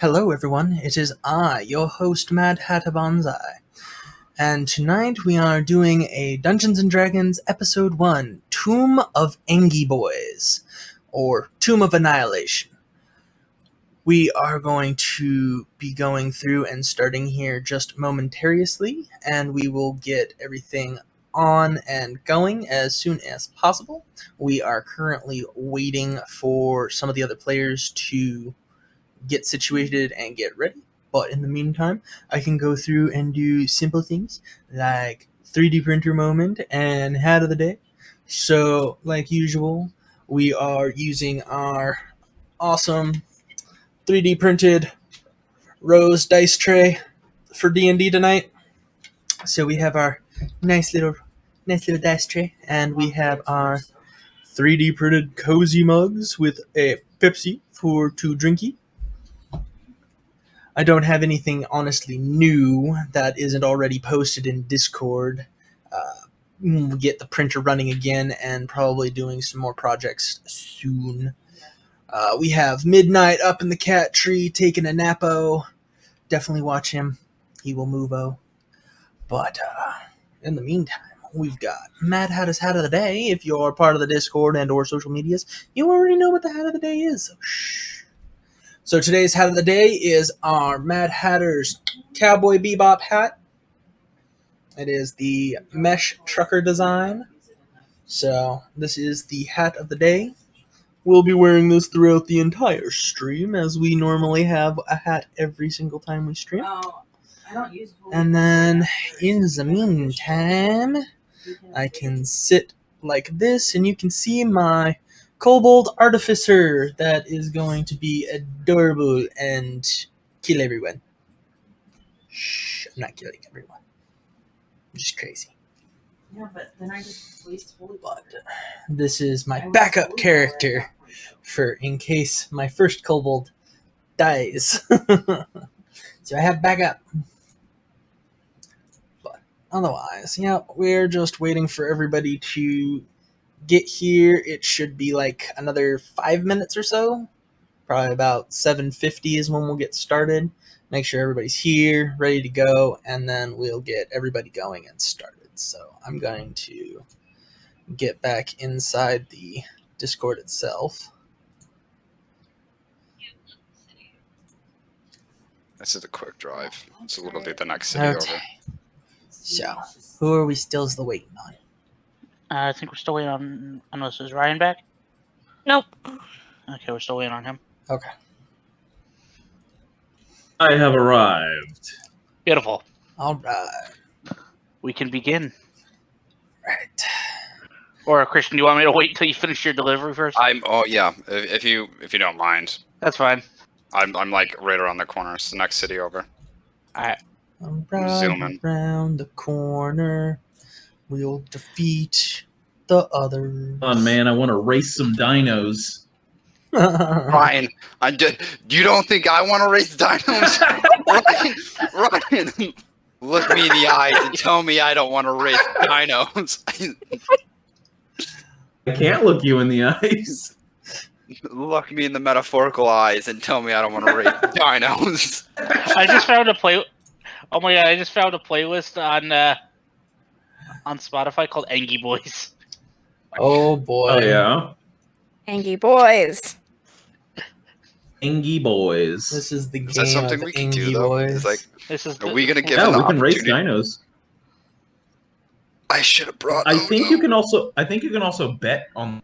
Hello everyone, it is I, your host Mad Hatter Bonsai, and tonight we are doing a Dungeons & Dragons Episode 1, Tomb of Angie Boys, or Tomb of Annihilation. We are going to be going through and starting here just momentarily, and we will get everything on and going as soon as possible. We are currently waiting for some of the other players to get situated and get ready, but in the meantime I can go through and do simple things like 3D printer moment and hat of the day. So like usual, we are using our awesome 3D printed rose dice tray for D&D tonight. So we have our nice little dice tray, and we have our 3D printed cozy mugs with a Pepsi for to drinky. I don't have anything honestly new that isn't already posted in Discord. We'll get the printer running again and probably doing some more projects soon. We have Midnight up in the cat tree taking a napo. Definitely watch him. He will move-o. But in the meantime, we've got Mad Hatter's Hat of the Day. If you're part of the Discord and or social medias, you already know what the Hat of the Day is, so shh. So today's hat of the day is our Mad Hatter's Cowboy Bebop hat. It is the mesh trucker design. So this is the hat of the day. We'll be wearing this throughout the entire stream, as we normally have a hat every single time we stream. And then in the meantime, I can sit like this and you can see my Kobold Artificer that is going to be adorable and kill everyone. Shh, I'm not killing everyone. I'm just crazy. Yeah, but then I just waste holy blood. This is my backup character for in case my first kobold dies. So I have backup. But otherwise, yeah, we're just waiting for everybody to get here. It should be like another 5 minutes or so. Probably about 7:50 is when we'll get started. Make sure everybody's here, ready to go, and then we'll get everybody going and started. So I'm going to get back inside the Discord itself. This is a quick drive. It's literally the next city over. So, who are we still waiting on? I think we're still waiting on, unless is Ryan back? Nope. Okay, we're still waiting on him. Okay. I have arrived. Beautiful. All right. We can begin. Right. Or Christian, do you want me to wait until you finish your delivery first? If you don't mind. That's fine. I'm like right around the corner. It's the next city over. Alright. Zoom in. Around the corner. We'll defeat the others. Come on, man, I want to race some dinos. Ryan, you don't think I want to race dinos? Ryan, look me in the eyes and tell me I don't want to race dinos. I can't look you in the eyes. Look me in the metaphorical eyes and tell me I don't want to race dinos. I just found a play. Oh my god! I just found a playlist on Spotify called Angie Boys. Oh boy. Oh yeah. Angie Boys. Angie Boys. This is the game Is that something of we can Angie do though? Boys. It's like, This is. are we gonna give Yeah, an we can race opportunity? dinos. I should have brought. I think you can also bet on.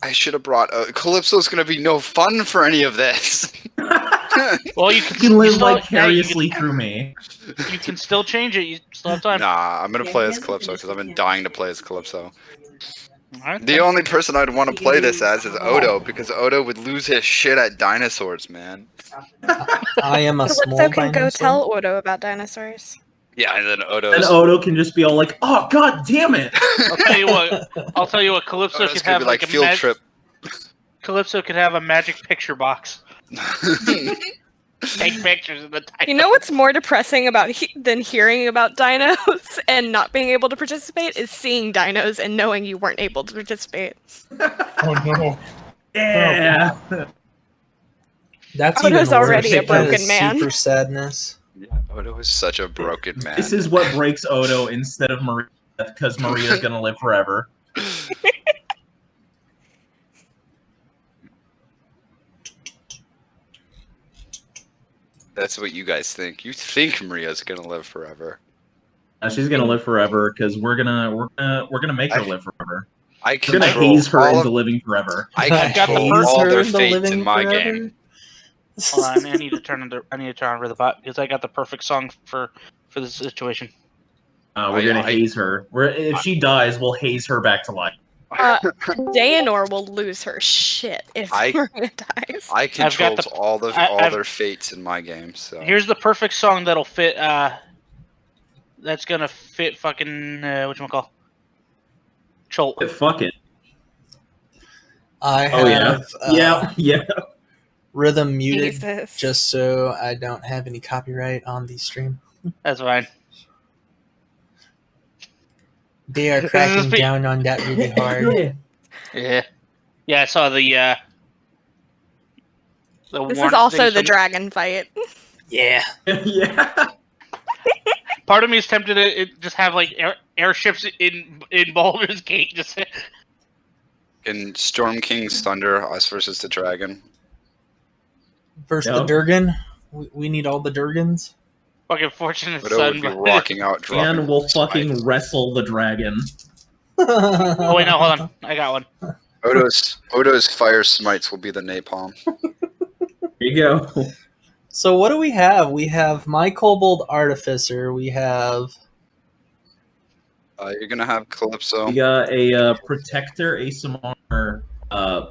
I should have brought. Calypso's gonna be no fun for any of this. Well, you You can live still, vicariously through me. You can still change it. You still have time. Nah, I'm gonna play as Calypso because I've been dying to play as Calypso. Alright, The only person I'd want to play this as is Odo, because Odo would lose his shit at dinosaurs, man. I am a small Calypso can go dinosaur. tell Odo about dinosaurs. Yeah, and then And Odo's Odo can just be all like, "Oh God damn it!" I'll tell you what. Calypso Odo's could gonna have be like a field trip. Calypso could have a magic picture box. Take pictures of the dinosaurs. You know what's more depressing about than hearing about dinos and not being able to participate is seeing dinos and knowing you weren't able to participate. Oh no. Yeah. That's Odo's even worse. already a That broken is man. Super sadness. Yeah, Odo is such a broken man. This is what breaks Odo instead of Maria, because Maria's gonna live forever. That's what you guys think. You think Maria's gonna live forever. She's gonna live forever because we're gonna make her live forever. I We're gonna control haze her all into of, living forever. I I've got the control first- all Haze their her into fates living in my forever? game. Hold on, I need to turn over the bot because I got the perfect song for this situation. We're gonna haze her. If she dies, we'll haze her back to life. Dayanor will lose her shit if I- Maria dies. I I've got control the- all I've- their fates in my game. So Here's the perfect song that'll fit. That's gonna fit fucking whatchamacall? Cholt. Fuck it. I Oh have yeah. rhythm muted Jesus. just so I don't have any copyright on the stream. That's fine. They are cracking down on that really hard. Yeah. Yeah, I saw the This is warrant also thing, the so dragon fight. Yeah. Yeah. part of me is tempted to just have like airships in Baldur's Gate. Just in Storm King's Thunder, us versus the dragon. Versus Yep. the Durgan. We need all the Durgans. fucking fortunate Odo son. would be walking out, dropping. And we'll his fucking mic. wrestle the dragon. Oh wait, no, hold on. I got one. Odo's fire smites will be the napalm. There you go. So what do we have? We have my Kobold Artificer. We have... You're gonna have Calypso. We got a protector, ASMR,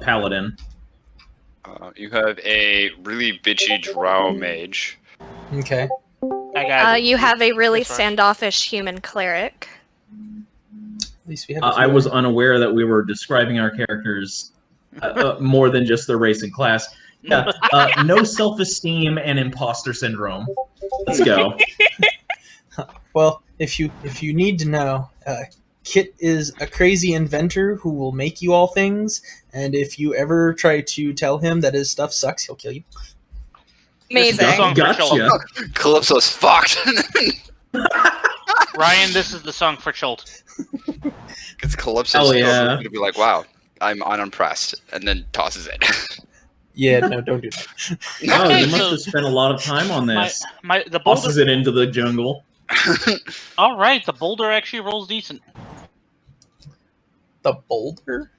paladin. You have a really bitchy drow mage. Okay. I got. You have a really That's right. standoffish human cleric. At least we have. I was unaware that we were describing our characters more than just their race and class. Yeah, no self-esteem and imposter syndrome. Let's go. Well, if you need to know, Kit is a crazy inventor who will make you all things, and if you ever try to tell him that his stuff sucks, he'll kill you. Amazing. Song for Gotcha. Calypso's fucked. Ryan, this is the song for Cholt. Because Calypso's Oh, yeah. gonna be like, "Wow, I'm unimpressed," and then tosses it. Yeah, no, don't do that. Oh, Okay, you must so- have spent a lot of time on My this. the boulder. Tosses it into the jungle. All right, the boulder actually rolls decent. The boulder?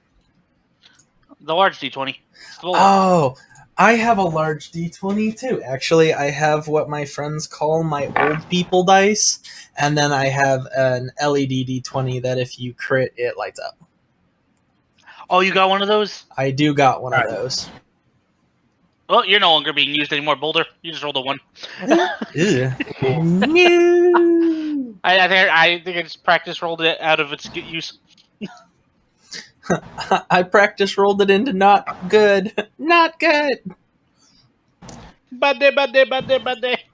The large D20. It's the boulder. Oh, I have a large D20 too. Actually, I have what my friends call my old people dice, and then I have an LED D20 that if you crit, it lights up. Oh, you got one of those? I do got one of those. Well, you're no longer being used anymore, boulder. You just rolled a 1. Ew. No. I think I just practice rolled it out of its use. I practice rolled it into not good. Not good. Bad day. Bad day, bad day.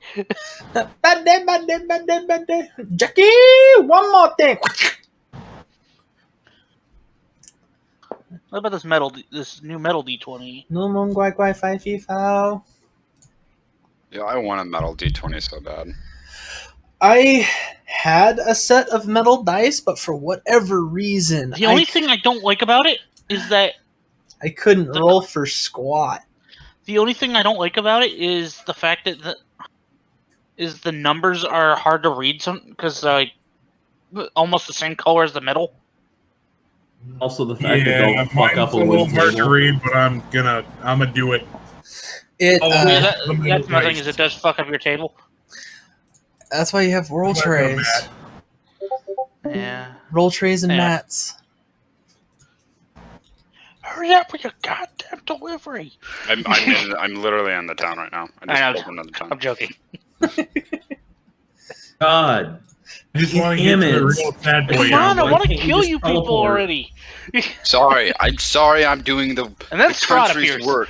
Jackie, one more thing. What about this new metal D20? No mon guai guai fi fi fao. Yeah, I want a metal D20 so bad. I had a set of metal dice, but for whatever reason, The only thing I don't like about it is that I couldn't roll for squat. the only thing I don't like about it is the fact that the numbers are hard to read because like almost the same color as the metal. Also, the fact that Yeah, they'll fuck mine's up a a little wood hard to table. read, but I'm gonna do it. It Oh, Yeah, the metal that's my thing dice. is it does fuck up your table. that's why you have roll That's not trays, bad. Yeah. roll trays and Yeah. mats. Hurry up with your goddamn delivery. I'm literally in the town right now. I know. I just pulled another town. I'm joking. God. I just want to get to the Hammons. real sad boy. Come on, I why want to can't you kill just you people teleport? already. Sorry, I'm doing the And then Strahd country's appears. work.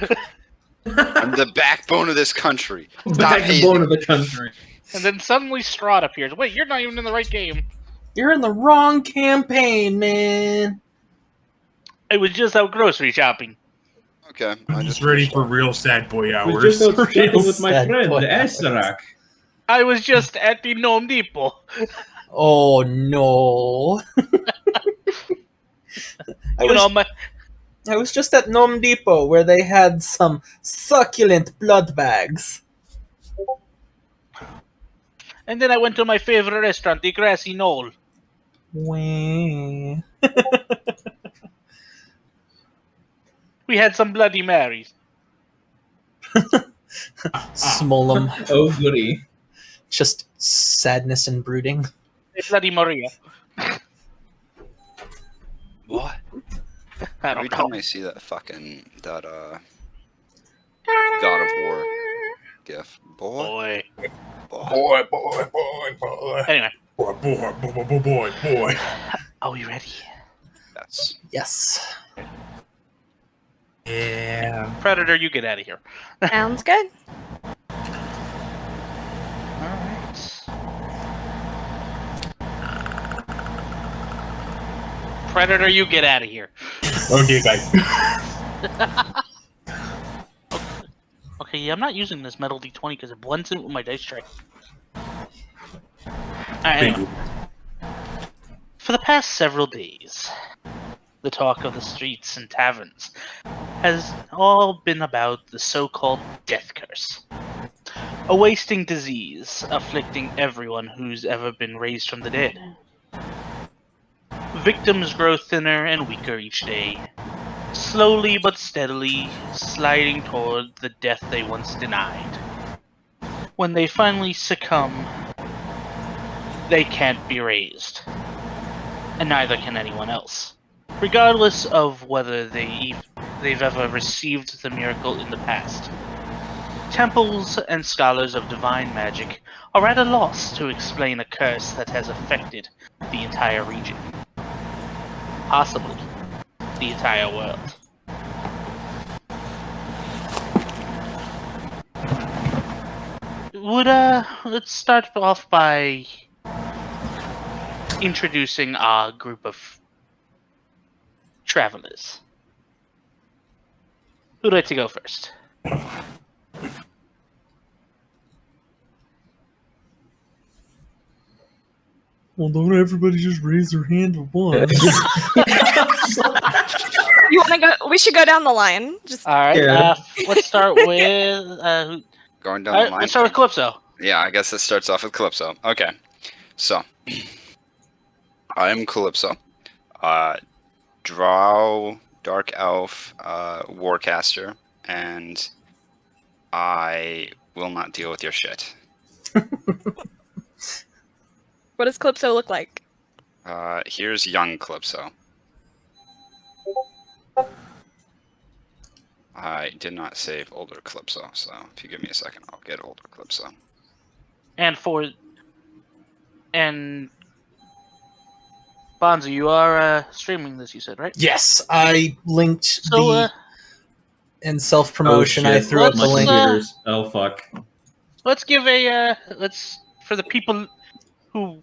I'm the backbone of this country. Stop hazing. Backbone of the country. And then suddenly Strahd appears. Wait, you're not even in the right game. You're in the wrong campaign, man. It was just out grocery shopping. Okay. I'm just ready for real sad boy I hours. was just out Real chatting with my sad friend, boy Esarak. I was just at the Gnome Depot. Oh no! I was just at Gnome Depot where they had some succulent blood bags. And then I went to my favorite restaurant, the Grassy Knoll. Wah. We had some Bloody Marys. Smolum. Oh, goody. Just sadness and brooding. Hey, Bloody Maria. What? I Every don't know. time I see that God of War gif, boy. Boy. Anyway, Boy. are we ready? Yes. Yes. Yeah. Predator, you get out of here. Sounds good. Alright. Predator, you get out of here. Okay, guys. Okay, yeah, I'm not using this metal D20 because it blends in with my dice tray. Alright, anyway. For the past several days, the talk of the streets and taverns has all been about the so-called death curse. A wasting disease afflicting everyone who's ever been raised from the dead. Victims grow thinner and weaker each day, slowly but steadily sliding toward the death they once denied. When they finally succumb, they can't be raised, and neither can anyone else, regardless of whether they've ever received the miracle in the past. Temples and scholars of divine magic are at a loss to explain a curse that has affected the entire region. Possibly the entire world. Let's start off by introducing our group of travelers. Who'd like to go first? Well, don't everybody just raise their hand at once. You want to go? We should go down the line. Just Alright, Yeah. let's start with... Going down the line. let's start with Calypso. Yeah, I guess it starts off with Calypso. Okay. So, I am Calypso. Drow, Dark Elf, Warcaster, and I will not deal with your shit. what does Calypso look like? Here's young Calypso. I did not save older Calypso, so if you give me a second, I'll get older Calypso. And Bonzo, you are streaming this, you said, right? Yes, I linked So, in self-promotion. Oh, I shit. threw up My the link. computers. Oh, fuck. let's give for the people who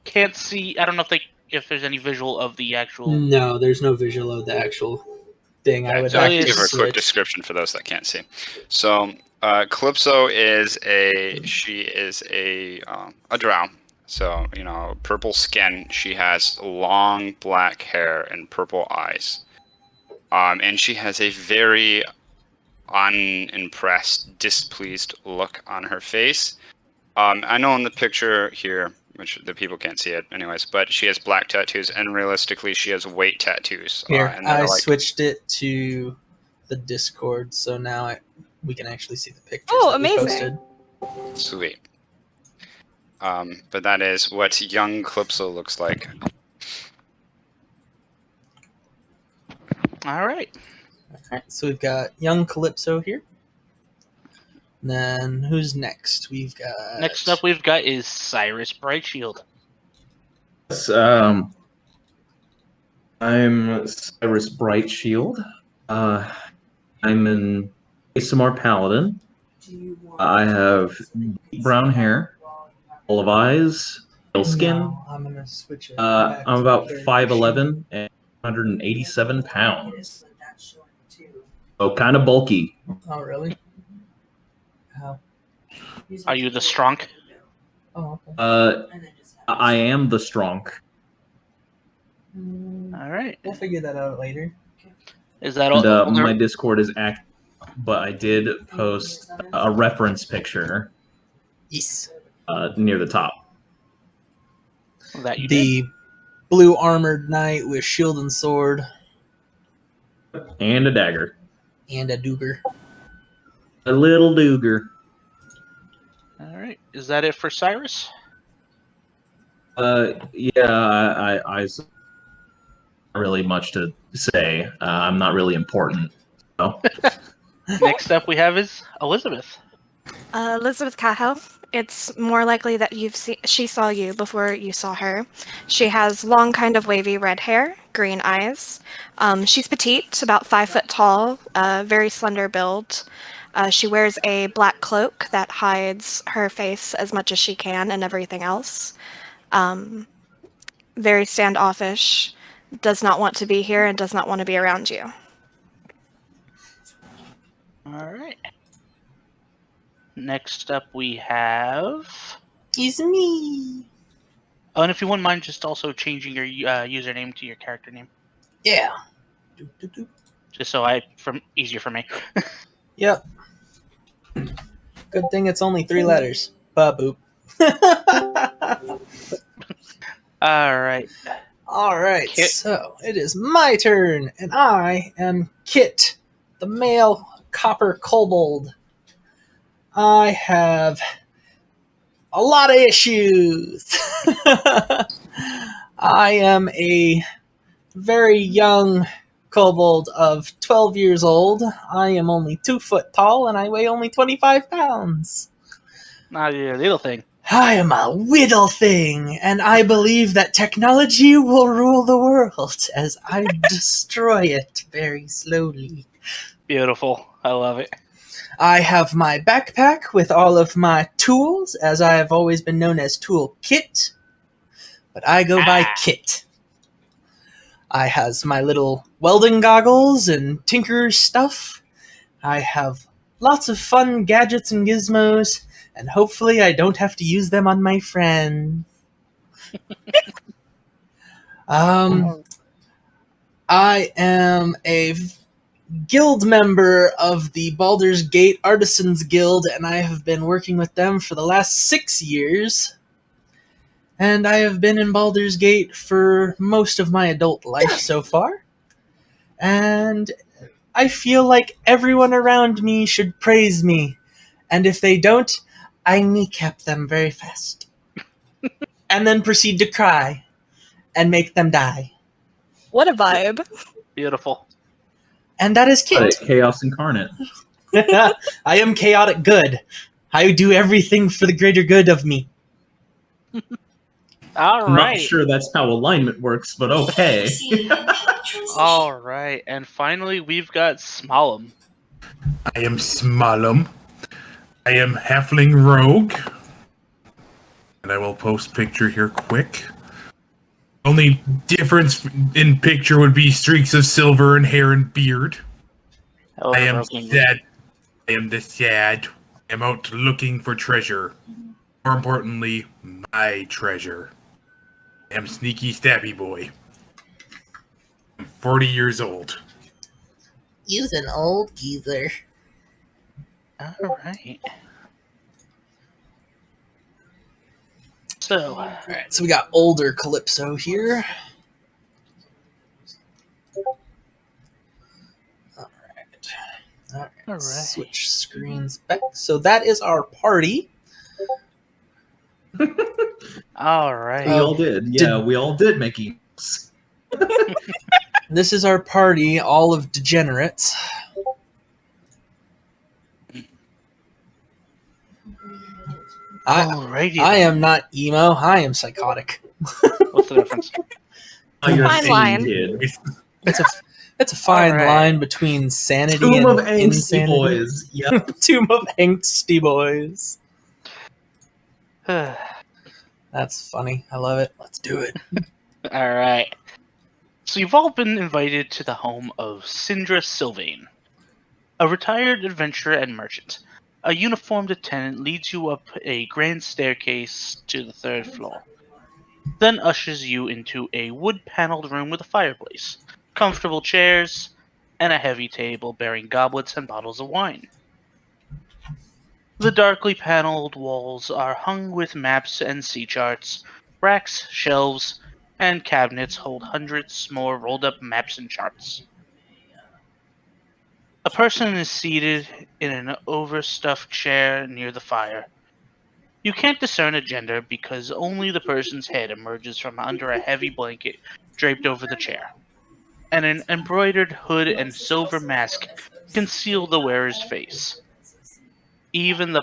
can't see, I don't know if there's any visual of the actual... No, there's no visual of the actual thing. I would So have I to can give her a quick switch. description for those that can't see. So Calypso is a drow. So purple skin. She has long black hair and purple eyes. And she has a very unimpressed, displeased look on her face. I know in the picture here, which the people can't see it anyways, but she has black tattoos, and realistically she has white tattoos. Here, And they're I like, switched it to the Discord, so now we can actually see the pictures. Oh, that we amazing. posted. sweet. But that is what young Calypso looks like. Alright. Alright, so we've got young Calypso here. And then who's next? We've got Next up we've got is Cyrus Brightshield. Yes, I'm Cyrus Brightshield. I'm an ASMR Paladin. I have brown hair, olive eyes, pale skin. No, I'm gonna switch it. back I'm to about character 5'11" and 187 pounds. Oh, kind of bulky. Oh, really? How? Are you the strong? Oh, okay. I am the strong. All right. We'll figure that out later. Is that all? And my Discord is active, but I did post a reference picture Yes. near the top. That you did? The blue armored knight with shield and sword And a dagger. and a dooger. A little dooger. All right. Is that it for Cyrus? Yeah, I not really much to say. I'm not really important. So. Next up we have is Elizabeth. Elizabeth Cahill. It's more likely that she saw you before you saw her. She has long, kind of wavy red hair, green eyes. She's petite, about 5 foot tall, very slender build. She wears a black cloak that hides her face as much as she can and everything else. Very standoffish, does not want to be here and does not want to be around you. All right. Next up we have... It's me. Oh, and if you wouldn't mind just also changing your username to your character name. Yeah. Doop, doop, doop. Just so easier for me. Yep. Good thing it's only 3 letters. Ba-boop. All right. Alright, Kit. so it is my turn, and I am Kit, the male copper kobold. I have a lot of issues. I am a very young kobold of 12 years old. I am only 2 foot tall, and I weigh only 25 pounds. Not your little thing. I am a whittle thing, and I believe that technology will rule the world as I destroy it very slowly. Beautiful. I love it. I have my backpack with all of my tools, as I have always been known as Tool Kit, but I go by Kit. I has my little welding goggles and tinker stuff. I have lots of fun gadgets and gizmos, and hopefully I don't have to use them on my friends. I am a guild member of the Baldur's Gate Artisans Guild, and I have been working with them for the last 6 years. And I have been in Baldur's Gate for most of my adult life so far. And I feel like everyone around me should praise me. And if they don't, I kneecap them very fast. And then proceed to cry and make them die. What a vibe. Beautiful. And that is Kit. Chaos incarnate. I am chaotic good. I do everything for the greater good of me. All I'm right. not sure that's how alignment works, but okay. All right. And finally, we've got Smalum. I am Smalum. I am Halfling Rogue. And I will post picture here quick. Only difference in picture would be streaks of silver in hair and beard. I am sad. I am the sad. I am out looking for treasure. More importantly, my treasure. I am Sneaky Stabby Boy. I'm 40 years old. You's an old geezer. All right. So, Alright, so we got older Calypso here. Alright. Switch screens back. So that is our party. all right. We all did. Yeah, we all did, Mickey. This is our party, all of degenerates. Alrighty. I am not emo, I am psychotic. What's the difference? You're Fine a line. kid. It's a fine Alright. line between sanity Tomb and of Angsty insanity. Boys. Yep. Tomb of Angsty Boys. That's funny. I love it. Let's do it. All right. So you've all been invited to the home of Syndra Sylvain. a retired adventurer and merchant. A uniformed attendant leads you up a grand staircase to the 3rd floor, then ushers you into a wood-paneled room with a fireplace, comfortable chairs, and a heavy table bearing goblets and bottles of wine. The darkly paneled walls are hung with maps and sea charts. Racks, shelves, and cabinets hold hundreds more rolled-up maps and charts. A person is seated in an overstuffed chair near the fire. You can't discern a gender because only the person's head emerges from under a heavy blanket draped over the chair, and an embroidered hood and silver mask conceal the wearer's face. Even the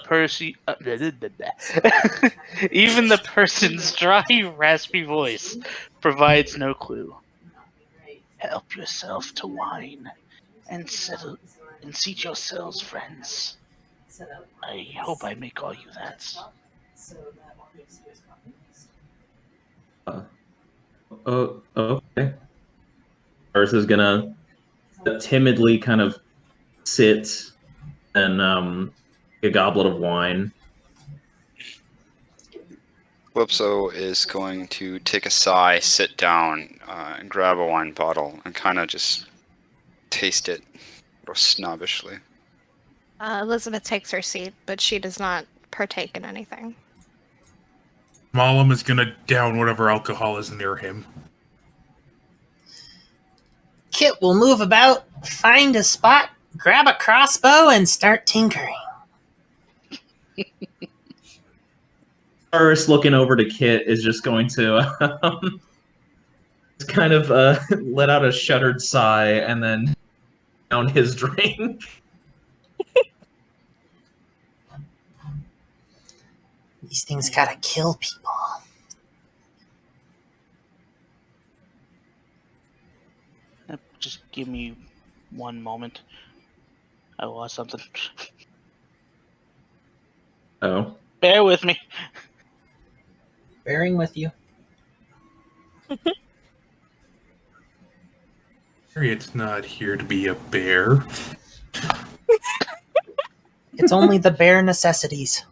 even the person's dry, raspy voice provides no clue. Help yourself to wine and seat yourselves, friends. I hope I may call you that. Oh, okay. Cyrus is gonna timidly kind of sit and a goblet of wine. Calypso is going to take a sigh, sit down, and grab a wine bottle and kind of just taste it real snobbishly. Elizabeth takes her seat, but she does not partake in anything. Malum is gonna down whatever alcohol is near him. Kit will move about, find a spot, grab a crossbow, and start tinkering. Cyrus, looking over to Kit, is just going to kind of let out a shuddered sigh and then down his drink. These things gotta kill people. Just give me one moment. I lost something. Oh. Bear with me. Bearing with you. Harriet's not here to be a bear. It's only the bare necessities.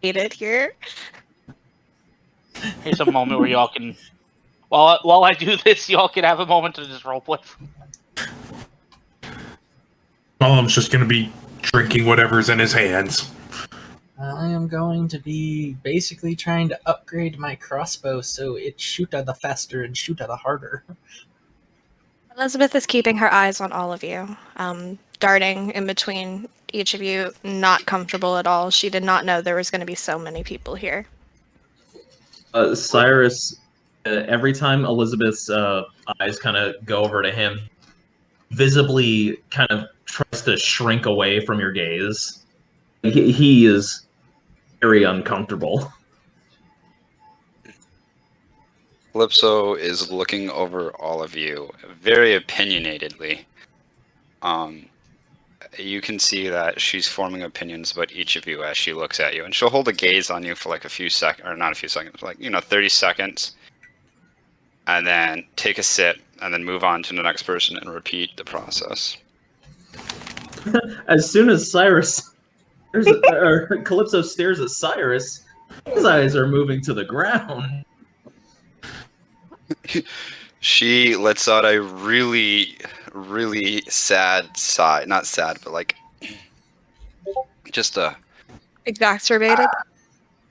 Hate it here. Here's a moment where y'all can, while I do this, y'all can have a moment to just roleplay. Malum's just gonna be drinking whatever's in his hands. I am going to be basically trying to upgrade my crossbow so it shoota the faster and shoota the harder. Elizabeth is keeping her eyes on all of you, darting in between each of you, not comfortable at all. She did not know there was going to be so many people here. Cyrus, every time Elizabeth's eyes kind of go over to him, visibly kind of tries to shrink away from your gaze. He is very uncomfortable. Calypso is looking over all of you very opinionatedly. You can see that she's forming opinions about each of you as she looks at you, and she'll hold a gaze on you for like a few seconds, or not a few seconds, like 30 seconds, and then take a sip, and then move on to the next person and repeat the process. As soon as Calypso stares at Cyrus, his eyes are moving to the ground. She lets out a really, really sad sigh. Not sad, but like just a Exacerbated?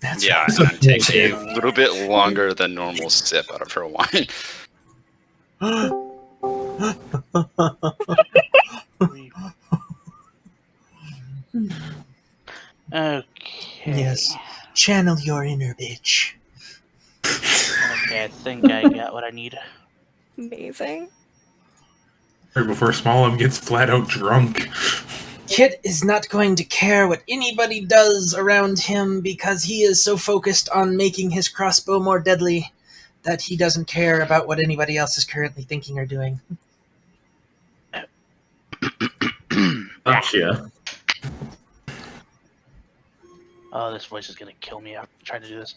That's yeah, right. and then takes a little bit longer than normal sip out of her wine. Okay. Yes. Channel your inner bitch. Okay, I think I got what I need. Amazing. Right before Malum gets flat out drunk. Kit is not going to care what anybody does around him because he is so focused on making his crossbow more deadly that he doesn't care about what anybody else is currently thinking or doing. Gotcha. Oh, this voice is gonna kill me after trying to do this.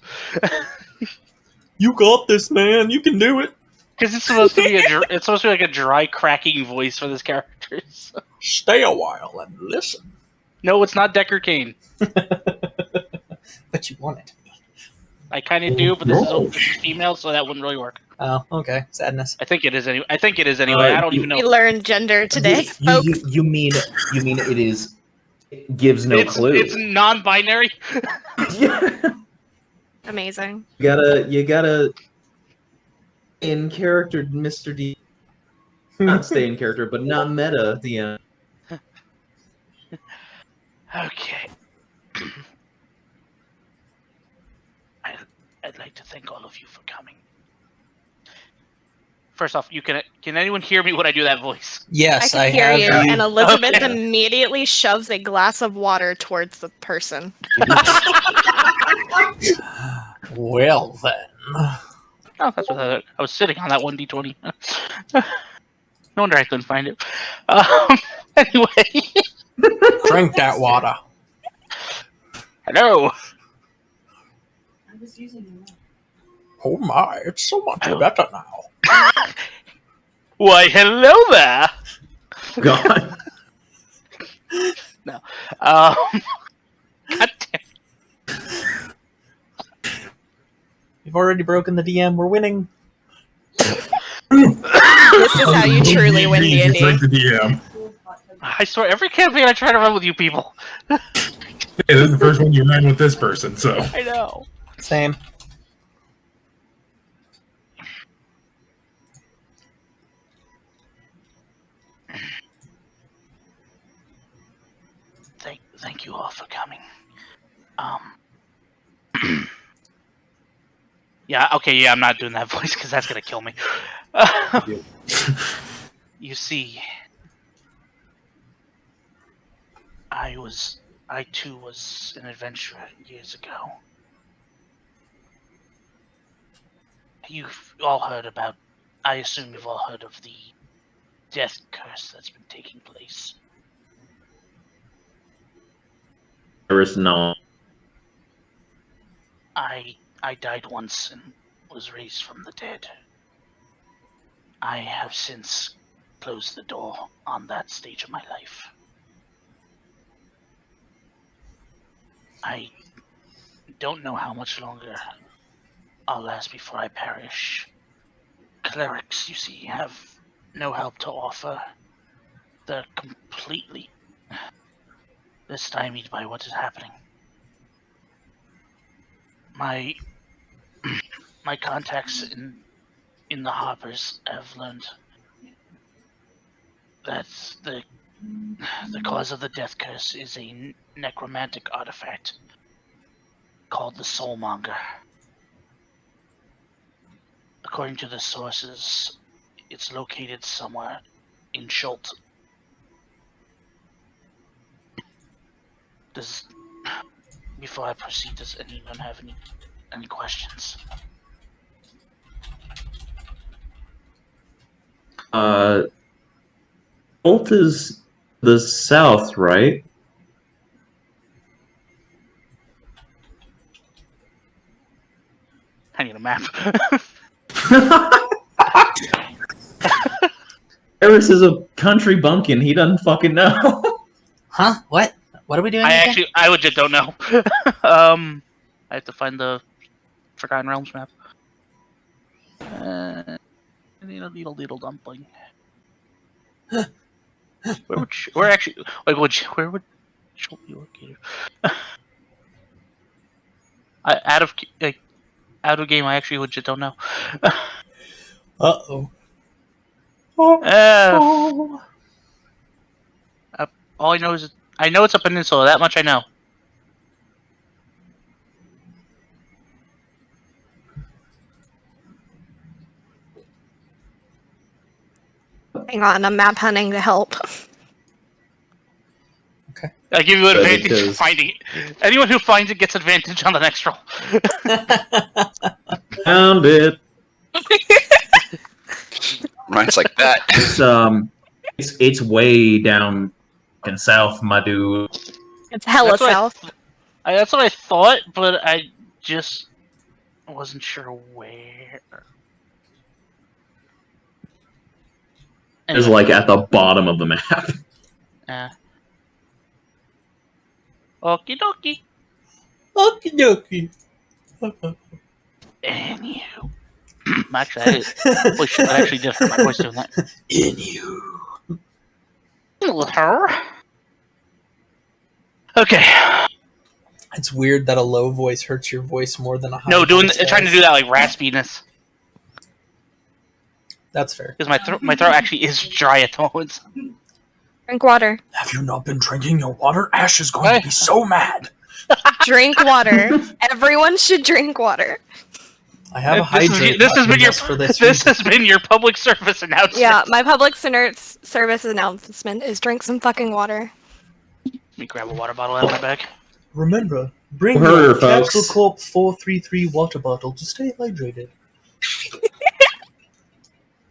You got this, man. You can do it. Because it's supposed to be like a dry, cracking voice for this character. So. Stay a while and listen. No, it's not Decker Kane. But you want it. I kind of do, but this is No. female, so that wouldn't really work. Oh, okay. Sadness. I think it is anyway. I don't even know. We learned gender today, folks. You mean it is? It gives no clue. It's non-binary. Yeah. Amazing. You gotta in character, Mr. D. Not stay in character, but not meta DM. Okay. I'd like to thank all of you for coming. First off, can anyone hear me when I do that voice? Yes, I can hear have you, the- and Elizabeth Okay. immediately shoves a glass of water towards the person. Well then. Oh, that's what I was sitting on that 1d20. No wonder I couldn't find it. Anyway. Drink that water. Hello. I was using your mouth. Oh my, it's so much better now. Why, hello there. God. No. God damn. You've already broken the DM, we're winning. This is how you truly win D&D. Drink the DM. I swear, every campaign I try to run with you people. Hey, this is the first one you ran with this person, so. I know. Same. Thank you all for coming. Yeah, okay, yeah, I'm not doing that voice because that's gonna kill me. You see, I too was an adventurer years ago. You've all heard about, I assume you've all heard of the death curse that's been taking place. There is no. I died once and was raised from the dead. I have since closed the door on that stage of my life. I don't know how much longer I'll last before I perish. Clerics, you see, have no help to offer. They're completely stymied by what is happening. My contacts in the Harpers have learned that the cause of the death curse is a necromantic artifact called the Soulmonger. According to the sources, it's located somewhere in Schult. Before I proceed, does anyone have any questions? Bolt is the south, right? I need a map. Eris is a country bumpkin. He doesn't fucking know. Huh? What? What are we doing again? I legit don't know. I have to find the Forgotten Realms map. Little dumpling. Where would Schult be located? Out of game, I actually legit don't know. Uh-oh. All I know is I know it's a peninsula. That much I know. Hang on, I'm map hunting to help. I give you But advantage for because- finding it. Anyone who finds it gets advantage on the next roll. Found it. Rhymes like that. It's way down in south, my dude. It's hella That's what I- south. That's what I thought, but I just wasn't sure where. It's like at the bottom of the map. Okie dokie. Okie dokie. Anywho. Actually, holy shit, that actually did hurt my voice doing that. Okay. It's weird that a low voice hurts your voice more than a high No, voice trying to does. do that like raspiness. That's fair. Because my throat actually is dry at the moment. Drink water. Have you not been drinking your water? Ash is going to be so mad. Drink water. Everyone should drink water. I have a This hydrate has been button your just for this this reason. has been your public service announcement. Yeah, my public service announcement is drink some fucking water. Let me grab a water bottle out of my bag. Remember, bring Heard your her, Capsule folks. Corp 433 water bottle to stay hydrated.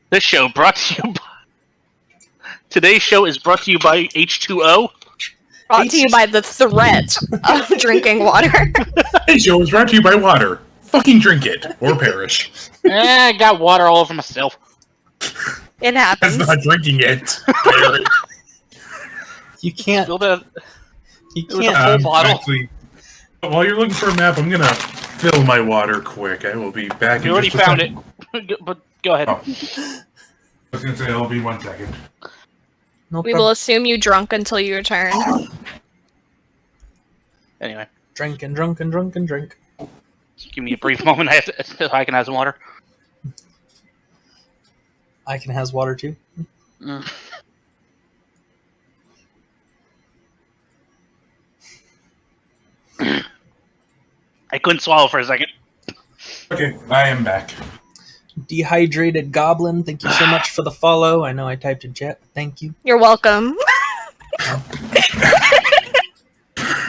This show brought to you by... Today's show is brought to you by H2O. Brought to you by the threat of drinking water. Hey, show is brought to you by water. Fucking drink it or perish. I got water all over myself. It That's happens. not drinking it. Perish. You can't. Spilled it. You was a can't. full bottle. Actually, while you're looking for a map, I'm gonna fill my water quick. I will be back. We in already just a found second. it. But go ahead. Oh. I was gonna say I'll be 1 second. No We problem. will assume you drunk until you return. Anyway, Drink and drunk and drunk and drink. just give me a brief moment. So I can have some water. I can has water too. Mm. I couldn't swallow for a second. Okay, I am back. Dehydrated Goblin, thank you so much for the follow. I know I typed in chat, but thank you. You're welcome.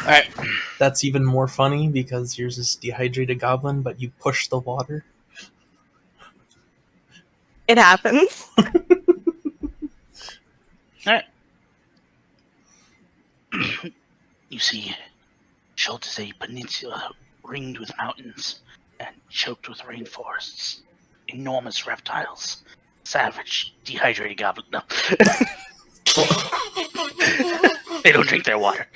Alright. That's even more funny because yours is Dehydrated Goblin, but you push the water. It happens. Alright. You see, Schultz is a peninsula ringed with mountains and choked with rainforests. Enormous reptiles. Savage, dehydrated goblin. No. They don't drink their water.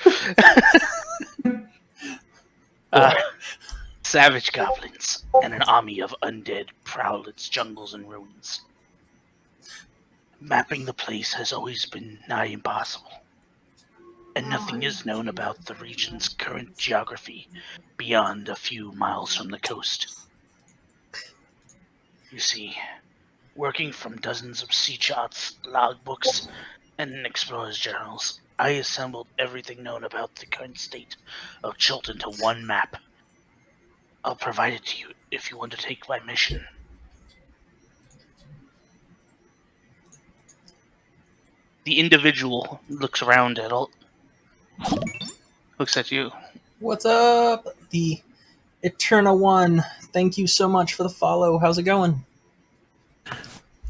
Savage goblins and an army of undead prowl its jungles and ruins. Mapping the place has always been nigh impossible, and nothing is known about the region's current geography beyond a few miles from the coast. You see, working from dozens of sea charts, logbooks, and explorers' journals, I assembled everything known about the current state of Chilton to one map. I'll provide it to you if you want to take my mission. The individual looks around at all. Looks at you. What's up? The Eterna One, thank you so much for the follow. How's it going?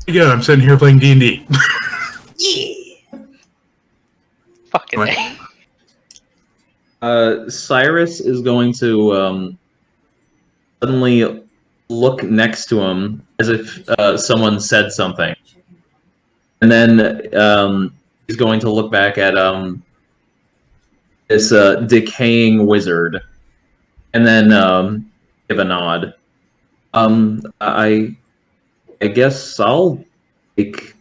Good, I'm sitting here playing D&D. Yeah! Fucking What? A. Cyrus is going to suddenly look next to him as if someone said something. And then he's going to look back at this decaying wizard. And then give a nod. I guess I'll take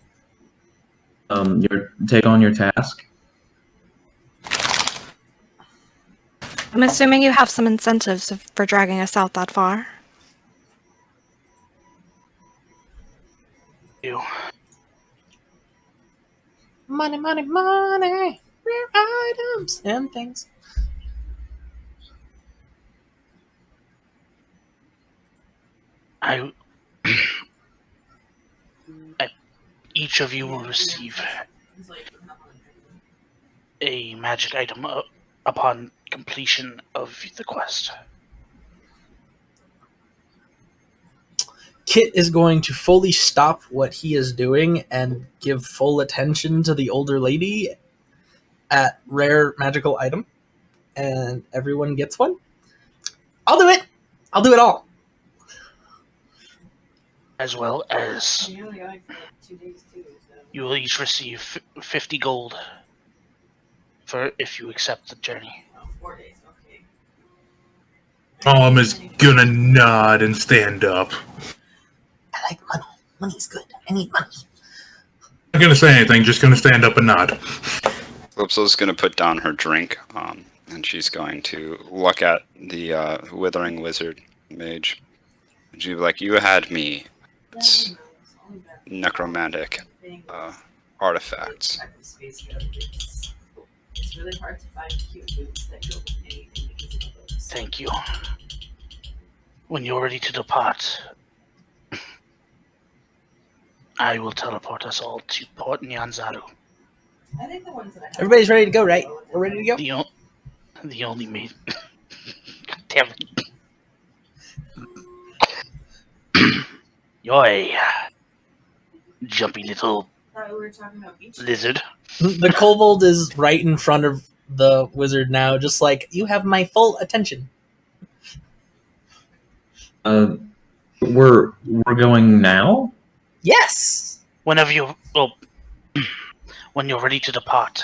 take on your task. I'm assuming you have some incentives for dragging us out that far. You. Money, money, money! Rare items and things. Each of you will receive a magic item upon completion of the quest. Kit is going to fully stop what he is doing and give full attention to the older lady at rare magical item, and everyone gets one. I'll do it. I'll do it all. As well as We only got it for like 2 days too, so. you will each receive 50 gold For if you accept the journey. 4 days, okay. Gollum is gonna nod and stand up. I like money. Money's good. I need money. Not gonna say anything, just gonna stand up and nod. Calypso's going to put down her drink, and she's going to look at the Withering Wizard Mage. And she'll be like, you had me. It's necromantic artifacts. It's really hard to find cute boots that go with anything because of those. Thank you. When you're ready to depart, I will teleport us all to Port Nyanzaru. I think the ones that I have. Everybody's ready to go, right? We're ready to go? The only maid. God damn it. Yoy. Jumpy little I thought we were talking about beach. lizard. The kobold is right in front of the wizard now, just like, you have my full attention. We're going now? Yes! Whenever you, well, when you're ready to depart,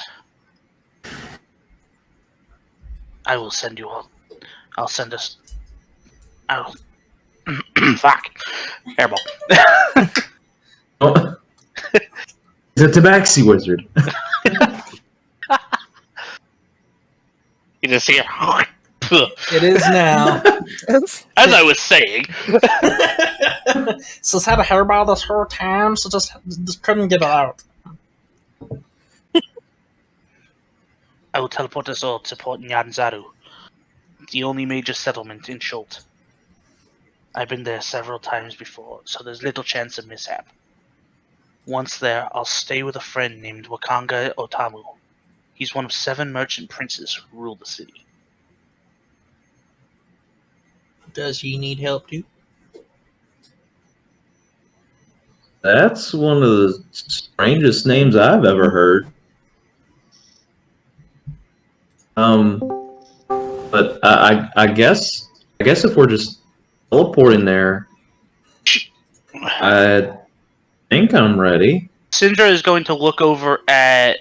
I will send you all. I'll send us. I'll. Fuck. Airball. Oh. It's a tabaxi wizard. You just hear. It is now. As I was saying, So it's had a hairball this whole time, so just couldn't get it out. I will teleport us all to Port Nyanzaru, the only major settlement in Schult. I've been there several times before, so there's little chance of mishap. Once there, I'll stay with a friend named Wakanga Otamu. He's one of 7 merchant princes who rule the city. Does he need help too? That's one of the strangest names I've ever heard. But I guess if we're just teleporting there, I think I'm ready. Syndra is going to look over at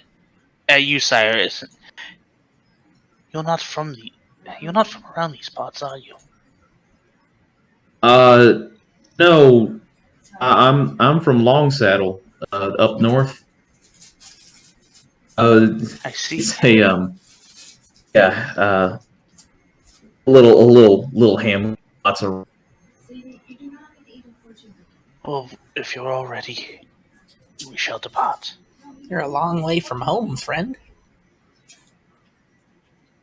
you, Cyrus. You're not from around these parts, are you? No, I'm from Long Saddle, up north. I see. It's a yeah, a little ham, lots of. So you do not have to eat a fortune. Well, if you're all ready, we shall depart. You're a long way from home, friend.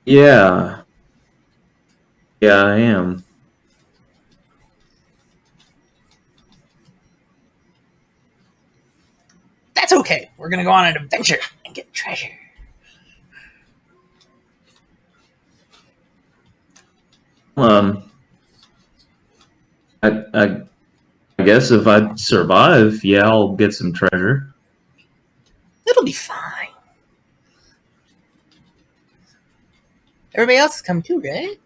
Yeah, I am. That's okay. We're gonna go on an adventure and get treasure. I guess if I survive, yeah, I'll get some treasure. It'll be fine. Everybody else has come too, right?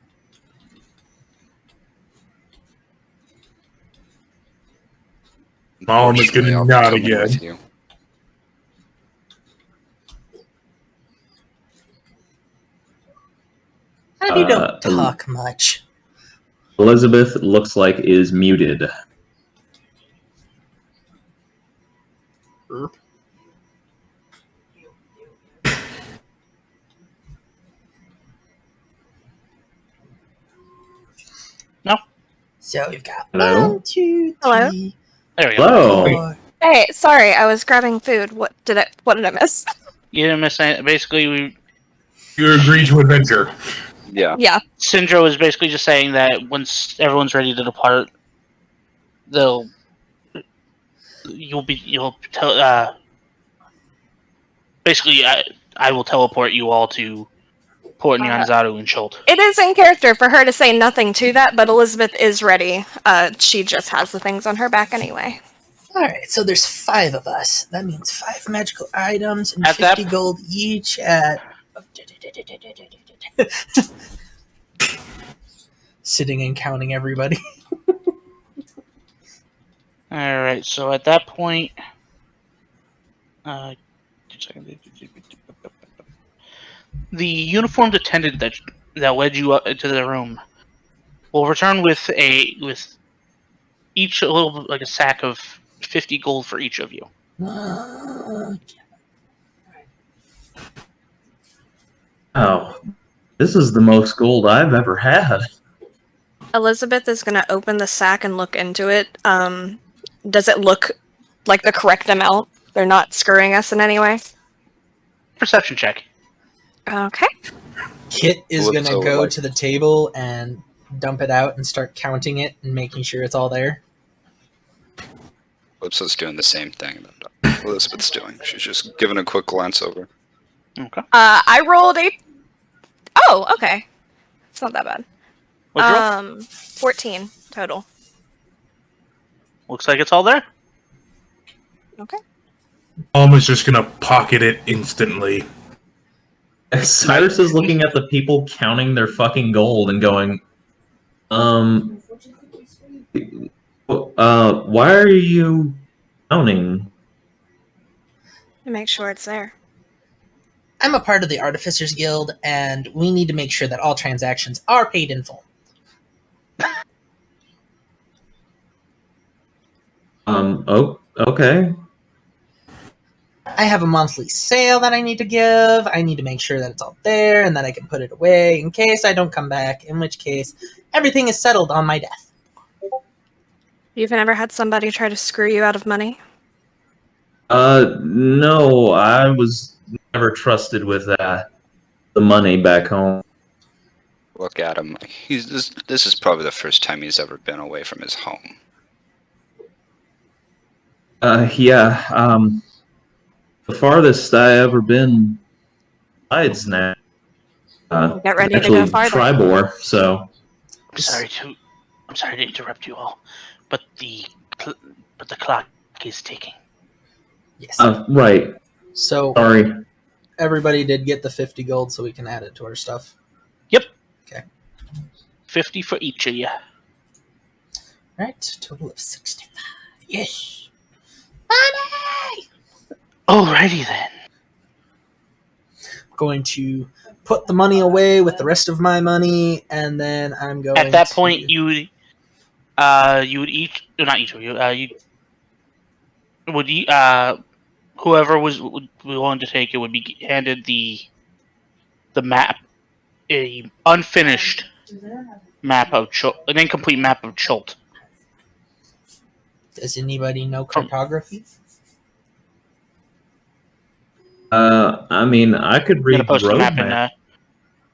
Gollum is gonna I'll be nod coming again. with you. And you don't talk much. Elizabeth looks like is muted. So we've got Hello? 1, 2, 3, Hello? There we go. Hello. 4. Hey, sorry, I was grabbing food. What did I miss? You didn't miss anything. Basically, You agree to adventure. Yeah. Yeah. Syndra was basically just saying that once everyone's ready to depart, basically I will teleport you all to Port Nyanzaru and Schult. It is in character for her to say nothing to that, but Elizabeth is ready. She just has the things on her back anyway. Alright, so there's 5 of us. That means 5 magical items and At 50 that- gold each at... Sitting and counting everybody. Alright, so at that point, 2 seconds. The uniformed attendant that led you up into the room will return with each a little like a sack of 50 gold for each of you. Oh, this is the most gold I've ever had. Elizabeth is going to open the sack and look into it. Does it look like the correct amount? They're not screwing us in any way? Perception check. Okay. Kit is Looks gonna go like- to the table and dump it out and start counting it and making sure it's all there. Calypso's doing the same thing that Elizabeth's doing. She's just giving a quick glance over. Okay. I rolled a... Oh, okay. It's not that bad. What'd you roll? 14 total. Looks like it's all there. Okay. Alma's just gonna pocket it instantly. Cyrus is looking at the people counting their fucking gold and going, why are you counting? To make sure it's there. I'm a part of the Artificers Guild, and we need to make sure that all transactions are paid in full. Oh, okay. I have a monthly sale that I need to give. I need to make sure that it's all there and that I can put it away in case I don't come back, in which case everything is settled on my death. You've never had somebody try to screw you out of money? No, I was never trusted with the money back home. Look at him. This is probably the first time he's ever been away from his home. Yeah, the farthest I ever been besides now. Get ready to actually go farther. Tribor, so I'm sorry to interrupt you all, but the clock is ticking. Yes. right. So Sorry. everybody did get the 50 gold so we can add it to our stuff. Yep. Okay. 50 for each of you. Right, total of 65. Yes. Money! Alrighty then. Going to put the money away with the rest of my money, and then I'm going At that to... point, you would each, not each of you, you would whoever would be willing to take it would be handed the map, a unfinished map of an incomplete map of Chult. Does anybody know cartography? I mean, I could I'm read gonna post the road map map.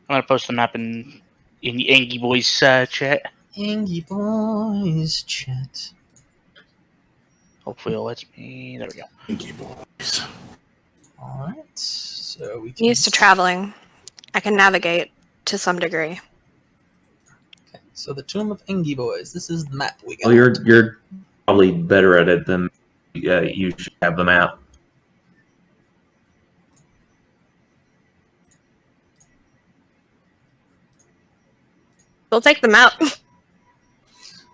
I'm gonna post the map in the Angie Boys chat. Angie Boys chat. Hopefully it lets me. There we go. Thank you, boys. Alright, so we can... Used to traveling. I can navigate to some degree. Okay, so the Tomb of Angie Boys. This is the map we got. Well, you're probably better at it than you should have the map. We'll take them out.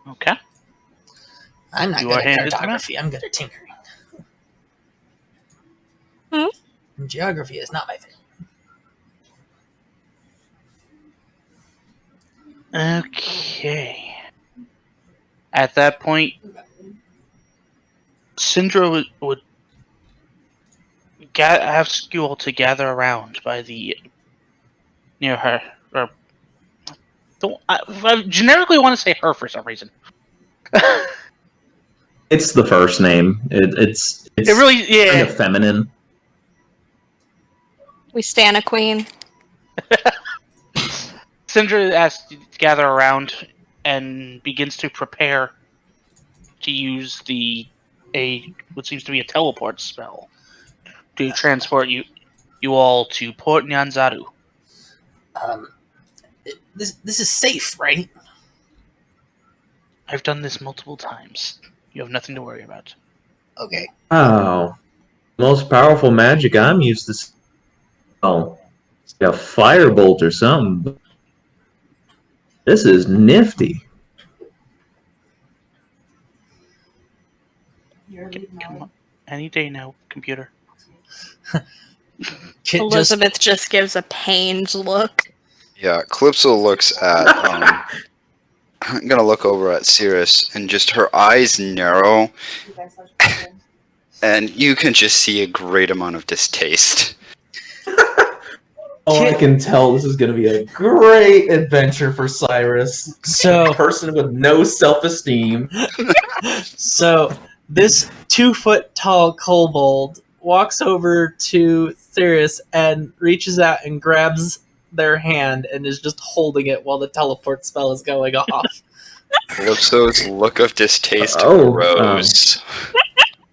Okay. I'm not You good are at handed the cartography. I'm good at tinkering. Hmm? And geography is not my thing. Okay. At that point, Syndra would ask you all to gather around near her. Or I generically want to say her for some reason. It's the first name. It's It really, kind yeah. of feminine. We stand a queen. Syndra asks you to gather around and begins to prepare to use what seems to be a teleport spell to transport you all to Port Nyanzaru. This is safe, right? I've done this multiple times. You have nothing to worry about. Okay. Oh, most powerful magic I'm used to. Oh, it's like a firebolt or something. This is nifty. You're Okay, leaving come now. on. Any day now, computer. Kit Elizabeth just gives a pained look. Yeah, Calypso looks at. I'm gonna look over at Cirrus, and just her eyes narrow, and you can just see a great amount of distaste. Oh, I can tell this is going to be a great adventure for Cyrus. So A person with no self-esteem. So this 2-foot tall kobold walks over to Cirrus and reaches out and grabs their hand and is just holding it while the teleport spell is going off. Calypso's look of distaste Oh, grows.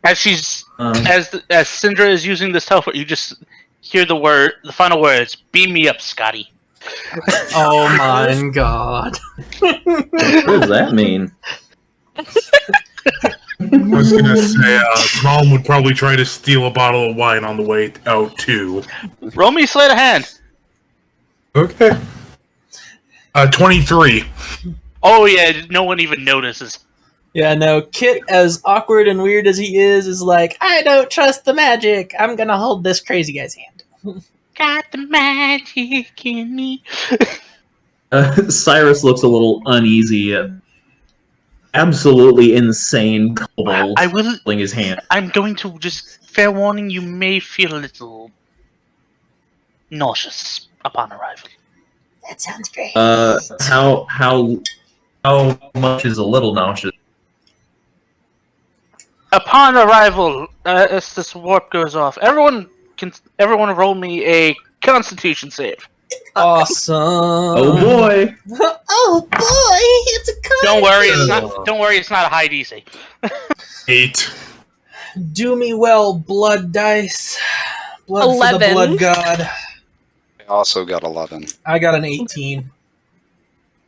As she's Um, as Syndra is using this teleport, you just hear the final words. Beam me up, Scotty. Oh my god. what does that mean? I was gonna say, Mom would probably try to steal a bottle of wine on the way out too. Roll me sleight of hand. Okay. 23. Oh yeah, no one even notices. Yeah, no, Kit, as awkward and weird as he is like, I don't trust the magic. I'm gonna hold this crazy guy's hand. Got the magic in me. Cyrus looks a little uneasy. Absolutely insane kobold I will. holding his hand. I'm going to just fair warning. You may feel a little nauseous upon arrival. That sounds great. How much is a little nauseous? Upon arrival, as this warp goes off, everyone roll me a Constitution save. Awesome. Oh boy! Oh boy, it's a con. Don't worry, it's not a high DC. 8. Do me well, blood dice. Blood for 11. the blood god. I also got 11. I got an 18.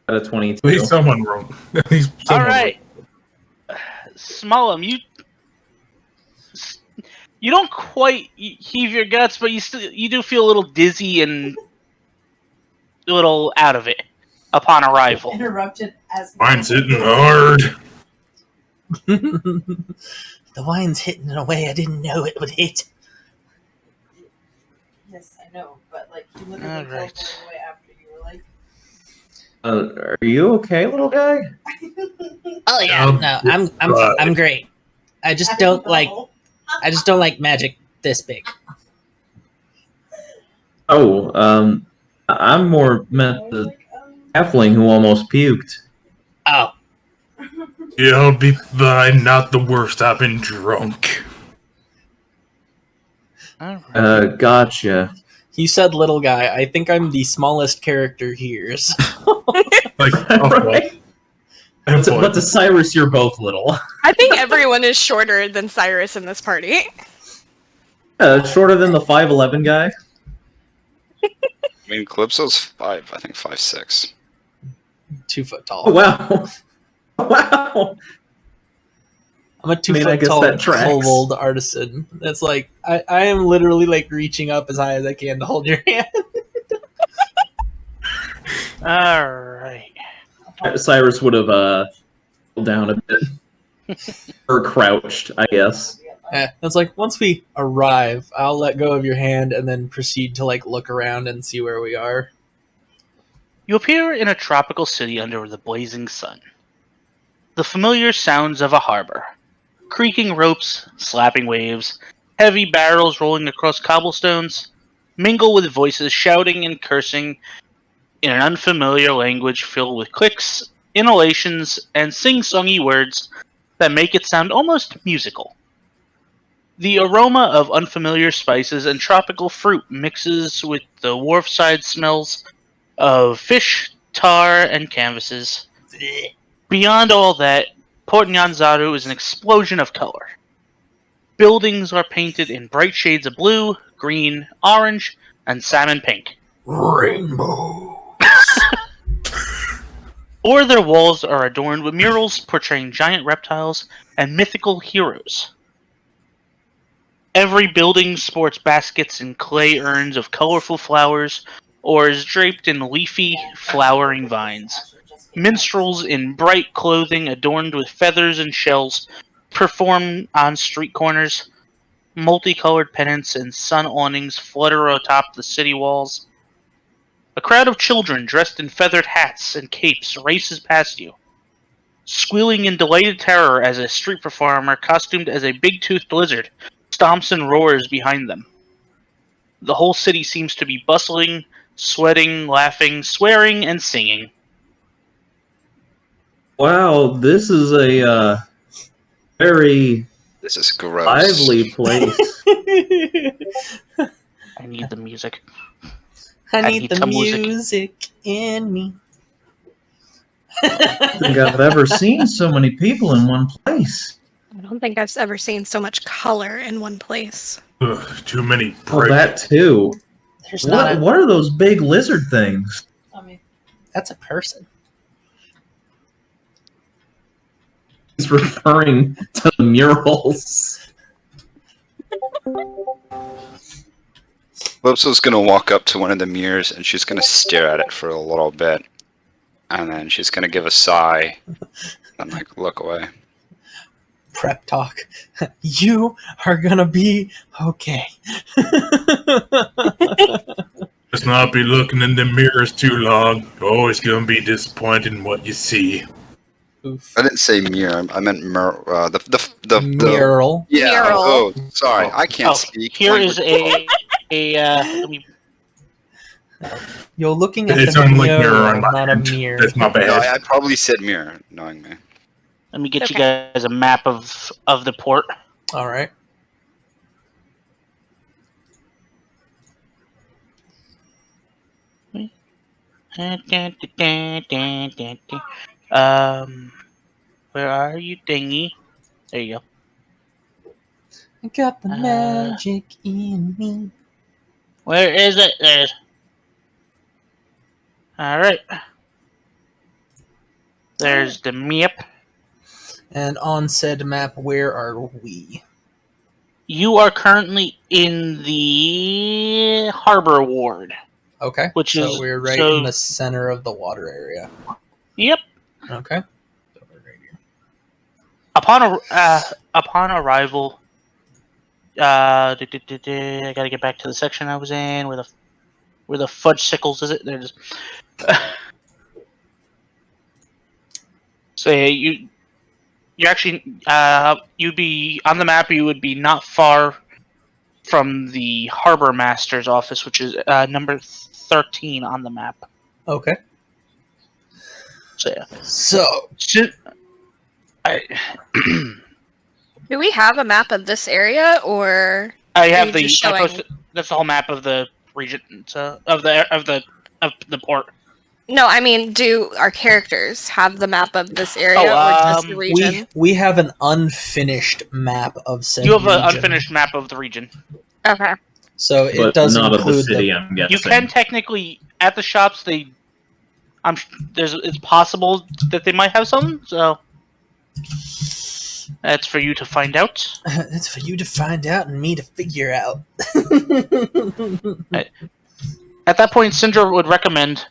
Got a 22. At least someone wrote. At least All someone right, Smallum, you don't quite heave your guts, but you do feel a little dizzy and a little out of it upon arrival. Interrupted as Mine's hitting hard. The wine's hitting in a way I didn't know it would hit. Yes, I know, but like you literally All told right. me away after you were like. Are you okay, little guy? Oh yeah, no, I'm great. I just don't like magic this big. Oh, I'm more meant the halfling who almost puked. Oh, You'll be fine. Not the worst. I've been drunk. All right. Gotcha. you said little guy. I think I'm the smallest character here. So. Like, Right? But to Cyrus, you're both little. I think everyone is shorter than Cyrus in this party. Shorter than the 5'11" guy. I mean, Calypso's 5, I think 5'6". 2 foot tall. Oh, wow. Wow. I'm a 2 I foot guess tall that tracks. kobold artisan. That's like I am literally like reaching up as high as I can to hold your hand. All right. Cyrus would have pulled down a bit. Or crouched, I guess. It's like once we arrive, I'll let go of your hand and then proceed to like look around and see where we are. You appear in a tropical city under the blazing sun. The familiar sounds of a harbor. Creaking ropes, slapping waves, heavy barrels rolling across cobblestones, mingle with voices shouting and cursing in an unfamiliar language filled with clicks, inhalations, and sing-songy words that make it sound almost musical. The aroma of unfamiliar spices and tropical fruit mixes with the wharfside smells of fish, tar, and canvases. Beyond all that, Port Nyanzaru is an explosion of color. Buildings are painted in bright shades of blue, green, orange, and salmon pink. Rainbow. Or their walls are adorned with murals portraying giant reptiles and mythical heroes. Every building sports baskets and clay urns of colorful flowers or is draped in leafy, flowering vines. Minstrels in bright clothing adorned with feathers and shells perform on street corners. multicolored pennants and sun awnings flutter atop the city walls. A crowd of children dressed in feathered hats and capes races past you, squealing in delighted terror as a street performer costumed as a big-toothed lizard stomps and roars behind them. The whole city seems to be bustling, sweating, laughing, swearing, and singing. Wow, this is a very This is gross. lively place. I need the music. I need need the some music. music in me. I don't think I've ever seen so many people in one place. I don't think I've ever seen so much color in one place. Ugh, too many Oh, bright. that too. There's not a... What are those big lizard things? I mean, that's a person. He's referring to the murals. Lipso's gonna walk up to one of the mirrors and she's gonna stare at it for a little bit. And then she's gonna give a sigh and like look away. Prep talk. You are gonna be okay. Let's not be looking in the mirrors too long. You're always gonna be disappointed in what you see. Oof. I didn't say mirror. I meant the Mural. Yeah. Mural. Oh, sorry. I can't speak. Here Language. is let me, You're looking at It's the unlike mural, mirror on my not a end. mirror. That's my No, bad. I probably said mirror, knowing me. let me get you Okay. guys a map of the port. All right. Where are you, dingy? There you go. I got the magic in me. Where is it? There's. All right. There's the map. And on said map, where are we? You are currently in the harbor ward. Okay. Which so is- we're right so- in the center of the water area. Yep. Okay. So we're right here. Upon arrival, I gotta get back to the section I was in where the fudge sickles is it? There's. So yeah, you're actually you'd be on the map. You would be not far from the harbor master's office, which is number 13 on the map. Okay. So yeah. So I Do we have a map of this area, or I Are have you the just I showing- posted, that's the whole map of the region of the port. no? I mean, do our characters have the map of this area, Oh, or just the region? we have an unfinished map of said You have an region. unfinished map of the region. Okay. So it But does not of the include city, I'm guessing. You can technically at the shops. It's possible that they might have some. So that's for you to find out. That's for you to find out and me to figure out. At that point, Syndra would recommend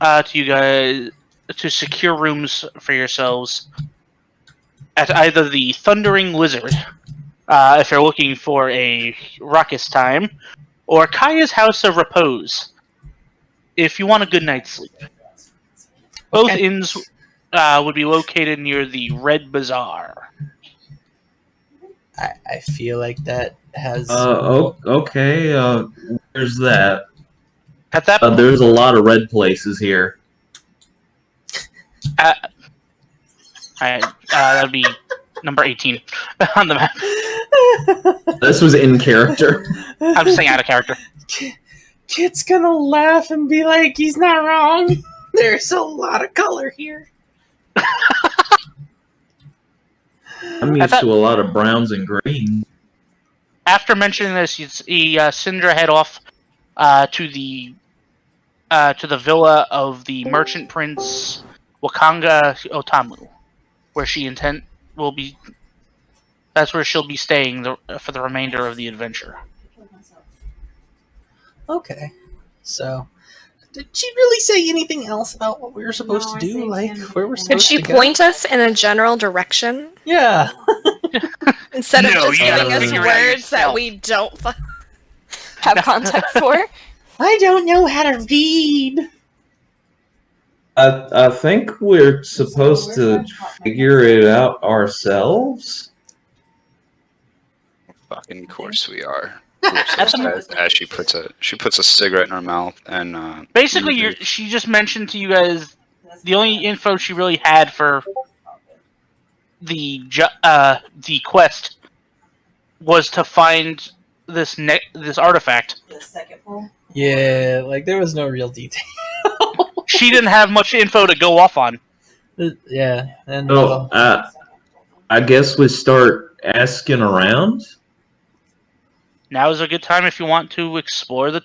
to you guys to secure rooms for yourselves at either the Thundering Lizard, if you're looking for a raucous time, or Kaya's House of Repose, if you want a good night's sleep. Both Okay. inns would be located near the Red Bazaar. I feel like that has. Okay. Where's that? At that point, There's a lot of red places here. that would be number 18 on the map. This was in character. I'm just saying out of character. Kid's gonna laugh and be like, he's not wrong. There's a lot of color here. I'm used to a lot of browns and greens. After mentioning this, you see Syndra head off to the villa of the merchant prince Wakanga Otamu, where will be. That's where she'll be staying for the remainder of the adventure. Okay. So, did she really say anything else about what we were supposed No, to I do? think Like, Ken- where we're Could supposed she to go? point us in a general direction? Yeah. Instead of No, just you giving gotta us figure it out words that yourself. we don't have context for. I don't know how to read. I think we're supposed to figure it out ourselves. Fucking course we are. Calypso says as she puts a cigarette in her mouth and Basically, uses- she just mentioned to you guys the only info she really had for the quest was to find this artifact. The second pull. Yeah, like there was no real detail. She didn't have much info to go off on. Yeah, and Oh, I guess we start asking around. Now is a good time if you want to explore the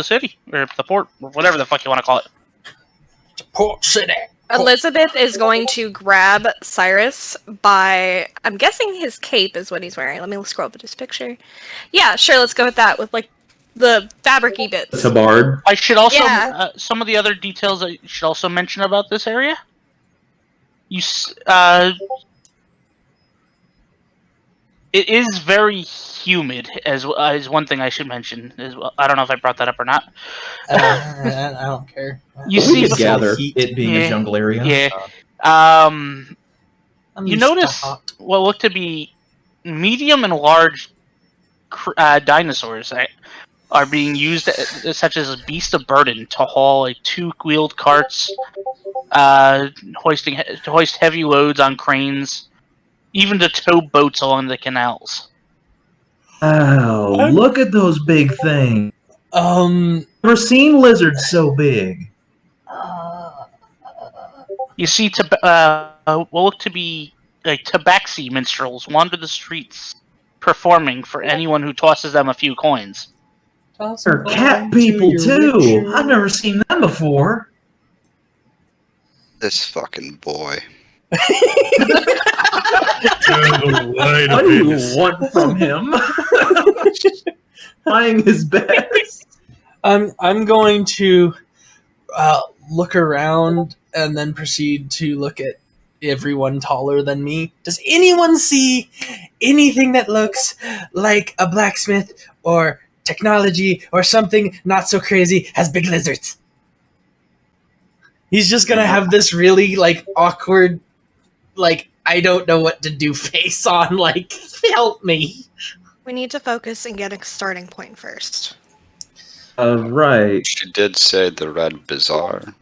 city or the port, or whatever the fuck you want to call it. Port City. Elizabeth is going to grab Cyrus by, I'm guessing his cape is what he's wearing. Let me scroll up at his picture. Yeah, sure, let's go with that, with like the fabric-y bits. Tabard. I should also Yeah. some of the other details I should also mention about this area. It is very humid, as one thing I should mention as well. I don't know if I brought that up or not. I don't care. You We see could the gather heat. it being a jungle area. Yeah. I'm You used to notice hot. what look to be medium and large dinosaurs are being used, such as a beast of burden, to haul like two-wheeled carts, to hoist heavy loads on cranes, even to tow boats along the canals. Wow, look at those big things. Never seen lizards so big. You see what look to be like tabaxi minstrels wander the streets, performing for anyone who tosses them a few coins. They're cat people too. I've never seen them before. this fucking boy. What do you want from him? Trying his best. I'm going to look around and then proceed to look at everyone taller than me. Does anyone see anything that looks like a blacksmith or technology or something not so crazy as big lizards? He's just gonna have this really like awkward, like I don't know what to do face on. Like, help me. We need to focus and get a starting point first. Right. She did say the Red Bazaar.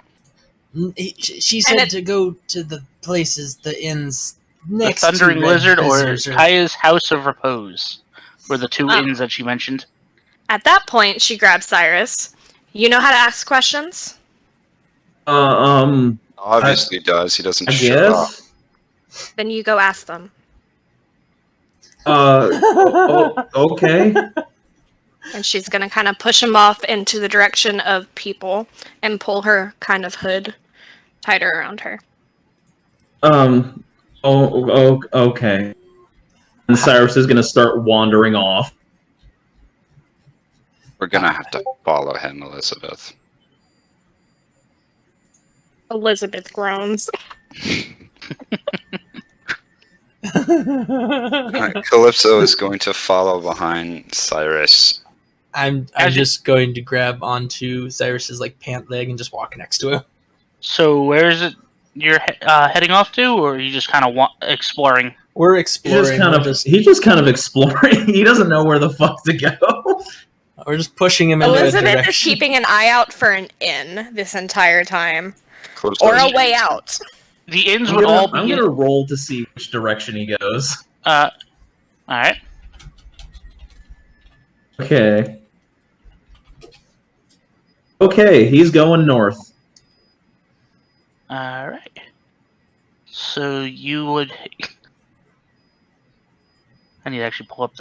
She said to go to the places, the inns next the Thundering to Red Lizard or Bazaar. Kaya's House of Repose were the two Oh. inns that she mentioned. At that point, she grabs Cyrus. You know how to ask questions? Obviously he does. He doesn't I shut up. guess. Then you go ask them. Okay. And she's going to kind of push him off into the direction of people and pull her kind of hood tighter around her. Okay. And Cyrus is gonna start wandering off. We're gonna have to follow him, Elizabeth. Elizabeth groans. Alright, Calypso is going to follow behind Cyrus. I'm just going to grab onto Cyrus's like pant leg and just walk next to him. So where is it you're heading off to, or are you just kind of exploring? We're exploring. He's just kind of exploring. He doesn't know where the fuck to go. We're just pushing him into a Elizabeth direction. is keeping an eye out for an inn this entire time. Calypso Or a is- way out. The inns would all be. I'm gonna roll to see which direction he goes. All right. Okay. Okay, he's going north. All right. So you would. I need to actually pull up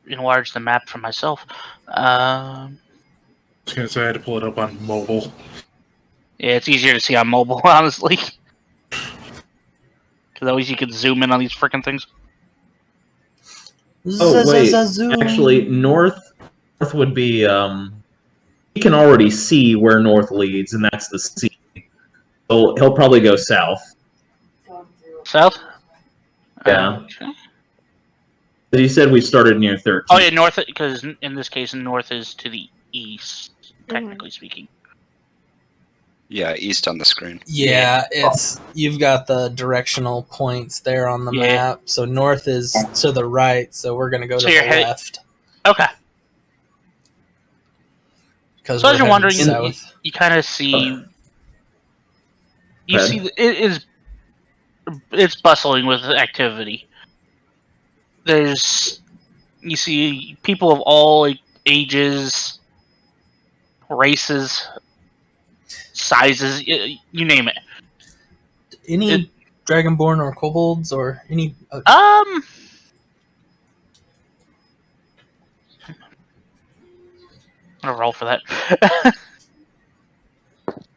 enlarge the map for myself. I was gonna say I had to pull it up on mobile. Yeah, it's easier to see on mobile, honestly. Because always you could zoom in on these freaking things. Oh wait, Zoom. actually, north would be. He can already see where north leads, and that's the sea. So he'll probably go south. South? Yeah. Okay. You said we started near 13. Oh yeah, north, because in this case, north is to the east, technically speaking. Yeah, east on the screen. Yeah, it's you've got the directional points there on the Yeah. map. So north is to the right, so we're gonna go So to you're the heading- left Okay. because So we're as you're heading wandering, south. you kind of see. You Okay. see, it's bustling with activity. You see people of all ages, races, sizes, you name it. Any dragonborn or kobolds or any? I'm gonna roll for that.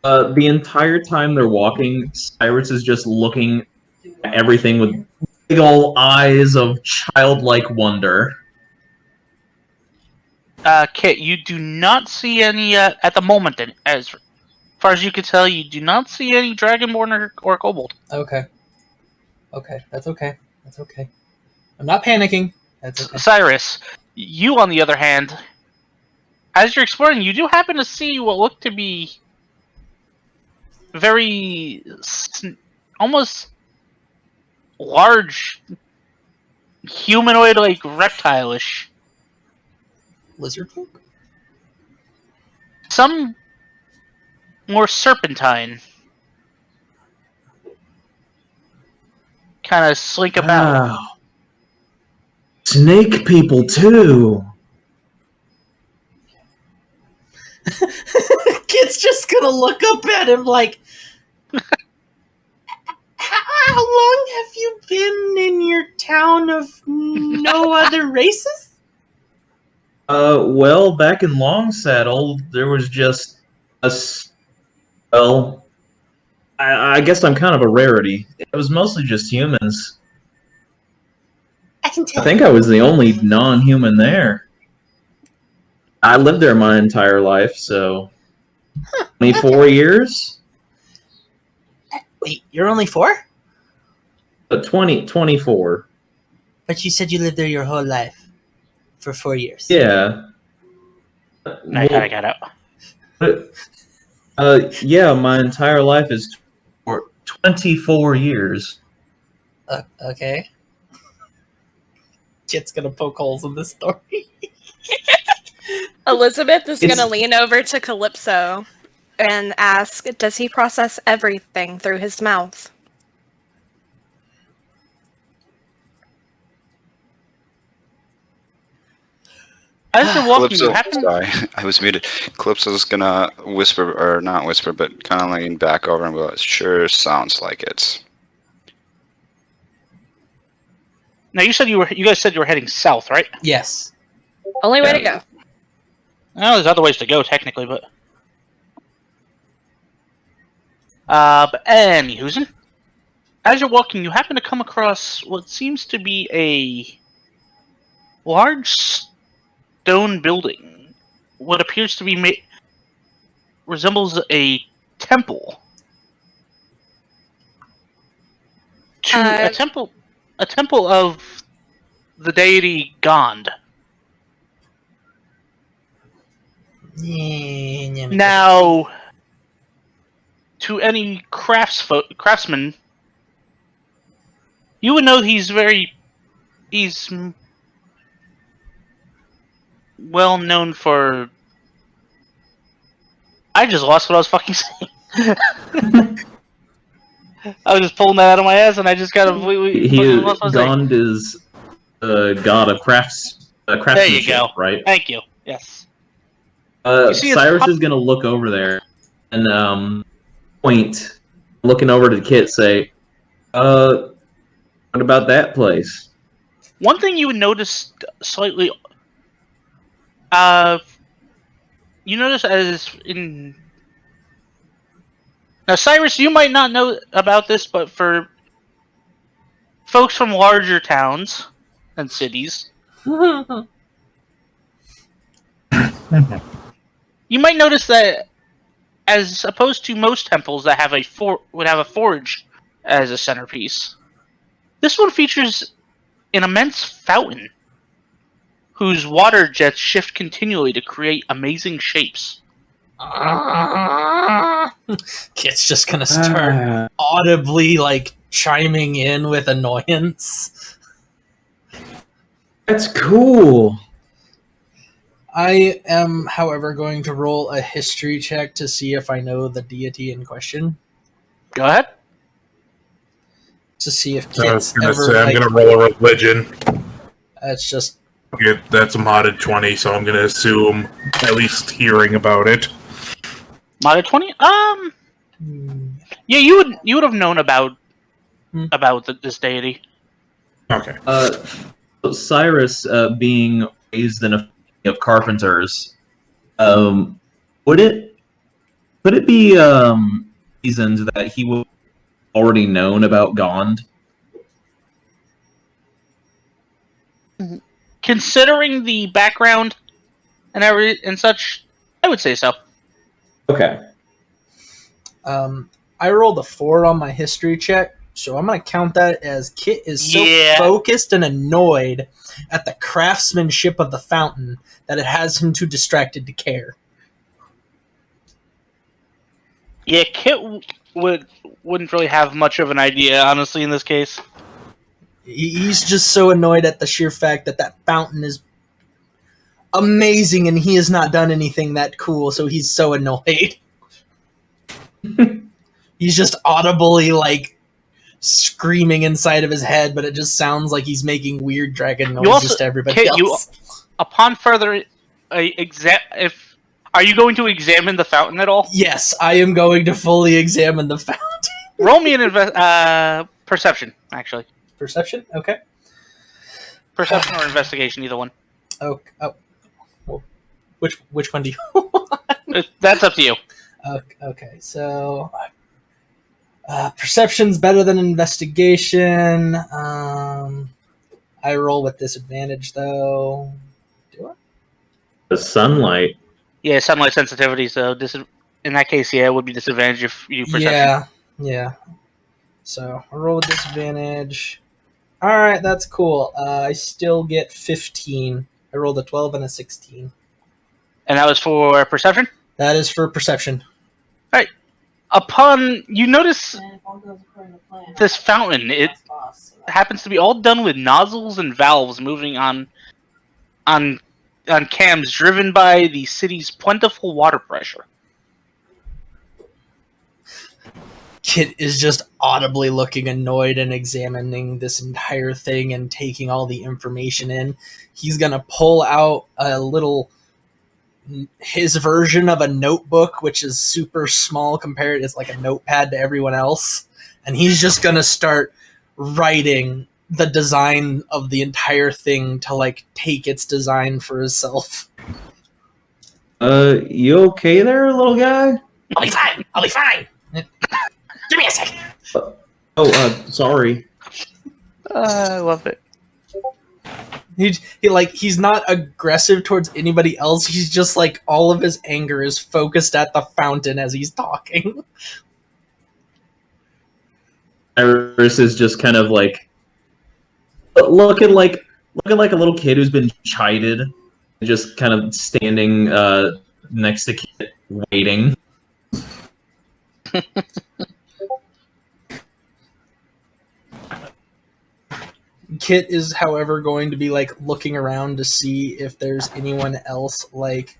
The entire time they're walking, Cyrus is just looking at everything with big ol' eyes of childlike wonder. Kit, you do not see any at the moment. As far as you can tell, you do not see any dragonborn or kobold. Okay, that's okay. That's okay. I'm not panicking. That's okay. Cyrus, you on the other hand, as you're exploring, you do happen to see what look to be very almost large humanoid, like reptile-ish. Lizard folk? Some more serpentine. Kind of slink about. Wow. Snake people, too. Kid's just gonna look up at him like, how long have you been in your town of no other races? Well, back in Long Saddle, there was just well, I guess I'm kind of a rarity. It was mostly just humans. I can tell. I think I was the only non-human there. I lived there my entire life, so 24 years? Wait, you're only 4? 24. But you said you lived there your whole life. For 4 years. Yeah. I kind of got out. Yeah, my entire life is 24 years. Okay. Kid's gonna poke holes in this story. Elizabeth is It's- going to lean over to Calypso and ask, does he process everything through his mouth? As you're walking, you Calypso, happen. sorry, I was muted. Calypso's gonna whisper, or not whisper, but kind of lean back over and go, "It sure sounds like it." Now you guys said you were heading south, right? Yes. Only way to Yeah. go. Well, there's other ways to go technically, but. But anywho, as you're walking, you happen to come across what seems to be a large stone building. What appears to be resembles a temple. A temple of the deity Gond. Now, to any craftsman, you would know he's well known for. I just lost what I was fucking saying. I was just pulling that out of my ass, and I just got He lost what I was saying. Gond is the god of craftsmanship, There you go. right? Thank you. Yes. You see his Cyrus is gonna look over there and point, looking over to the kid, say, "What about that place?" One thing you would notice slightly, you notice as in now, Cyrus, you might not know about this, but for folks from larger towns and cities, you might notice that, as opposed to most temples that have would have a forge as a centerpiece, This one features an immense fountain whose water jets shift continually to create amazing shapes. Kit's just gonna start audibly like chiming in with annoyance. That's cool. I am, however, going to roll a history check to see if I know the deity in question. Go ahead. To see if I was Kit's gonna ever say I'm like, gonna roll a religion. It's just Okay, that's a modded 20, so I'm gonna assume at least hearing about it. Modded 20? Yeah, you would have known about this deity. Okay. Cyrus, being raised in a family of carpenters, could it be reasoned that he would already known about Gond? Considering the background and such, I would say so. Okay. I rolled a 4 on my history check, so I'm gonna count that as Kit is so Yeah. focused and annoyed at the craftsmanship of the fountain that it has him too distracted to care. Yeah, Kit wouldn't really have much of an idea, honestly, in this case. He's just so annoyed at the sheer fact that that fountain is amazing and he has not done anything that cool, so he's so annoyed. He's just audibly like screaming inside of his head, but it just sounds like he's making weird dragon noises to everybody Kit, else. Upon further are you going to examine the fountain at all? Yes, I am going to fully examine the fountain. Roll me an perception, actually. Perception? Okay. Perception or investigation, either one. Oh. Well, which one do you want? That's up to you. Okay, so perception's better than investigation. I roll with disadvantage though. Do I? The sunlight. Yeah, sunlight sensitivity, so in that case, yeah, it would be disadvantage if you do perception. Yeah. So I roll with disadvantage. Alright, that's cool. I still get 15. I rolled a 12 and a 16. And that was for perception? That is for perception. Alright. You notice this fountain, it happens to be all done with nozzles and valves moving on cams driven by the city's plentiful water pressure. Kit is just audibly looking annoyed and examining this entire thing and taking all the information in. He's gonna pull out his version of a notebook, which is super small compared. It's like a notepad to everyone else, and he's just gonna start writing the design of the entire thing to like take its design for himself. You okay there, little guy? I'll be fine. Give me a second. Sorry. I love it. He's not aggressive towards anybody else. He's just like all of his anger is focused at the fountain as he's talking. Iris is just kind of like looking like a little kid who's been chided, just kind of standing next to Kit, waiting. Kit is, however, going to be like looking around to see if there's anyone else like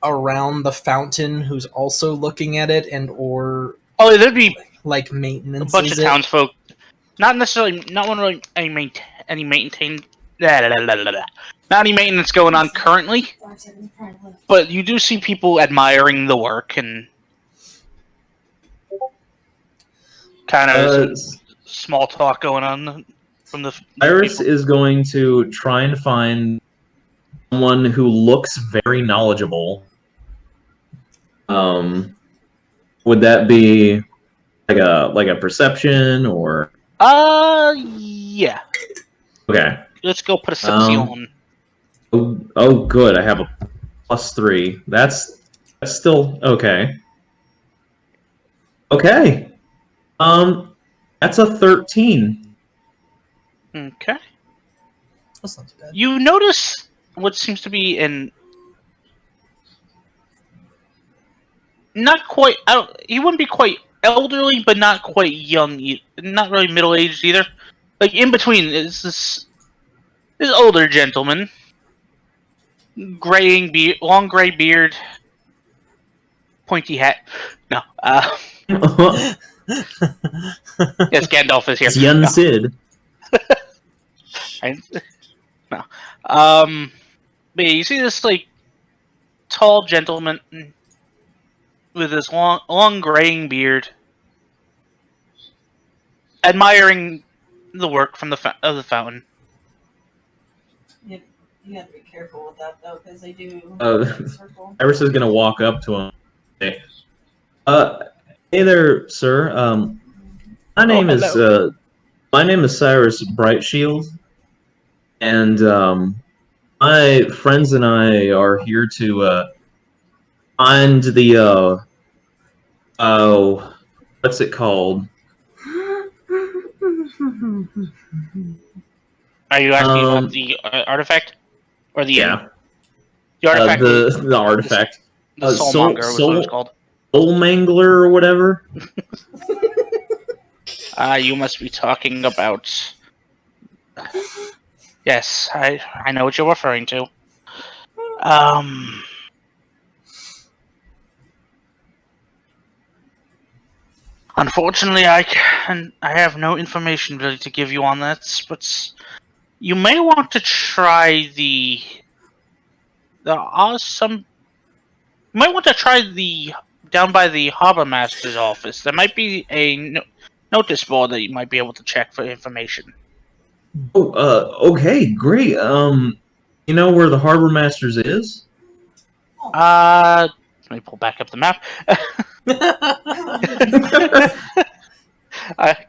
around the fountain who's also looking at it any maintenance. A bunch of townsfolk, not necessarily, not any maintenance going on currently, but you do see people admiring the work and kind of small talk going on from the Iris people. is going to try and find someone who looks very knowledgeable. Would that be like a perception or? Yeah. Okay. Let's go perception. Oh, good. I have a +3. That's still okay. Okay. That's a 13. Okay. That's not too bad. You notice what seems to be an not quite. He wouldn't be quite elderly, but not quite young. Not really middle aged either. Like in between is this older gentleman, graying beard, long gray beard, pointy hat. No. Yes, Gandalf is here. It's Yen No. Sid. No. But yeah, you see this like tall gentleman with this long graying beard, admiring the work from the fountain. You have to be careful with that though, because they do circle. Iris is gonna walk up to him. And say, hey there, sir. My name is Cyrus Brightshield, and my friends and I are here to find the what's it called? Are you asking about the artifact? Or the Yeah, the artifact? the artifact, the Soulmonger was what it's called. Soul Mangler or whatever. You must be talking about. Yes, I know what you're referring to. Unfortunately, I have no information really to give you on that, but you may want to try there are some. You might want to try down by the harbor master's office. There might be a notice board that you might be able to check for information. Oh, okay, great. You know where the harbor master's is? Let me pull back up the map.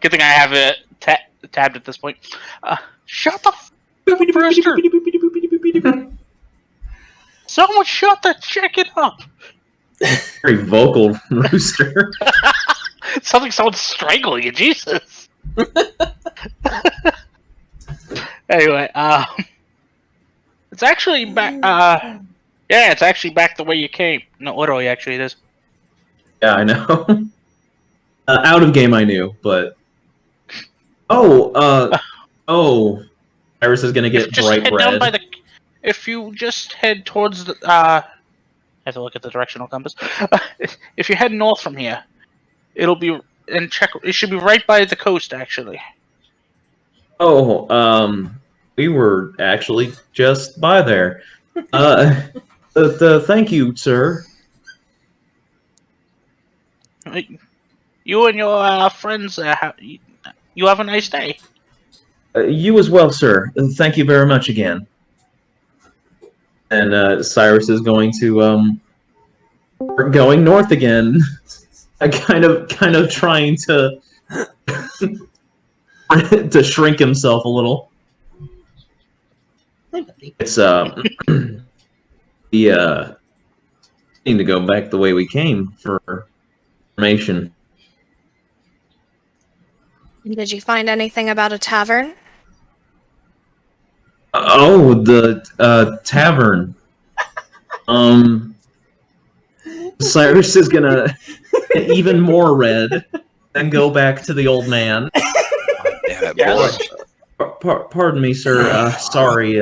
Good thing I have it tabbed at this point. Shut the f*** up, Brewster! Someone shut the chicken up! Very vocal rooster. Sounds like someone's strangling you, Jesus! Anyway, it's actually back, yeah, it's actually back the way you came. No, literally, actually, it is. Yeah, I know. Out of game, I knew, but Iris is gonna get Just bright head red. down by if you just head towards the, I have to look at the directional compass. If you head north from here, it'll be it should be right by the coast, actually. Oh, we were actually just by there. Thank you, sir. You and your friends, you have a nice day. You as well, sir. Thank you very much again. And Cyrus is going to going north again. kind of trying to to shrink himself a little. It's the need to go back the way we came for information. Did you find anything about a tavern? Oh, the tavern. Cyrus is gonna get even more red and go back to the old man. Damn it, Yes. boy. Pardon me, sir. Sorry.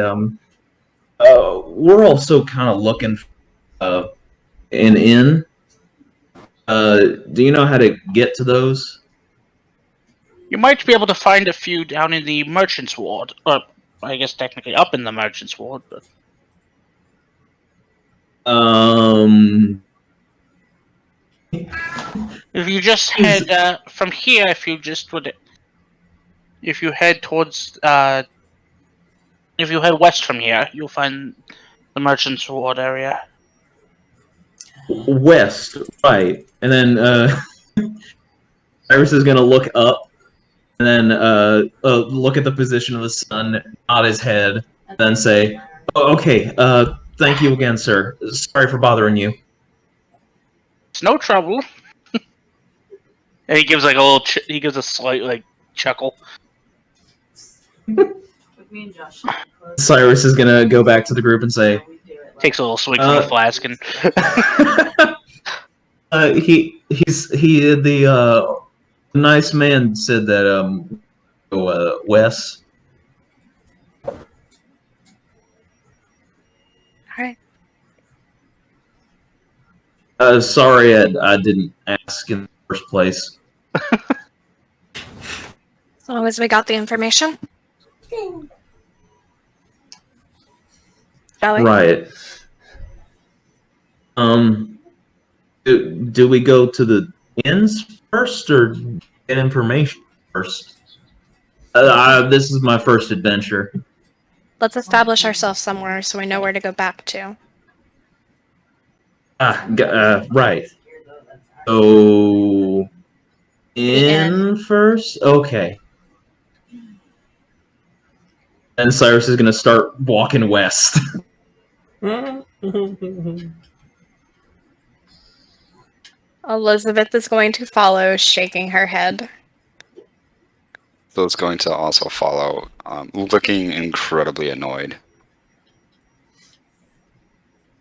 We're also kind of looking for an inn. Do you know how to get to those? You might be able to find a few down in the Merchant's Ward, or I guess technically up in the Merchant's Ward. But if you just head from here, if you head towards, if you head west from here, you'll find the Merchant's Ward area. West, right? And then Cyrus is gonna look up, and then look at the position of the sun, nod his head, and then say, oh, "Okay, thank you again, sir. Sorry for bothering you." It's no trouble. And he gives like a little, he gives a slight like chuckle. With me and Josh. Cyrus is gonna go back to the group and say, Takes a little swig from the flask and the nice man said that Wes. Alright. Sorry, I didn't ask in the first place. As long as we got the information. Shall we? Right. Do we go to the inns first or get information first? This is my first adventure. Let's establish ourselves somewhere so we know where to go back to. Right. So, in first? Okay. And Cyrus is going to start walking west. Elizabeth is going to follow, shaking her head. Phil's going to also follow, looking incredibly annoyed.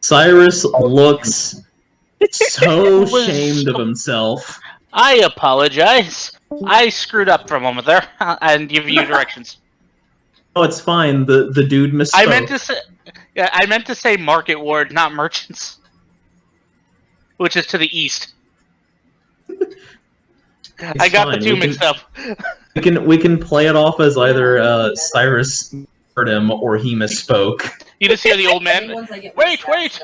Cyrus looks so ashamed of himself. I apologize. I screwed up for a moment there and give you directions. Oh, it's fine. The dude misspoke. I meant to say Market Ward, not Merchants, which is to the east. I got the two mixed up. We can play it off as either Cyrus heard him or he misspoke. You just hear the old man. Wait!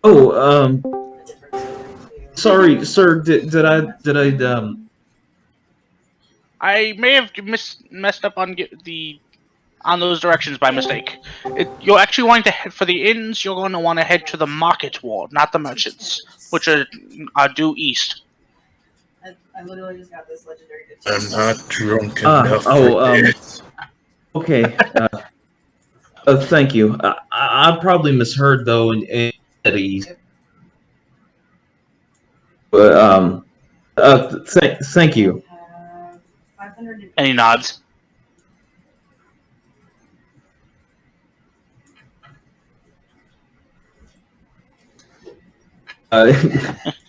Oh, sorry, sir. Did I I may have messed up on those directions by mistake. You're actually going to head for the inns. You're going to want to head to the Market Ward, not the Merchants, which are due east. I literally just got this legendary good I'm not drunk enough for this. Okay. Thank you. I probably misheard though. But thank you. And he nods.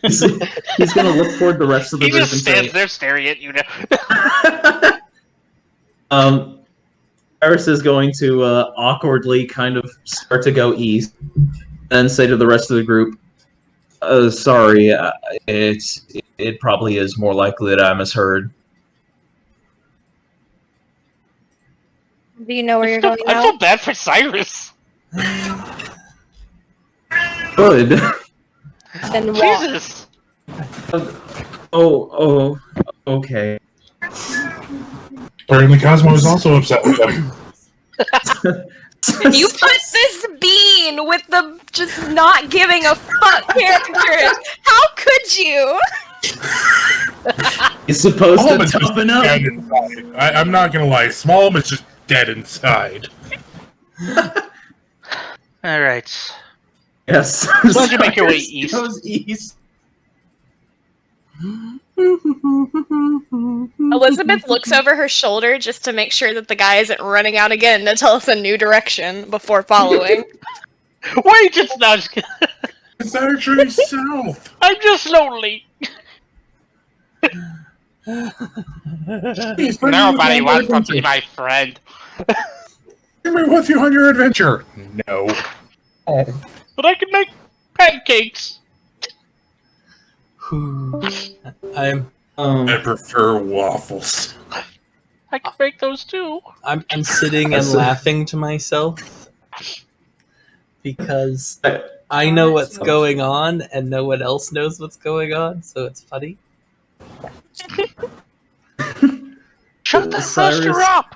He's gonna look toward the rest of the He group just and stands say, there staring at you now. Paris is going to awkwardly kind of start to go east, and say to the rest of the group, "Sorry, it probably is more likely that I misheard." Do you know where you're going I now? feel bad for Cyrus. Good. Then walk. Jesus. Okay. Apparently Cosmo is also upset with them. You put this bean with the just not giving a fuck character. How could you? You're supposed Smallum to is just toughen up. dead inside. I'm not gonna lie, Smallum is just dead inside. Alright. Yes. Why don't you make your way east? Goes east. Elizabeth looks over her shoulder just to make sure that the guy isn't running out again to tell us a new direction before following. Wait, it's not. It's actually south. I'm just lonely. Jeez, Nobody you wants to adventure. be my friend. Take me with you on your adventure. No. But I can make pancakes. I'm I prefer waffles. I can make those too. I'm sitting and laughing to myself because I know what's going on and no one else knows what's going on, so it's funny. Shut the thruster up!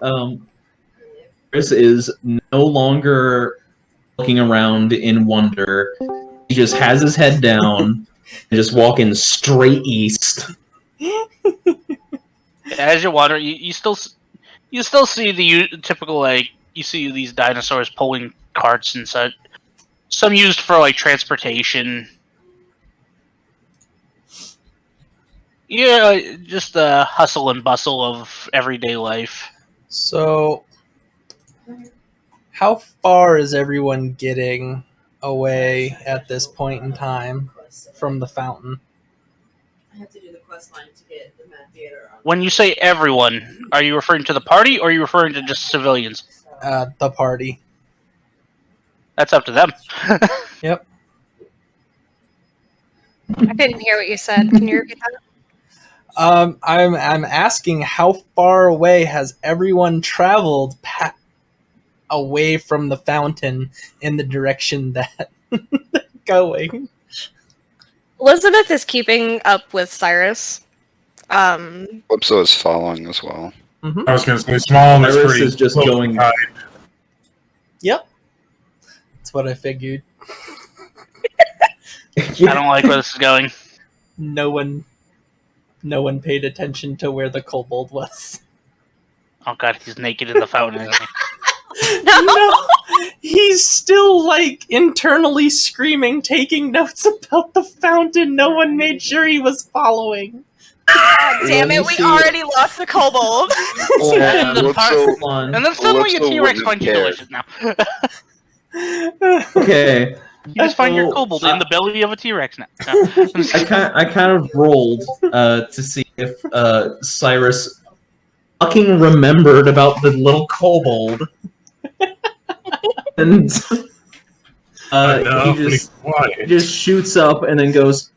Chris is no longer looking around in wonder. He just has his head down and just walking straight east. As you water, you still see the typical, like, you see these dinosaurs pulling carts and such. Some used for like transportation. Yeah, just the hustle and bustle of everyday life. So, how far is everyone getting away at this point in time from the fountain? I have to do the quest line to get the Mad Theater on. When you say everyone, are you referring to the party or are you referring to just civilians? The party. That's up to them. Yep. I didn't hear what you said. Can you repeat that? I'm asking how far away has everyone traveled away from the fountain in the direction that they're going? Elizabeth is keeping up with Cyrus. Calypso is following as well. I was going to say, Small is Iris pretty is just close going- behind. Yep. That's what I figured. I don't like where this is going. No one paid attention to where the kobold was. Oh god, he's naked in the fountain. Isn't he? No, he's still like internally screaming, taking notes about the fountain. No one made sure he was following. Damn it, we already lost the kobold. Yeah, And the Calypso- hold And then suddenly a Calypso T-Rex wouldn't finds you care. delicious now. on. Okay. You just find your So, kobold in the belly of a T-Rex now. I kind of rolled to see if Cyrus fucking remembered about the little kobold, and he just shoots up and then goes,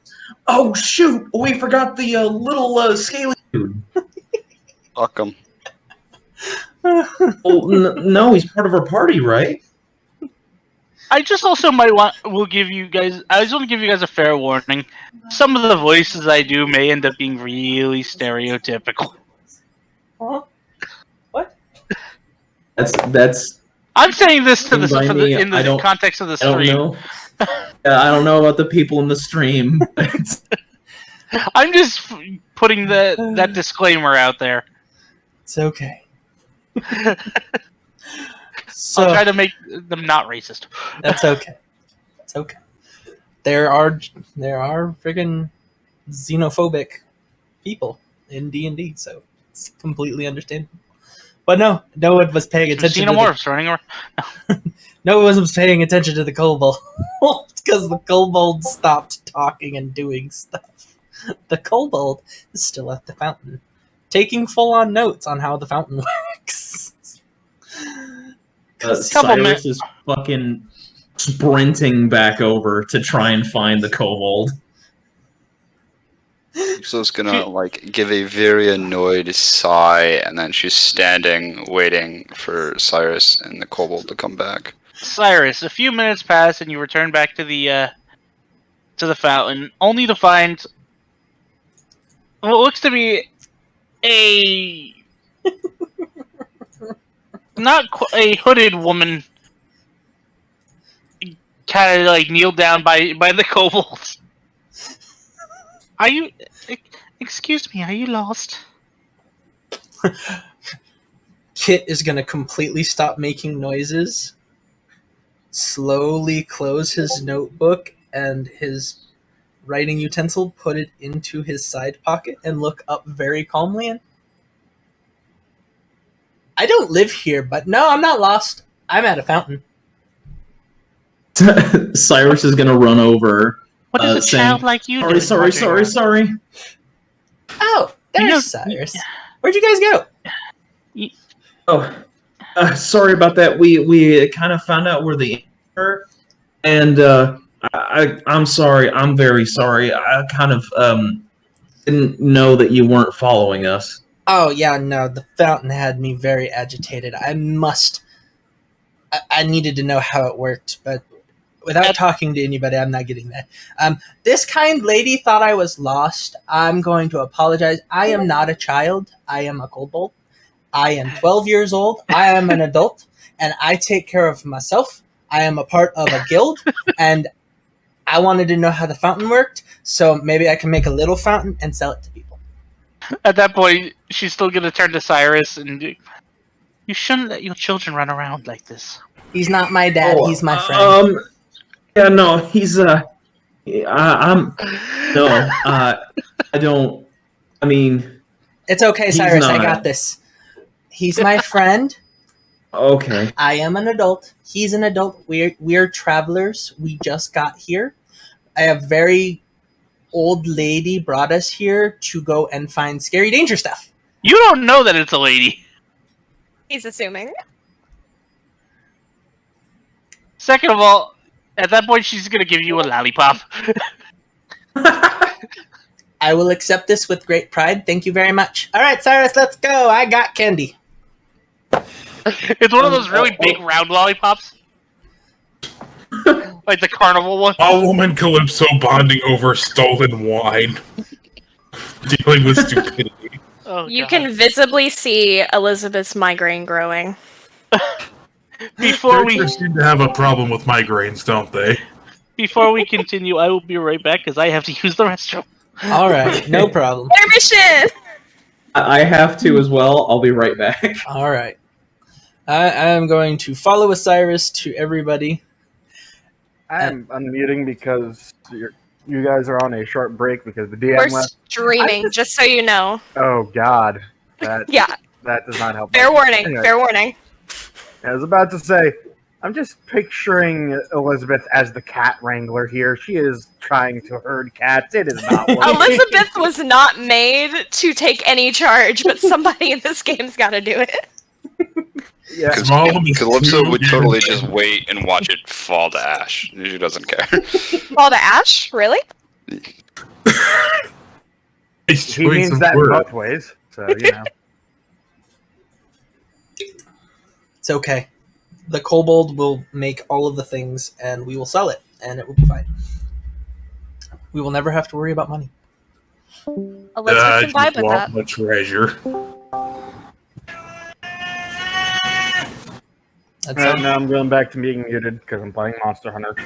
"Oh shoot! We forgot the little scaly dude." Fuck him. Well, no, he's part of our party, right? I just also will give you guys. I just want to give you guys a fair warning. Some of the voices I do may end up being really stereotypical. Huh? What? That's. I'm saying this to By in me, the I don't- context of the I don't stream. know. I don't know about the people in the stream. I'm just putting that disclaimer out there. It's okay. I'll So try to make them not racist. that's okay. It's okay. There are friggin' xenophobic people in D&D, so it's completely understandable. But no one was paying attention. Xenomorphs running around. No one was paying attention to the kobold because the kobold stopped talking and doing stuff. The kobold is still at the fountain, taking full-on notes on how the fountain works. Couple Cyrus is fucking sprinting back over to try and find the kobold. Calypso's gonna like give a very annoyed sigh, and then she's standing waiting for Cyrus and the kobold to come back. Cyrus, a few minutes pass and you return back to the fountain, only to find what looks to be a a hooded woman, kind of like kneeled down by the kobolds. Are you? Excuse me. Are you lost? Kit is going to completely stop making noises, slowly close his notebook and his writing utensil, put it into his side pocket, and look up very calmly. And I don't live here, but no, I'm not lost. I'm at a fountain. Cyrus is gonna run over. What does a saying, child like you do? Sorry. Oh, there's Cyrus. Where'd you guys go? Oh, sorry about that. We kind of found out where the are, and I'm sorry. I'm very sorry. I kind of didn't know that you weren't following us. Oh, yeah, no, the fountain had me very agitated. I needed to know how it worked, but without talking to anybody, I'm not getting that. This kind lady thought I was lost. I'm going to apologize. I am not a child. I am a kobold. I am 12 years old. I am an adult, and I take care of myself. I am a part of a guild, and I wanted to know how the fountain worked, so maybe I can make a little fountain and sell it to people. At that point, she's still gonna turn to Cyrus and you shouldn't let your children run around like this. He's not my dad. He's my friend. Yeah, no, he's I don't. I mean, It's okay, He's Cyrus. I not. got this. He's my friend. okay. I am an adult. He's an adult. We're travelers. We just got here. A very old lady brought us here to go and find scary danger stuff. You don't know that it's a lady. He's assuming. Second of all, at that point, she's gonna give you a lollipop. I will accept this with great pride. Thank you very much. All right, Cyrus, let's go. I got candy. It's one of those really big round lollipops. Like the carnival one. Gollum and Calypso bonding over stolen wine. Dealing with stupidity. Oh, You God. can visibly see Elizabeth's migraine growing. Before we Characters seem to have a problem with migraines, don't they? continue, I will be right back because I have to use the restroom. All right, no problem. Intermission! I have to as well. I'll be right back. All right. I am going to follow Cyrus to everybody. I'm unmuting because you guys are on a short break because the DM We're left. streaming, just so you know. Oh God, that Yeah, does not help. fair warning, Anyway. fair warning. I was about to say, I'm just picturing Elizabeth as the cat wrangler here. She is trying to herd cats. It is not working. Elizabeth was not made to take any charge, but somebody in this game's gotta do it. Yeah. Small of them is Calypso too would totally good. just wait and watch it fall to ash. She doesn't care. Fall to ash? Really? Nice He choice means of that in word. both ways. So you know. It's okay. The kobold will make all of the things, and we will sell it, and it will be fine. We will never have to worry about money. Elizabeth I can vibe just with want that. the treasure. That's Right all. now I'm going back to being muted because I'm playing Monster Hunter.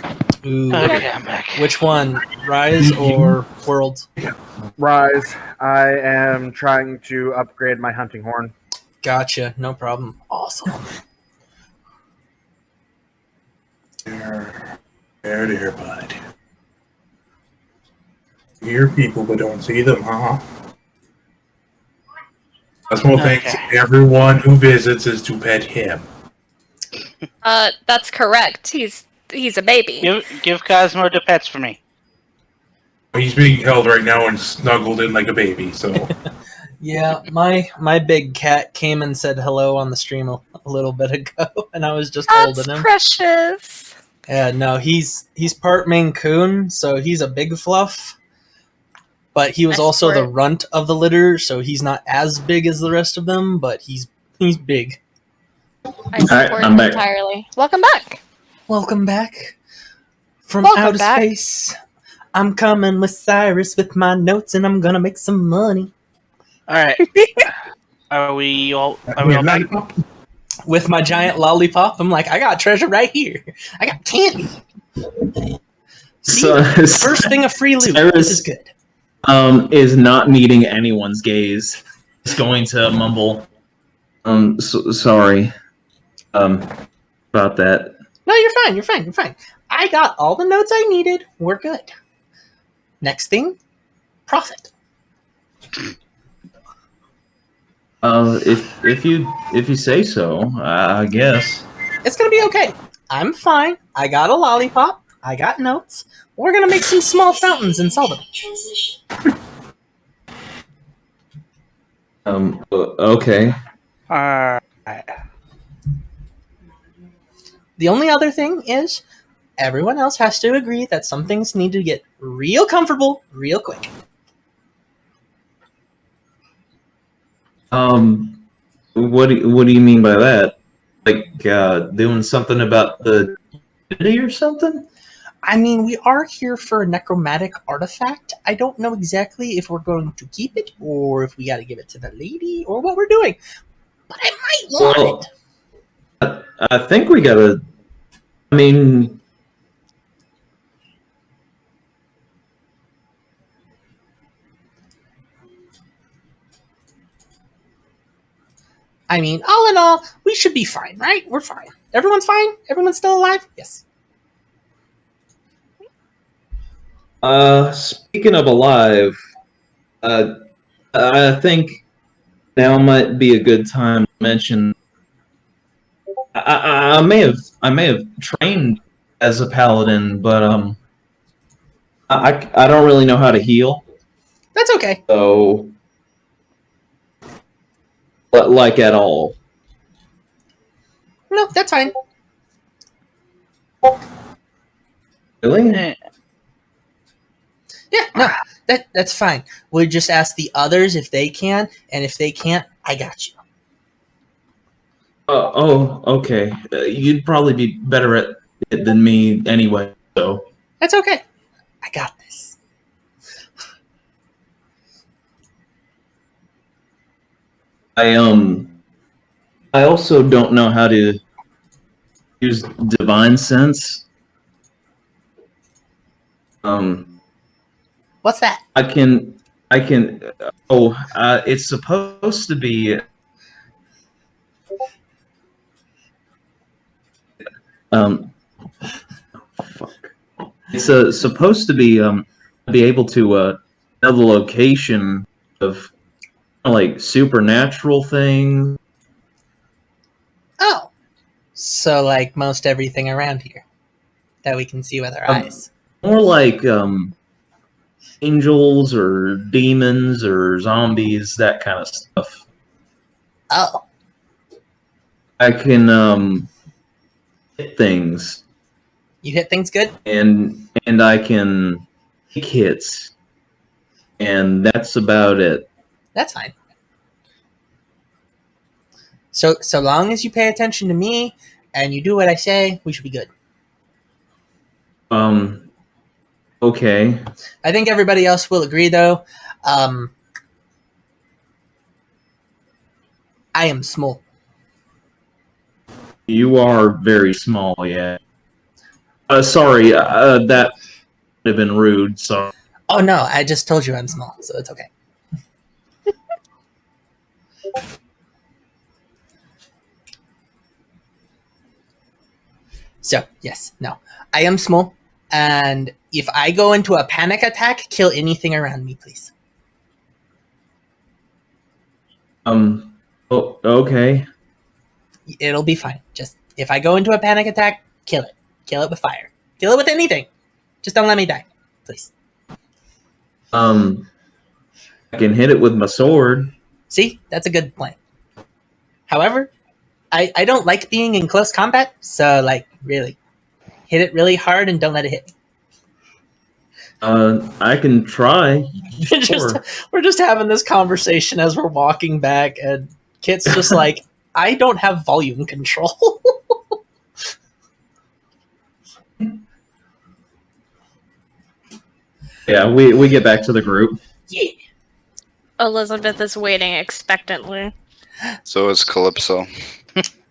Ooh. Okay, I'm back. Which one? Rise or World? Rise, I am trying to upgrade my hunting horn. Gotcha. No problem. Awesome. There, bud. You hear people but don't see them, huh? Special thanks to everyone who visits is to pet him. That's correct. He's a baby. Give Cosmo the pets for me. He's being held right now and snuggled in like a baby, so... Yeah, my big cat came and said hello on the stream a little bit ago, and I was just That's holding him. precious. Yeah, no, he's part Maine Coon, so he's a big fluff. But he was I also the support. runt of the litter, so he's not as big as the rest of them, but he's big. I support I'm him back. entirely. Welcome back. Welcome back from Welcome outer back. space. I'm coming with Cyrus with my notes, and I'm gonna make some money. All right. Are we all back? lollipop? With my giant lollipop, I'm like, I got treasure right here. I got candy. See, So, first thing of free loot. Cyrus- This is good. is not meeting anyone's gaze. He's going to mumble. Sorry. About that. No, you're fine. You're fine. You're fine. I got all the notes I needed. We're good. Next thing, profit. If you say so, I guess. It's gonna be okay. I'm fine. I got a lollipop. I got notes. We're gonna make some small fountains and sell them. Okay. The only other thing is, everyone else has to agree that some things need to get real comfortable real quick. What do you mean by that? Like doing something about the city or something? I mean, we are here for a necromantic artifact. I don't know exactly if we're going to keep it or if we got to give it to the lady or what we're doing. But I might want it. I think we gotta. I mean, I mean, all in all, we should be fine, right? We're fine. Everyone's fine? Everyone's still alive? Yes. speaking of alive, I think now might be a good time to mention. I may have trained as a paladin, but I don't really know how to heal. That's okay. So, but like at all. No, that's fine. Really? Eh, Yeah, no, that's fine. We'll just ask the others if they can, and if they can't, I got you. Okay. You'd probably be better at it than me anyway. So, That's okay. I got this. I also don't know how to use divine sense. What's that? I can. It's supposed to be. Fuck. It's supposed to be able to know the location of like supernatural things. Oh, so like most everything around here that we can see with our eyes. More like angels or demons or zombies, that kind of stuff. Oh, I can hit things, you hit things good? and I can take hits, and that's about it. That's fine. So long as you pay attention to me and you do what I say, we should be good. Okay. I think everybody else will agree, though. I am small. You are very small, yeah. Sorry, that would have been rude. So, Oh no, I just told you I'm small, so it's okay. So, yes, no. I am small, and if I go into a panic attack, kill anything around me, please. okay. It'll be fine. Just, if I go into a panic attack, kill it. Kill it with fire. Kill it with anything. Just don't let me die, please. I can hit it with my sword. See? That's a good plan. However, I don't like being in close combat, so, like, really. Hit it really hard and don't let it hit me. I can try. Sure. We're just having this conversation as we're walking back, and Kit's just like, I don't have volume control. Yeah, we get back to the group. Yeah. Elizabeth is waiting expectantly. So is Calypso.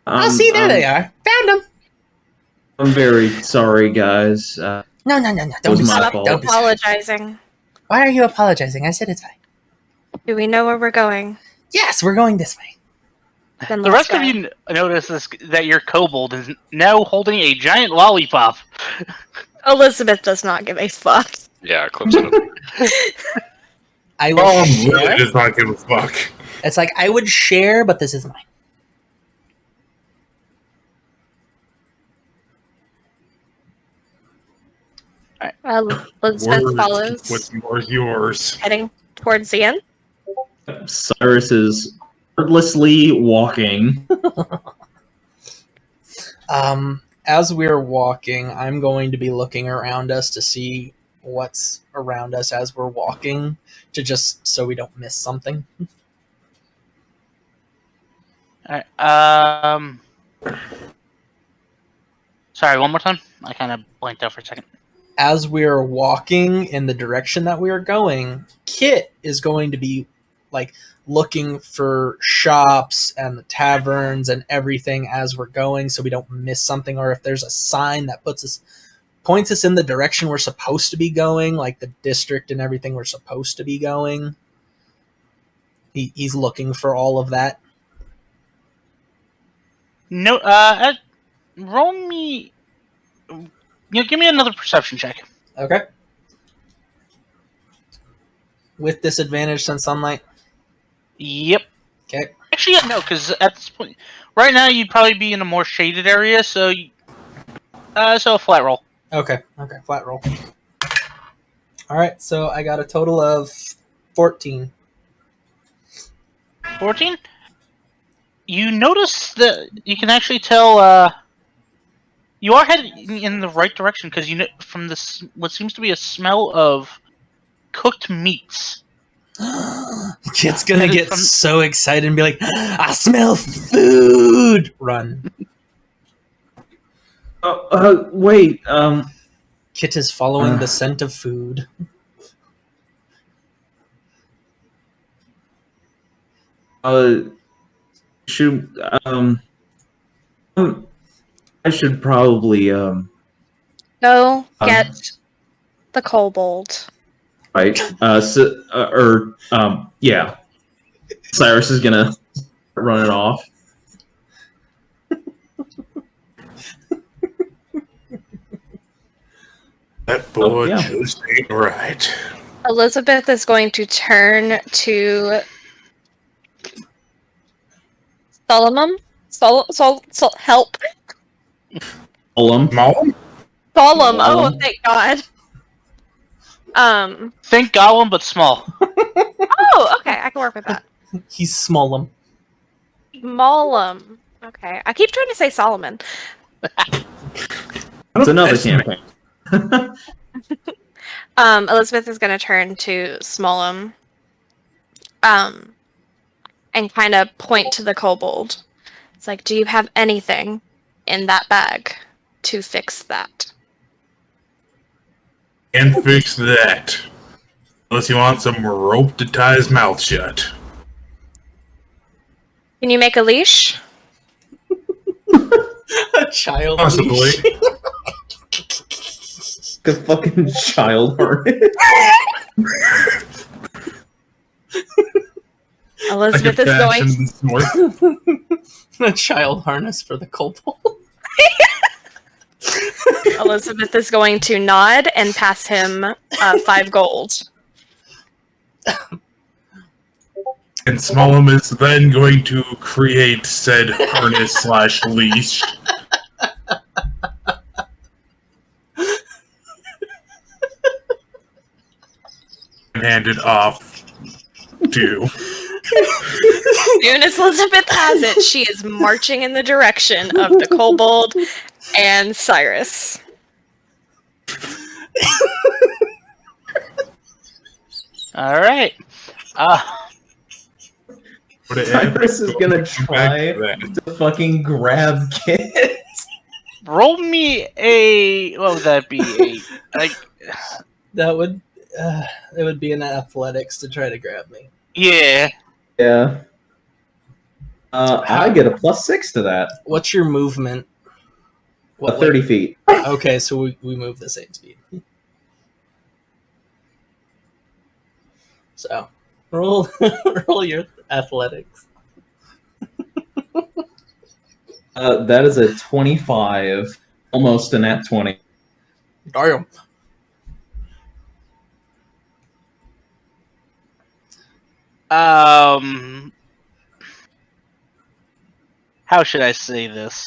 Oh, see, there they are. Found them. I'm very sorry, guys. No. was Don't be my sorry. fault. Don't be sorry. Apologizing. Why are you apologizing? I said it's fine. Do we know where we're going? Yes, we're going this way. Then The let's rest of go. you notice that your kobold is now holding a giant lollipop. Elizabeth does not give a fuck. Yeah, Calypso. I will Oh, share. really does not give a fuck. It's like, I would share, but this is mine. Elizabeth follows, What's yours? heading towards the end. Cyrus is effortlessly walking. As we're walking, I'm going to be looking around us to see what's around us as we're walking, to just so we don't miss something. Alright, sorry, one more time? I kind of blanked out for a second. As we're walking in the direction that we are going, Kit is going to be like looking for shops and the taverns and everything as we're going, so we don't miss something, or if there's a sign that points us in the direction we're supposed to be going, like the district and everything we're supposed to be going. He's looking for all of that. No, roll me. Give me another perception check. Okay. With disadvantage since sunlight. Yep. Okay. Actually, yeah, no, because at this point, right now you'd probably be in a more shaded area, so so a flat roll. Okay. Flat roll. All right. So I got a total of 14. 14. You notice that you can actually tell. You are heading in the right direction because you know from this what seems to be a smell of cooked meats. Kid's gonna That is get from- so excited and be like, "I smell food!" Run. Wait. Kit is following the scent of food. Should I should probably Go get the kobold. right. Yeah. Cyrus is gonna run it off. That boy yeah. just ain't right. Elizabeth is going to turn to Solomon. Help. Olum. Small? Solemn. Oh, Gollum. thank God. Think Gollum, but small. Oh, okay. I can work with that. He's smallum. Mollum. Okay. I keep trying to say Solomon. It's another Estimate. campaign. Elizabeth is going to turn to Smallum. And kind of point to the kobold. It's like, do you have anything in that bag to fix that? Can't fix that. Unless you want some rope to tie his mouth shut. Can you make a leash? A child. Possibly. leash. The fucking child harness. Elizabeth Like a is going. fashion north. A child harness for the kobold. Elizabeth is going to nod and pass him 5 gold. And Smallum is then going to create said harness / leash. And hand it off to. As soon as Elizabeth has it, she is marching in the direction of the kobold and Cyrus. All right. Cyrus is gonna try to fucking grab Kit. Roll me a. What would that be? That would. It would be in athletics to try to grab me. Yeah. Yeah. I get a +6 to that. What's your movement? 30 feet. Okay, so we move the same speed. So roll your athletics. That is a 25, almost a nat 20. Damn. How should I say this?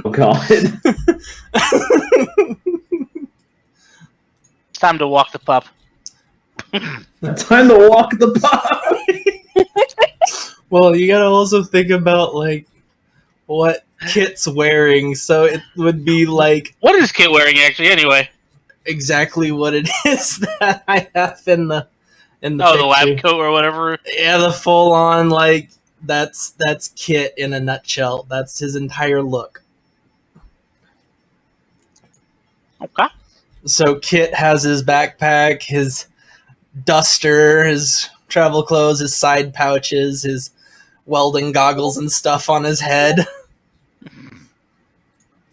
Oh god. It's time to walk the pup. Time to walk the pup. Well, you gotta also think about like what Kit's wearing, so it would be like What is Kit wearing actually? Anyway. exactly what it is that I have in the The picture. lab coat or whatever. Yeah, the full on like that's Kit in a nutshell. That's his entire look. Okay. So Kit has his backpack, his duster, his travel clothes, his side pouches, his welding goggles and stuff on his head.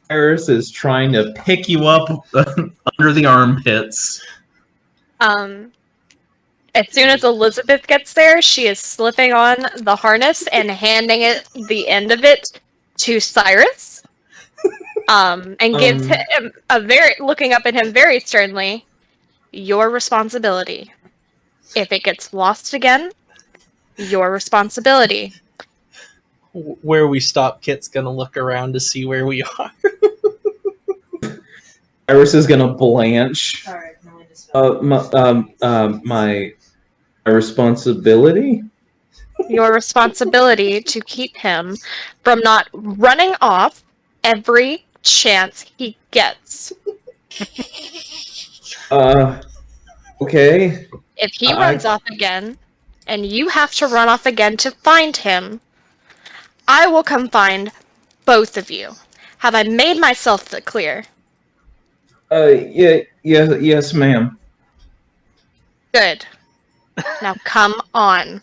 Cyrus is trying to pick you up under the armpits. As soon as Elizabeth gets there, she is slipping on the harness and handing it the end of it to Cyrus. And gives him looking up at him very sternly, your responsibility. If it gets lost again, your responsibility. Where we stop, Kit's gonna look around to see where we are. Iris is gonna blanch. Sorry, I can only dispel. My responsibility. Your responsibility to keep him from not running off every chance he gets. Okay. If he runs off again, and you have to run off again to find him, I will come find both of you. Have I made myself clear? Yes, ma'am. Good. Now come on.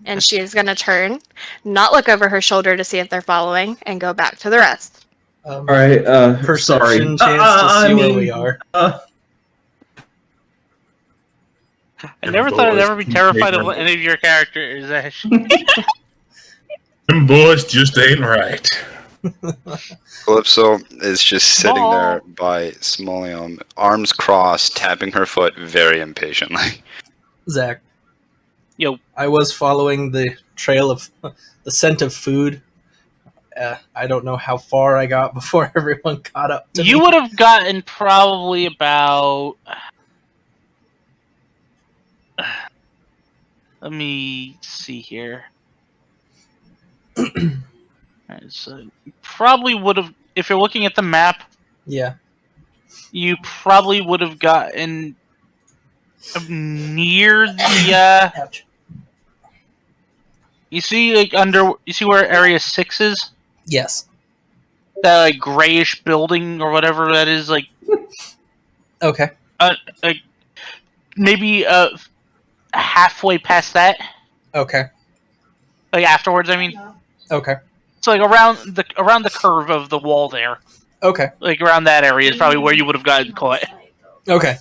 And she is going to turn, not look over her shoulder to see if they're following, and go back to the rest. All right. Perception sorry. chance to see where we are. I never thought I'd ever be terrified of any of your characters, Ash. Them boys just ain't right. Calypso is just sitting there by Smolium, arms crossed, tapping her foot very impatiently. Zach. Yo. I was following the trail of the scent of food. I don't know how far I got before everyone caught up to me. You would have gotten probably about... Let me see here. Alright, so you probably would have, if you're looking at the map, Yeah. you probably would have gotten near the. Ouch. You see, like you see where Area 6 is? Yes. That like grayish building or whatever that is, like Okay. like maybe halfway past that. Okay. Like afterwards, I mean. Okay. So like around the curve of the wall there. Okay. Like around that area is probably where you would have gotten caught. Okay.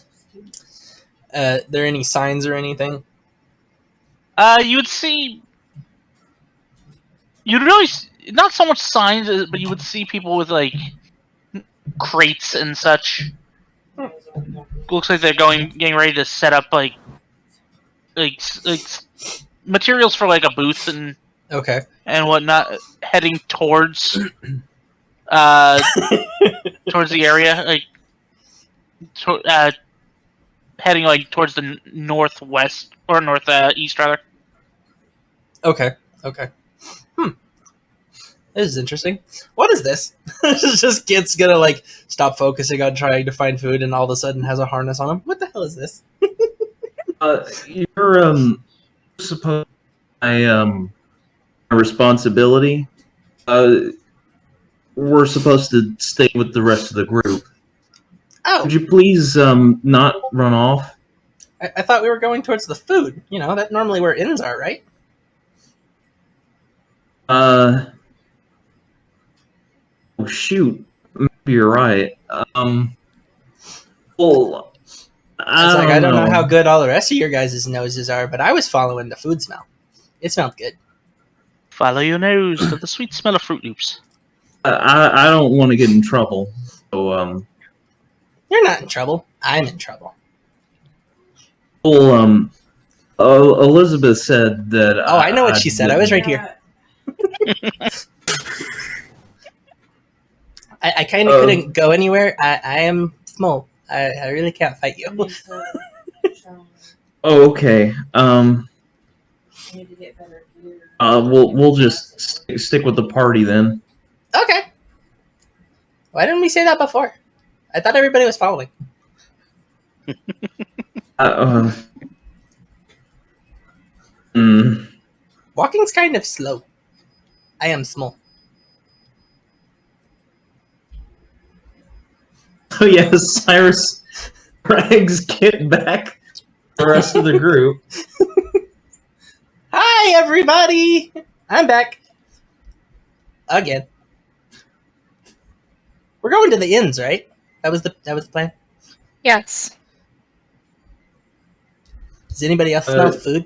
There any signs or anything? You would see. You'd really not so much signs, but you would see people with like crates and such. Looks like they're getting ready to set up like materials for like a booth and Okay. and whatnot, heading towards towards the area, like heading like towards the northwest or northeast rather. Okay. Okay. This is interesting. What is this? This is just kids gonna like stop focusing on trying to find food and all of a sudden has a harness on him. What the hell is this? You're supposed a responsibility. We're supposed to stay with the rest of the group. Oh, Could you please not run off? I thought we were going towards the food. You know, that normally where inns are, right? Oh shoot, maybe you're right. Well, I don't know how good all the rest of your guys' noses are, but I was following the food smell. It smelled good. Follow your nose to the sweet smell of Fruit Loops. I don't want to get in trouble. So You're not in trouble. I'm in trouble. well, Elizabeth said that. Oh, I know what she said. I was right here. I kind of couldn't go anywhere. I am small. I really can't fight you. Oh, okay. We'll just stick with the party then. Okay. Why didn't we say that before? I thought everybody was following. Walking's kind of slow. I am small. Oh yes, Cyrus drags Kit back. The rest of the group. Hi, everybody! I'm back. Again. We're going to the inns, right? That was the plan? Yes. Does anybody else smell food?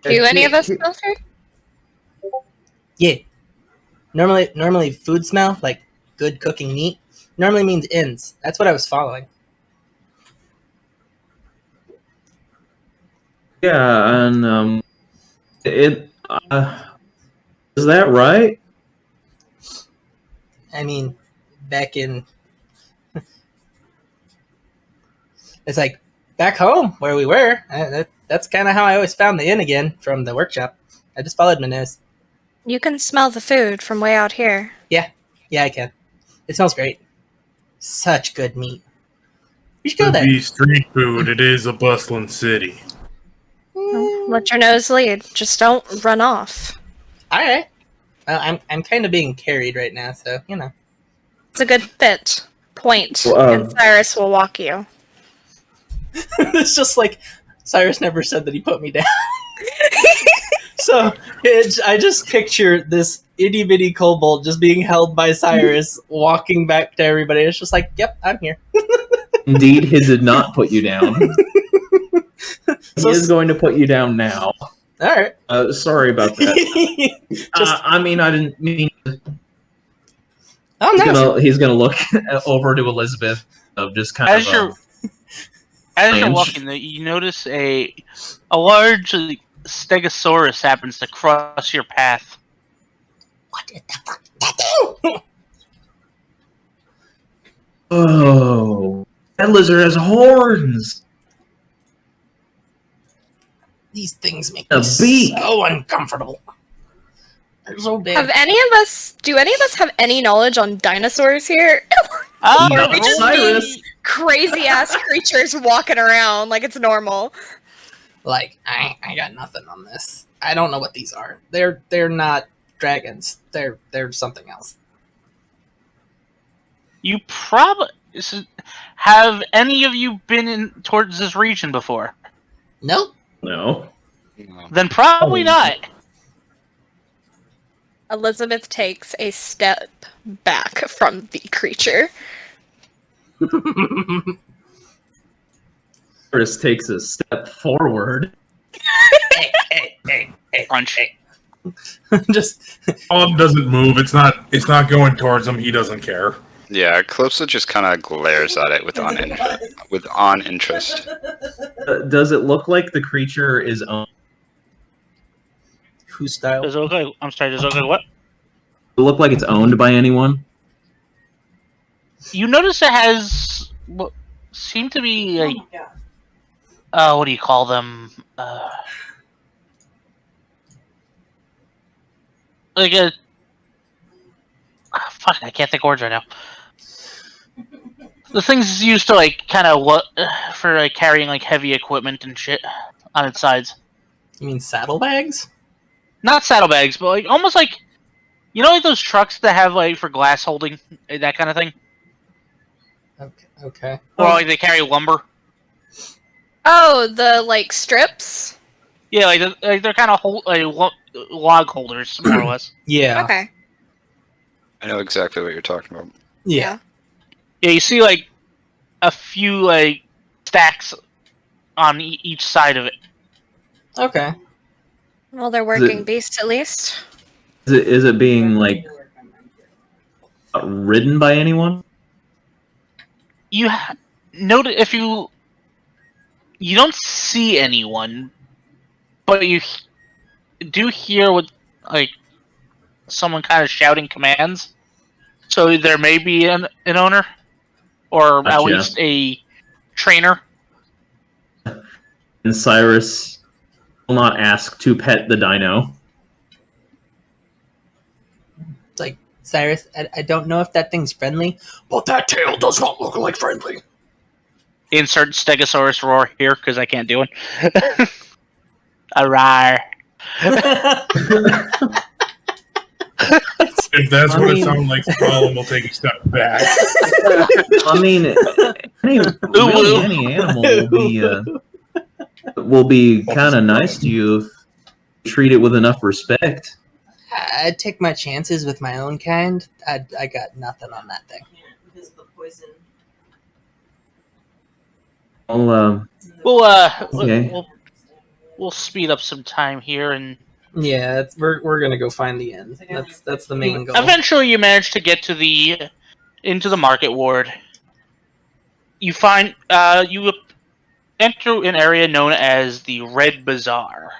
Do any of us smell food? Yeah. Normally food smell, like good cooking meat, normally means inns. That's what I was following. Yeah, and it is that right? I mean, back in it's like back home where we were. That's kind of how I always found the inn again from the workshop. I just followed my nose. You can smell the food from way out here. Yeah, I can. It smells great. Such good meat. We should go Could there. be street food. It is a bustling city. Let your nose lead. Just don't run off. All right. I'm kind of being carried right now, so you know. It's a good fit. Point, Well, and Cyrus will walk you. It's just like Cyrus never said that he put me down. So I just picture this itty bitty kobold just being held by Cyrus, walking back to everybody. It's just like, yep, I'm here. Indeed, he did not put you down. He is going to put you down now. All right. Sorry about that. Just, I mean, I didn't mean. oh no. He's gonna look over to Elizabeth of just kind As of. you're as you're Flange. walking, you notice a large Stegosaurus happens to cross your path. What did the fuck that do? Oh, that lizard has horns. These things make A me beak. so uncomfortable. They're so big. Do any of us have any knowledge on dinosaurs here? Oh, No, we just Cyrus. Crazy ass creatures walking around like it's normal. Like, I got nothing on this. I don't know what these are. They're not dragons. They're something else. You probably have any of you been in towards this region before? Nope. No. Then probably Oh. not. Elizabeth takes a step back from the creature. Chris takes a step forward. hey. Crunch. Just Bob doesn't move. It's not going towards him. He doesn't care. Yeah, Calypso just kind of glares at it with uninterest. Does it look like the creature is owned? whose style? Does it look like? I'm sorry. Does it look like what? Does it look like it's owned by anyone? You notice it has what seem to be Oh like my god. what do you call them? Like a fuck. I can't think of words right now. The things used to like kind of what for like carrying like heavy equipment and shit on its sides. You mean saddlebags? Not saddlebags, but like almost like like those trucks that have like for glass holding, that kind of thing, Okay. or like they carry lumber. Oh, the like strips? Yeah, like they're kind of log holders, more or less. Yeah. Okay. I know exactly what you're talking about. Yeah. Yeah, you see like a few like stacks on each side of it. Okay. Well, they're working beasts at least. Is it being like ridden by anyone? You note if you don't see anyone, but you do hear what like someone kind of shouting commands. So there may be an owner, or at Gotcha. least a trainer. And Cyrus will not ask to pet the dino. It's like, Cyrus, I don't know if that thing's friendly, but that tail does not look like friendly. Insert Stegosaurus roar here because I can't do it. Arar. If that's I what it mean- sounds like, Colin will take a step back. I mean, any animal will be kind of nice to you if you treat it with enough respect. I'd take my chances with my own kind. I got nothing on that thing. Yeah, because of the poison. Well, Okay. We'll speed up some time here, and Yeah, we're gonna go find the inn. That's the main goal. eventually you manage to get to into the market ward. You find enter an area known as the Red Bazaar.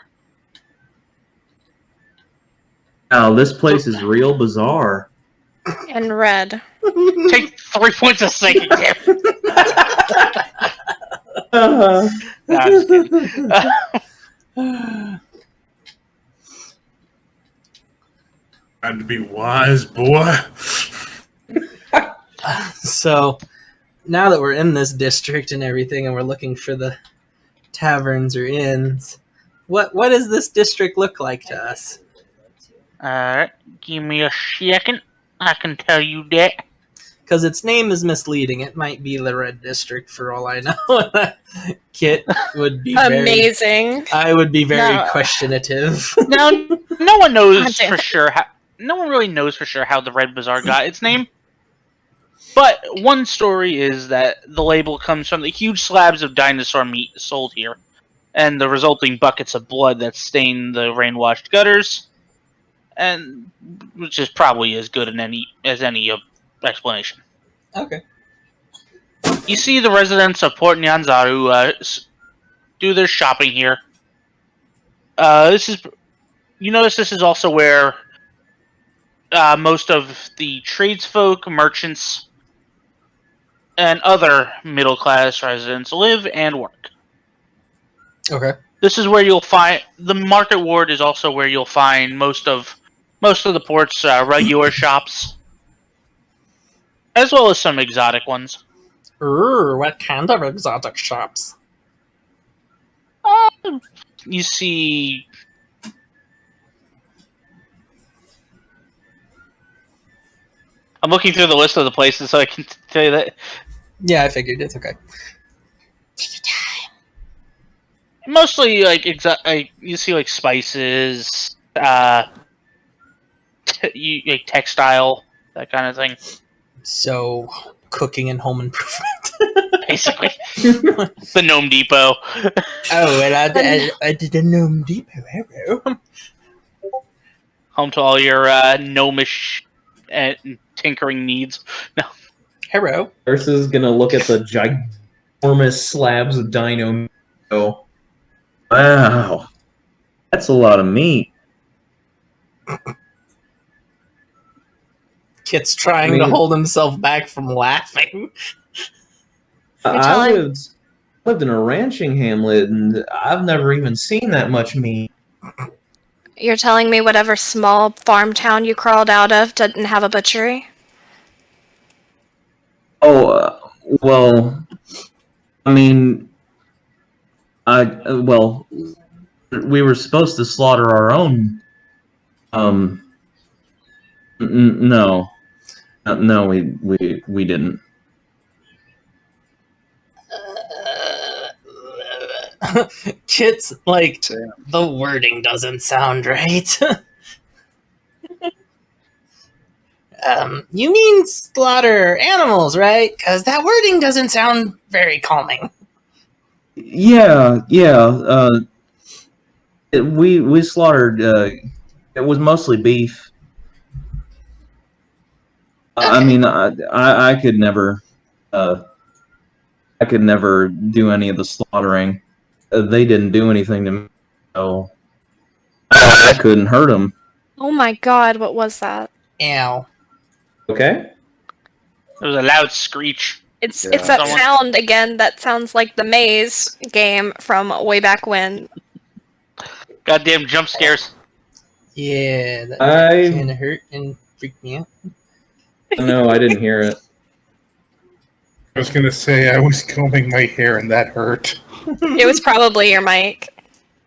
Wow, this place is real bizarre. And red. Take 3 points of psychic damage. Uh, No, I'm just kidding. Time to be wise, boy. So, now that we're in this district and everything, and we're looking for the taverns or inns, what does this district look like to us? Alright, give me a second. I can tell you that. Because its name is misleading. It might be the Red District for all I know. Kit would be Amazing. I would be very No. questionative. Now, no one knows God damn for it. sure. No one really knows for sure how the Red Bazaar got its name. But one story is that the label comes from the huge slabs of dinosaur meat sold here, and the resulting buckets of blood that stain the rain-washed gutters, and which is probably as good as any explanation. Okay. You see the residents of Port Nyanzaru do their shopping here. You notice this is also where most of the tradesfolk, merchants, and other middle-class residents live and work. Okay. This is where you'll find the market ward is also where you'll find most of the port's regular shops, as well as some exotic ones. What kind of exotic shops? You see. I'm looking through the list of the places so I can tell you that. Yeah, I figured. It's okay. Mostly, you see, like, spices, like textile, that kind of thing. So, cooking and home improvement. Basically. The Gnome Depot. Oh, and I did a Gnome Depot. Hello. Home to all your gnomish and tinkering needs. No. Hello. Ursa's gonna look at the ginormous slabs of dino meat. Go, wow, that's a lot of meat. Kit's trying to hold himself back from laughing. I lived in a ranching hamlet, and I've never even seen that much meat. You're telling me whatever small farm town you crawled out of didn't have a butchery? Oh, well, I mean, we were supposed to slaughter our own. No, we didn't. Kit's like, the wording doesn't sound right. You mean slaughter animals, right? Because that wording doesn't sound very calming. Yeah. We slaughtered. It was mostly beef. I mean, I could never. I could never do any of the slaughtering. They didn't do anything to me, so I couldn't hurt them. Oh my god, what was that? Ow. Okay. There was a loud screech. It's Yeah. that Someone- sound again that sounds like the maze game from way back when. Goddamn jump scares. Yeah, that I kind of hurt and freaked me out. no, I didn't hear it. I was gonna say I was combing my hair and that hurt. It was probably your mic.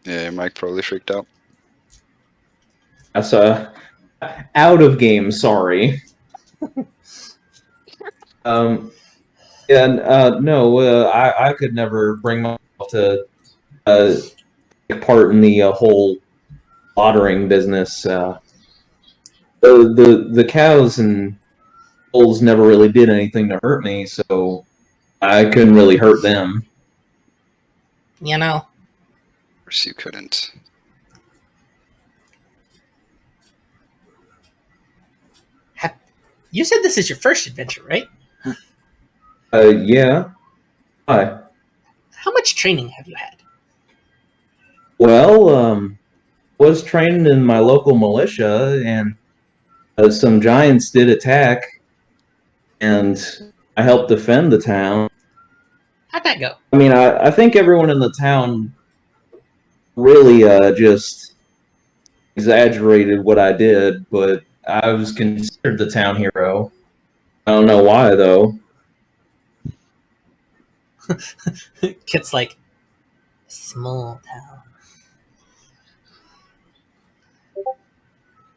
Yeah, Mike probably freaked out. That's out of game. Sorry. No, I could never bring myself to take part in the whole slaughtering business. The cows and bulls never really did anything to hurt me, so I couldn't really hurt them. You know, Of course you couldn't. you said this is your first adventure, right? Yeah. Why? how much training have you had? Well, was trained in my local militia, and some giants did attack, and I helped defend the town. How'd that go? I mean, I think everyone in the town really just exaggerated what I did, but I was considered the town hero. I don't know why, though. Kit's like, small town.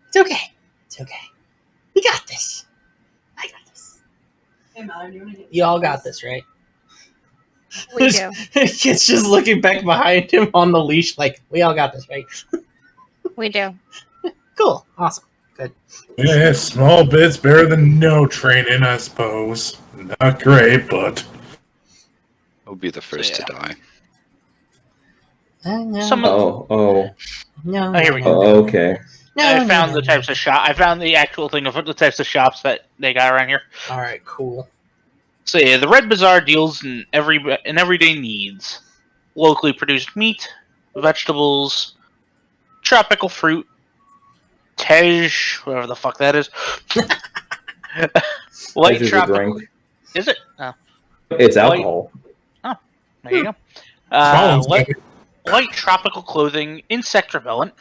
It's okay. It's okay. We got this. I got this. Hey, Mallory, do you want to get You all got this, right? We do. Kit's just looking back behind him on the leash like, we all got this, right? We do. Cool. Awesome. Yeah, small bit's better than no training, I suppose. Not great, but I'll be the first to die. No, Some Oh, no, Oh, here we no, go. no. okay. No, I no, found no, the no. types of shop. I found the actual thing of the types of shops that they got around here. All right, cool. So yeah, the Red Bazaar deals in everyday needs: locally produced meat, vegetables, tropical fruit, tej, whatever the fuck that is. Light This is a tropical. drink. Is it? Oh, It's alcohol. there you go. Colin's Light tropical clothing, insect repellent,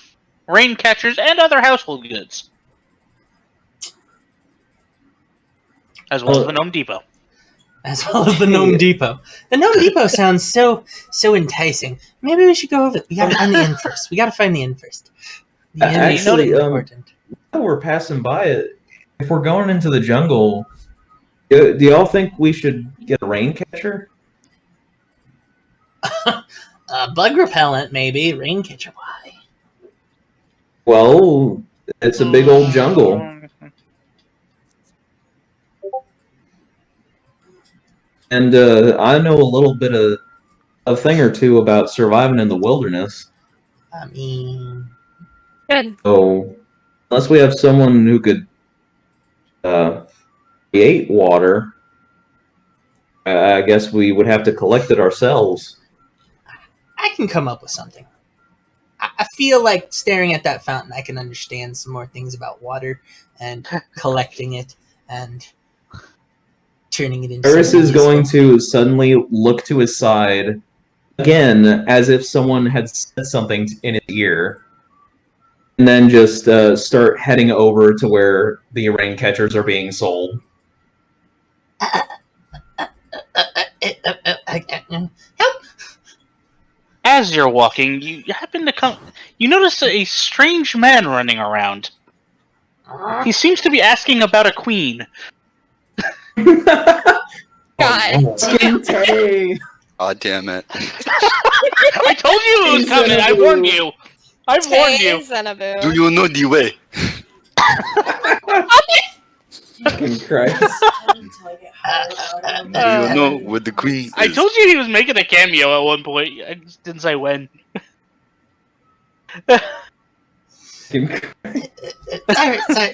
rain catchers, and other household goods, as well as the Gnome Depot. As well as the Gnome Depot. The Gnome Depot sounds so enticing. Maybe we should go over it. We gotta find the inn first. The inn first. The inn is Actually, important. While we're passing by it, if we're going into the jungle, do y'all think we should get a rain catcher? Bug repellent, maybe. Rain catcher, why? Well, it's a big old jungle. And I know a little bit of a thing or two about surviving in the wilderness. I mean, Good. So, unless we have someone who could create water, I guess we would have to collect it ourselves. I can come up with something. I feel like staring at that fountain, I can understand some more things about water and collecting it and turning it into. Eris is something going useful. to suddenly look to his side again, as if someone had said something in his ear, and then just start heading over to where the rain catchers are being sold. Help! As you're walking, you happen to come. You notice a strange man running around. He seems to be asking about a queen. God. Hey! God damn it. I told you it was coming. I warned you. I warned you. Xanadu. Do you know the way? Fucking Christ. until I get higher Do you know where the queen is? I told you he was making a cameo at one point. I just didn't say when.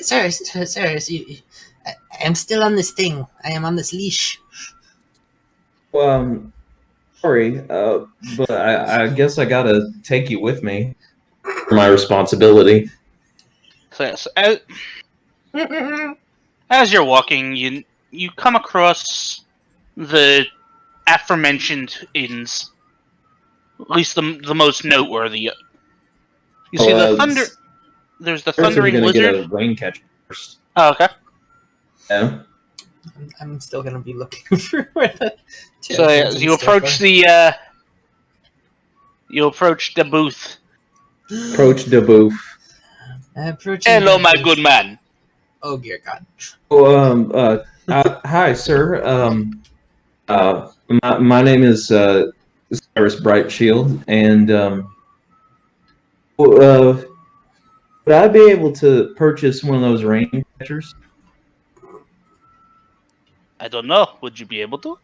Cyrus, I am still on this thing. I am on this leash. Sorry, but I guess I gotta take you with me. My responsibility. So, yes, as you're walking, you come across the aforementioned inns. At least the most noteworthy. You see the thunder. There's the First, we're thundering gonna lizard. get a rain catcher first. Oh, okay. Yeah. I'm still gonna be looking for where the. So as you approach you approach the booth. Approach the booth. Hello, my good man. Oh dear God. Oh, hi, sir. My name is Cyrus Brightshield, and would I be able to purchase one of those rain catchers? I don't know. Would you be able to?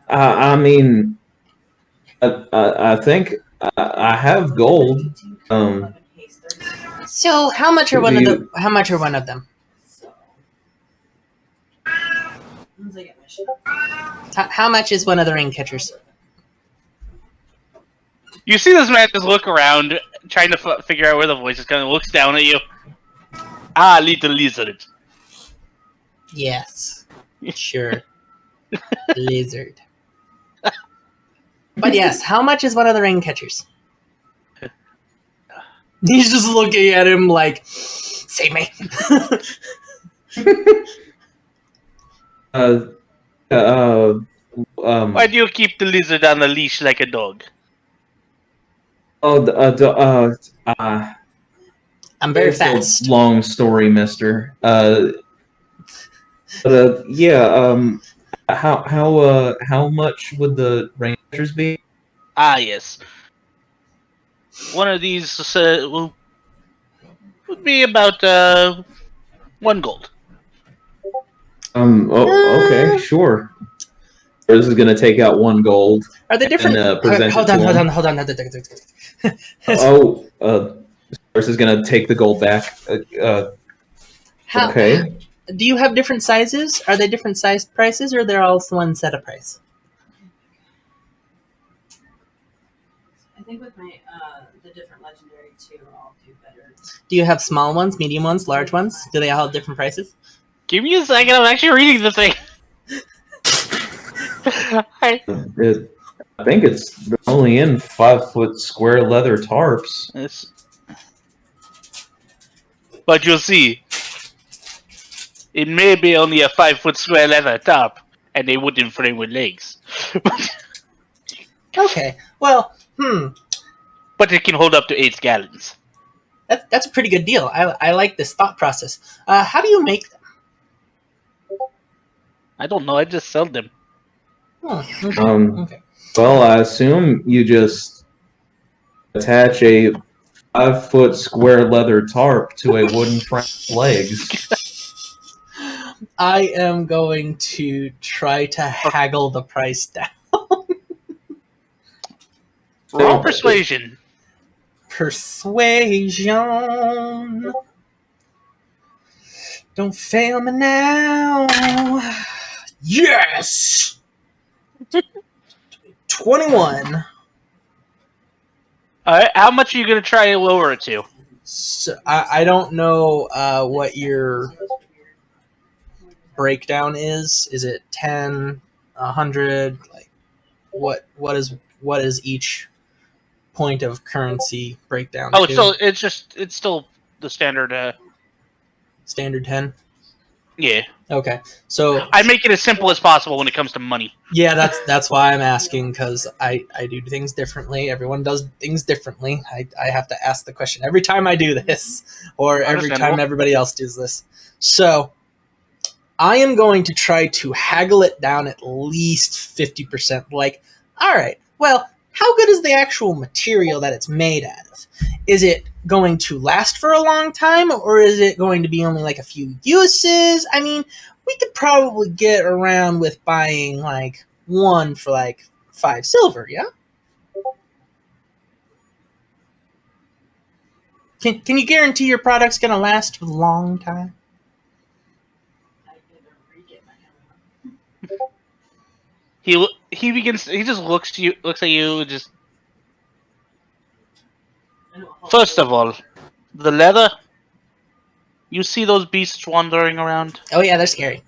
I mean, I think I have gold. So how much are one of them? How much is one of the ring catchers? You see this man just look around, trying to figure out where the voice is coming. Looks down at you. Ah, little lizard. Yes. Sure. Lizard. But yes, how much is one of the ring catchers? He's just looking at him like, save me. Why do you keep the lizard on a leash like a dog? I'm very it's fast. a long story, mister. How much would the rangers be? Ah, yes. One of these would be about 1 gold. Okay, sure. This is gonna take out 1 gold. Are they different? And, present hold it on, to hold him. on, hold on. Cyrus is gonna take the gold back. How, Okay. Do you have different sizes? Are they different sized prices, or they're all one set of price? I think with my the different legendary too, I'll do better. Do you have small ones, medium ones, large ones? Do they all have different prices? Give me a second, I'm actually reading the thing. I think it's only in 5-foot square leather tarps. But you'll see, it may be only a 5-foot square leather top, and a wooden frame with legs. Okay, well, But it can hold up to 8 gallons. that's a pretty good deal. I like this thought process. How do you make them? I don't know, I just sell them. Okay. Okay. Well, I assume you just attach a 5-foot square leather tarp to a wooden frame with legs. I am going to try to haggle the price down. Roll persuasion. Persuasion. Don't fail me now. Yes! 21. Alright, how much are you going to try to lower it to? So, I don't know what your breakdown is. Is it 10, 100? Like, what is each point of currency breakdown? Oh, to? it's still the standard. Standard 10. Yeah. Okay, so I make it as simple as possible when it comes to money. yeah, that's why I'm asking, because I do things differently. Everyone does things differently. I have to ask the question every time I do this, or every time everybody else does this. So I am going to try to haggle it down at least 50%. Like, all right, well, how good is the actual material that it's made out of? Is it going to last for a long time, or is it going to be only like a few uses? I mean, we could probably get around with buying like one for like 5 silver, yeah? Can you guarantee your product's gonna last for a long time? I get to re-get my hammer. He just looks at you, and just... I know, First of all, the leather. You see those beasts wandering around? Oh yeah, they're scary.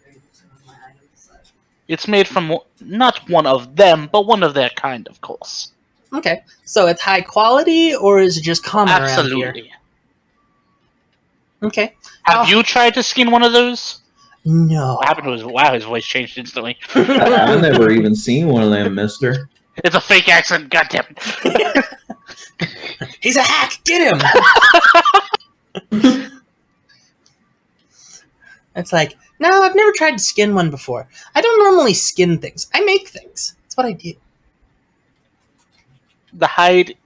It's made from not one of them, but one of their kind, of course. Okay, so it's high quality, or is it just common around here? Absolutely. Okay. Have you tried to skin one of those? No. What happened to his... Wow, his voice changed instantly. I've never even seen one of them, mister. It's a fake accent, goddammit. He's a hack! Get him! It's like, no, I've never tried to skin one before. I don't normally skin things. I make things. That's what I do. The hide...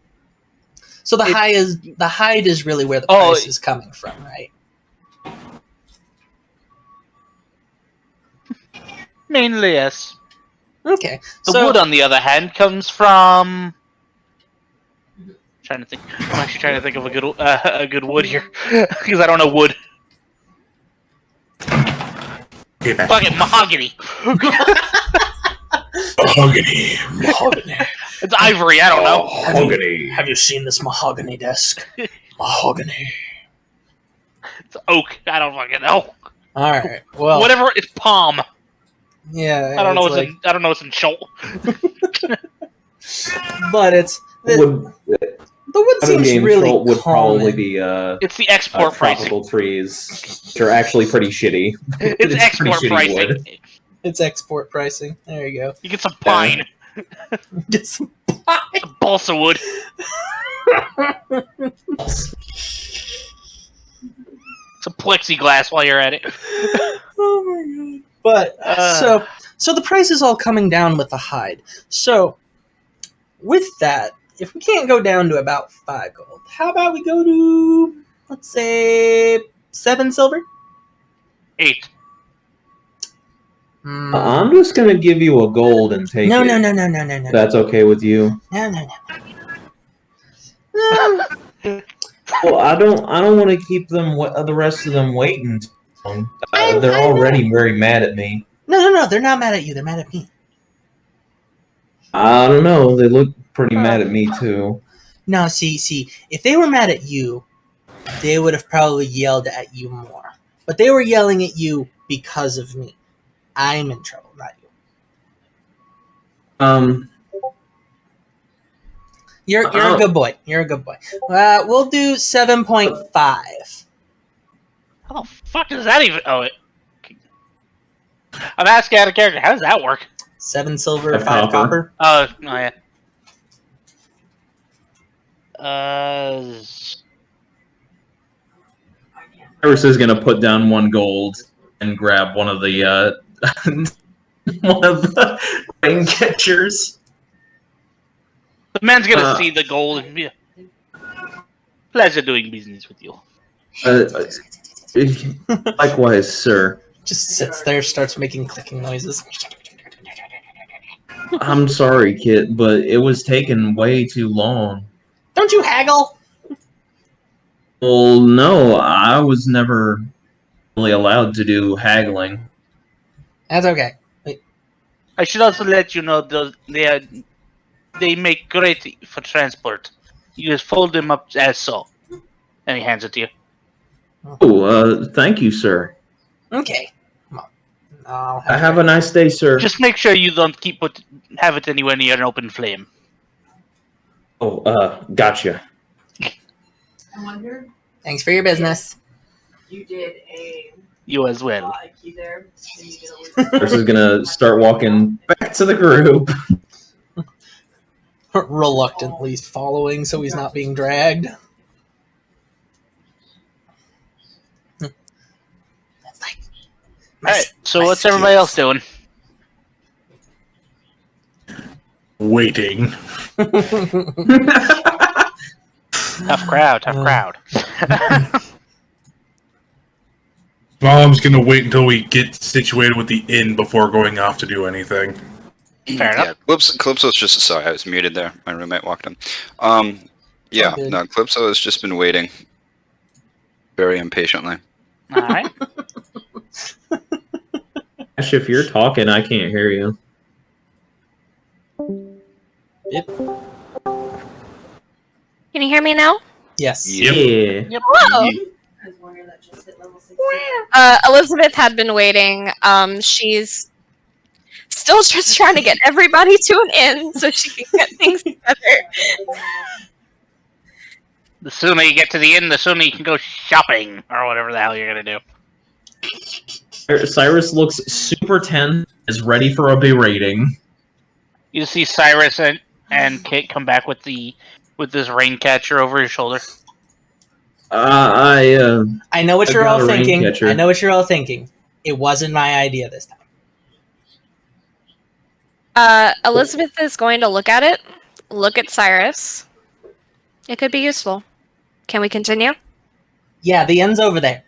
So the hide is really where the price is coming from, right? Mainly, yes. Okay. The wood, on the other hand, comes from... I'm actually trying to think of a good wood here, because I don't know wood. Okay, back. Fucking mahogany. Mahogany. It's ivory. I don't know. Mahogany. Have you seen this mahogany desk? Mahogany. It's oak. I don't fucking know. All right. Well, Whatever. It's palm. yeah. I don't know. it's like, I don't know. It's in Shoal. but it's Would the wood Out of seems game really Schultz would common. probably be It's the export pricing. tropical trees, which are actually pretty shitty. It's pretty export shitty pricing. wood. It's export pricing. There you go. You get some pine, Get some some balsa wood. Some plexiglass while you're at it. Oh my god! But so the price is all coming down with the hide. So with that, if we can't go down to about 5 gold, how about we go to, let's say, 7 silver? 8. I'm just gonna give you a gold and take No, it. no. If that's okay with you. No. Well, I don't want to keep them the rest of them waiting. They're I already very mad at me. No, they're not mad at you. They're mad at me. I don't know. They look pretty mad at me too. No, see, if they were mad at you, they would have probably yelled at you more. But they were yelling at you because of me. I'm in trouble, not you. You're a good boy. You're a good boy. We'll do 7.5. How the fuck does that even? Oh, I'm asking out of character. How does that work? 7 silver, 5 5 copper. Oh yeah. Iris is gonna put down 1 gold and grab one of the one of the rain catchers. The man's gonna see the gold and be pleasure doing business with you. Likewise, sir. Just sits there, starts making clicking noises. I'm sorry, Kit, but it was taking way too long. Don't you haggle? Well, no, I was never really allowed to do haggling. That's okay. I should also let you know they make great for transport. You just fold them up as so, and he hands it to you. Oh, thank you, sir. Okay. Come on. Have a nice day, sir. Just make sure you don't have it anywhere near an open flame. Oh, gotcha. I wonder. Thanks for your business. You did a You as well. IQ there. And you did a Iris is gonna start walking back to the group. Reluctantly following so he's not being dragged. That's like Alright, so what's everybody else doing? Waiting. Tough crowd. Mom's gonna wait until we get situated with the inn before going off to do anything. Fair enough. Yeah, Calypso's just sorry, I was muted there. My roommate walked in. Yeah, good. no, Calypso has just been waiting very impatiently. Alright. Ash, if you're talking, I can't hear you. Yep. Can you hear me now? Yes. Yeah. Whoa! I was wondering that just hit level 60. Elizabeth had been waiting. She's still just trying to get everybody to an inn so she can get things together. The sooner you get to the inn, the sooner you can go shopping, or whatever the hell you're gonna do. Cyrus looks super tense, is ready for a berating. You see Cyrus and Kit come back with this rain catcher over his shoulder. I know what I you're got all a rain thinking. catcher. I know what you're all thinking. It wasn't my idea this time. Elizabeth is going to look at it. Look at Cyrus. It could be useful. Can we continue? Yeah, the end's over there.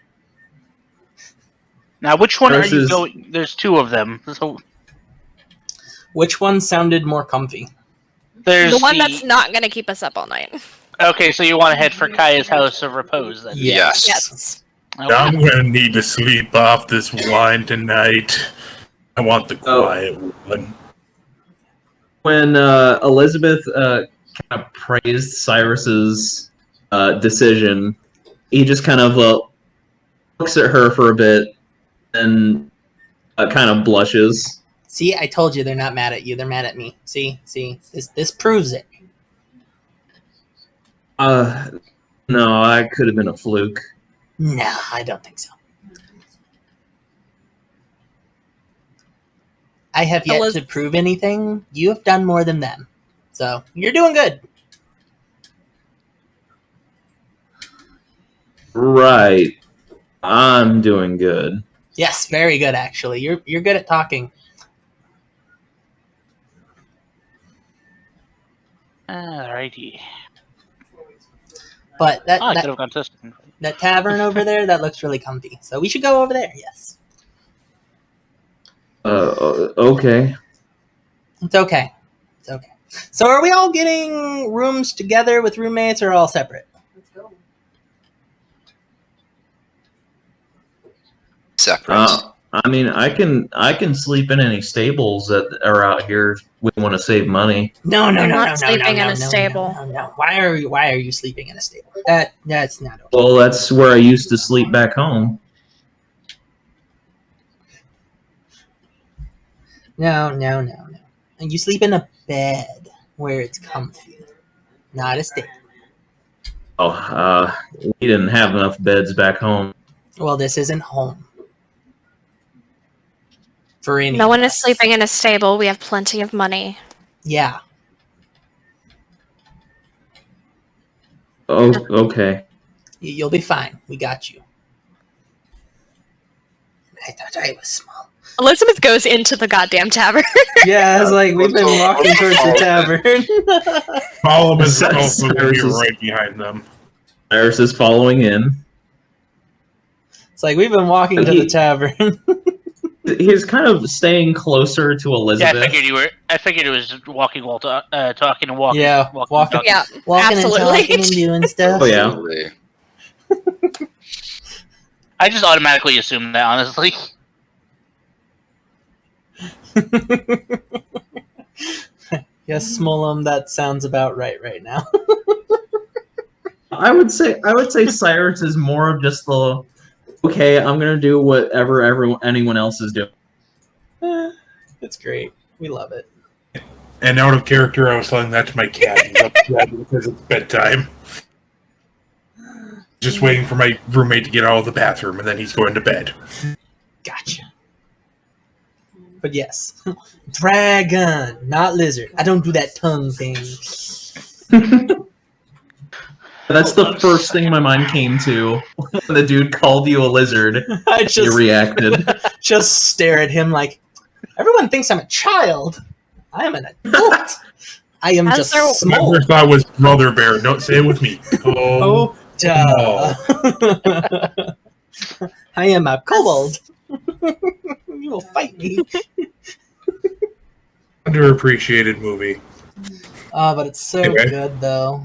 Now, which one Cyrus are you is- going? There's 2 of them. So Which one sounded more comfy? there's The one that's not going to keep us up all night. Okay, so you want to head for Kaya's house of repose then? Yes. Yes. I'm gonna need to sleep off this wine tonight. I want the quiet one. When Elizabeth kind of praised Cyrus's decision, he just kind of looks at her for a bit and kind of blushes. See, I told you they're not mad at you. They're mad at me. See, this proves it. No, I could have been a fluke. No, I don't think so. I have yet to prove anything. You have done more than them. So, you're doing good. Right. I'm doing good. Yes, very good actually. You're good at talking. Alrighty. But I could have gone to this. that tavern over there, that looks really comfy. So we should go over there, yes. Okay. It's okay. It's okay. So are we all getting rooms together with roommates or all separate? Let's go. Separate. I mean, I can sleep in any stables that are out here if we want to save money. No. sleeping in a stable. No. Why are you sleeping in a stable? That's not okay. Well, that's where I used to sleep back home. No. And you sleep in a bed where it's comfy, not a stable. Oh, we didn't have enough beds back home. Well, this isn't home. For any No one of is us. sleeping in a stable. We have plenty of money. Yeah. Oh, okay. You'll be fine. We got you. I thought I was small. Elizabeth goes into the goddamn tavern. Yeah, I was like, we've been walking towards the tavern. Gollum is Cyrus also going to be is- right behind them. Cyrus is following in. It's like, we've been walking to the tavern. He's kind of staying closer to Yeah, Elizabeth. I figured it was walking while talking and walking. Yeah, walking. walking. Yeah, Walking absolutely. and talking and doing stuff. Oh, yeah. Absolutely. I just automatically assumed that, honestly. Yes, Smolum, that sounds about right now. I would say Cyrus is more of just the okay. I'm gonna do whatever anyone else is doing. It's great. We love it. And out of character, I was telling that to my cat. He's upset because it's bedtime. Just waiting for my roommate to get out of the bathroom, and then he's going to bed. Gotcha. But yes, dragon, not lizard. I don't do that tongue thing. That's the first thing my mind came to when the dude called you a lizard. I You just reacted. just stare at him like, everyone thinks I'm a child. I am an adult. I am As just there- My small. first thought was Brother Bear. Don't say it with me. Oh, duh. I am a kobold. You will fight me. Underappreciated movie. Oh, but it's so Anyway. good, though.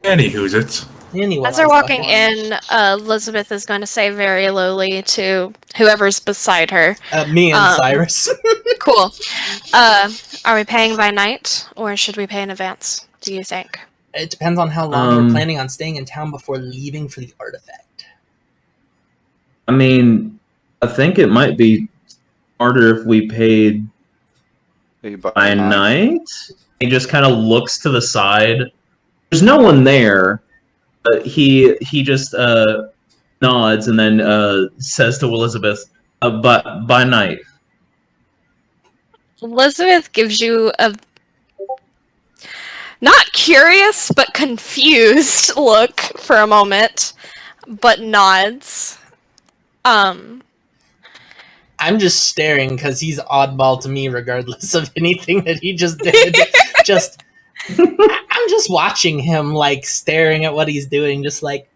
Anywho's it's. Anyway, As they're walking in, Elizabeth is going to say very lowly to whoever's beside her, me and Cyrus. cool. Are we paying by night, or should we pay in advance, do you think? It depends on how long we're planning on staying in town before leaving for the artifact. I mean, I think it might be smarter if we paid by night. He just kind of looks to the side. There's no one there, but he just nods and then says to Elizabeth, "But by night." Elizabeth gives you a not curious but confused look for a moment, but nods. I'm just staring because he's oddball to me, regardless of anything that he just did. I'm just watching him, like, staring at what he's doing, just like,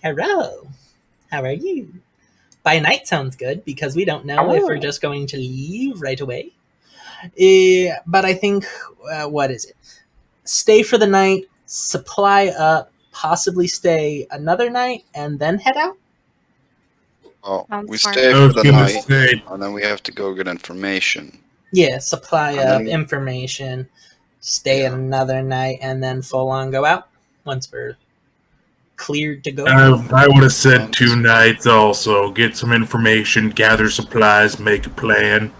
hello, how are you? By night sounds good, because we don't know if we're just going to leave right away. But I think, what is it? Stay for the night, supply up, possibly stay another night and then head out? Well, Sounds we smart. stay I for was the gonna night, say, and then we have to go get information. Yeah, supply And of then- information, stay Yeah. another night, and then full on go out once we're cleared to go. I would have said 2 nights also. Get some information, gather supplies, make a plan.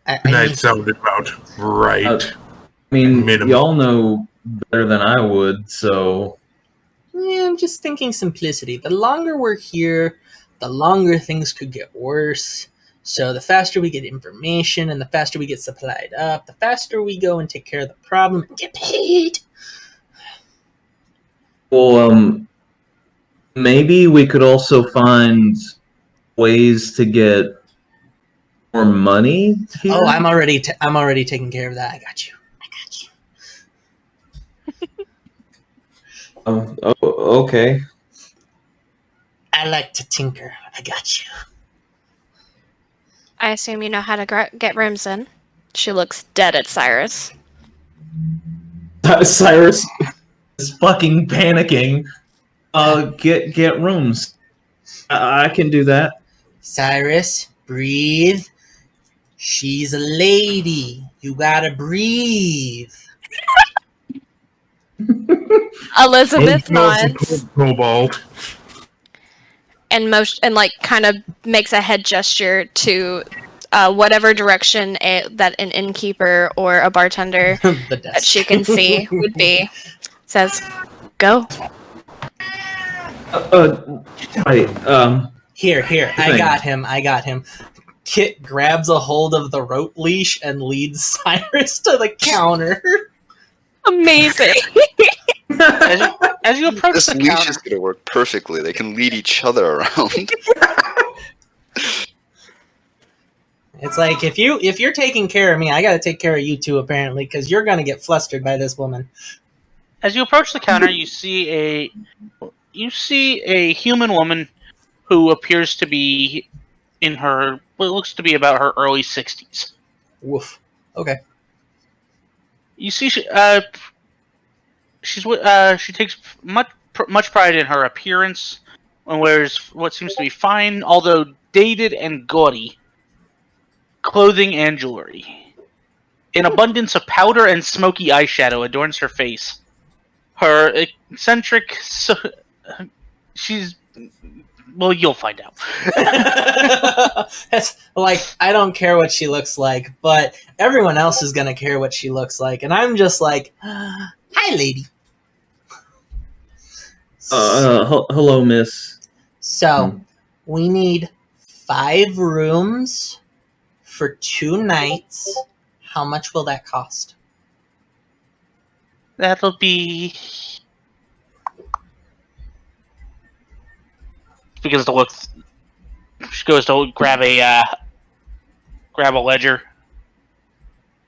I 2 mean, nights sounded about right. I mean, Minimum. y'all know better than I would, so yeah, I'm just thinking simplicity. The longer we're here, the longer things could get worse. So the faster we get information and the faster we get supplied up, the faster we go and take care of the problem and get paid. well, maybe we could also find ways to get more money here. Oh, I'm already taking care of that. I got you. Okay. I like to tinker. I got you. I assume you know how to get rooms in. She looks dead at Cyrus. Cyrus is fucking panicking. Get rooms. I can do that. Cyrus, breathe. She's a lady. You gotta breathe. Elizabeth Don't nods Cobalt. and like kind of makes a head gesture to whatever direction that an innkeeper or a bartender The that desk. she can see would be. Says, "Go." Right. Here. I Thing. got him. Kit grabs a hold of the rope leash and leads Cyrus to the counter. Amazing. As you approach This the leash counter, is going to work perfectly. They can lead each other around. It's like if you're taking care of me, I gotta take care of you too, apparently, because you're gonna get flustered by this woman. as you approach the counter, you see a human woman who appears to be in her what looks to be about her early 60s. Woof. Okay. You see, she takes much pride in her appearance and wears what seems to be fine, although dated and gaudy, clothing and jewelry. An abundance of powder and smoky eyeshadow adorns her face. Her eccentric, she's well, you'll find out. That's like I don't care what she looks like, but everyone else is gonna care what she looks like, and I'm just like, hi, lady. Hello, miss. So, we need 5 rooms for 2 nights. How much will that cost? That'll be. Because to look, she goes to grab a ledger.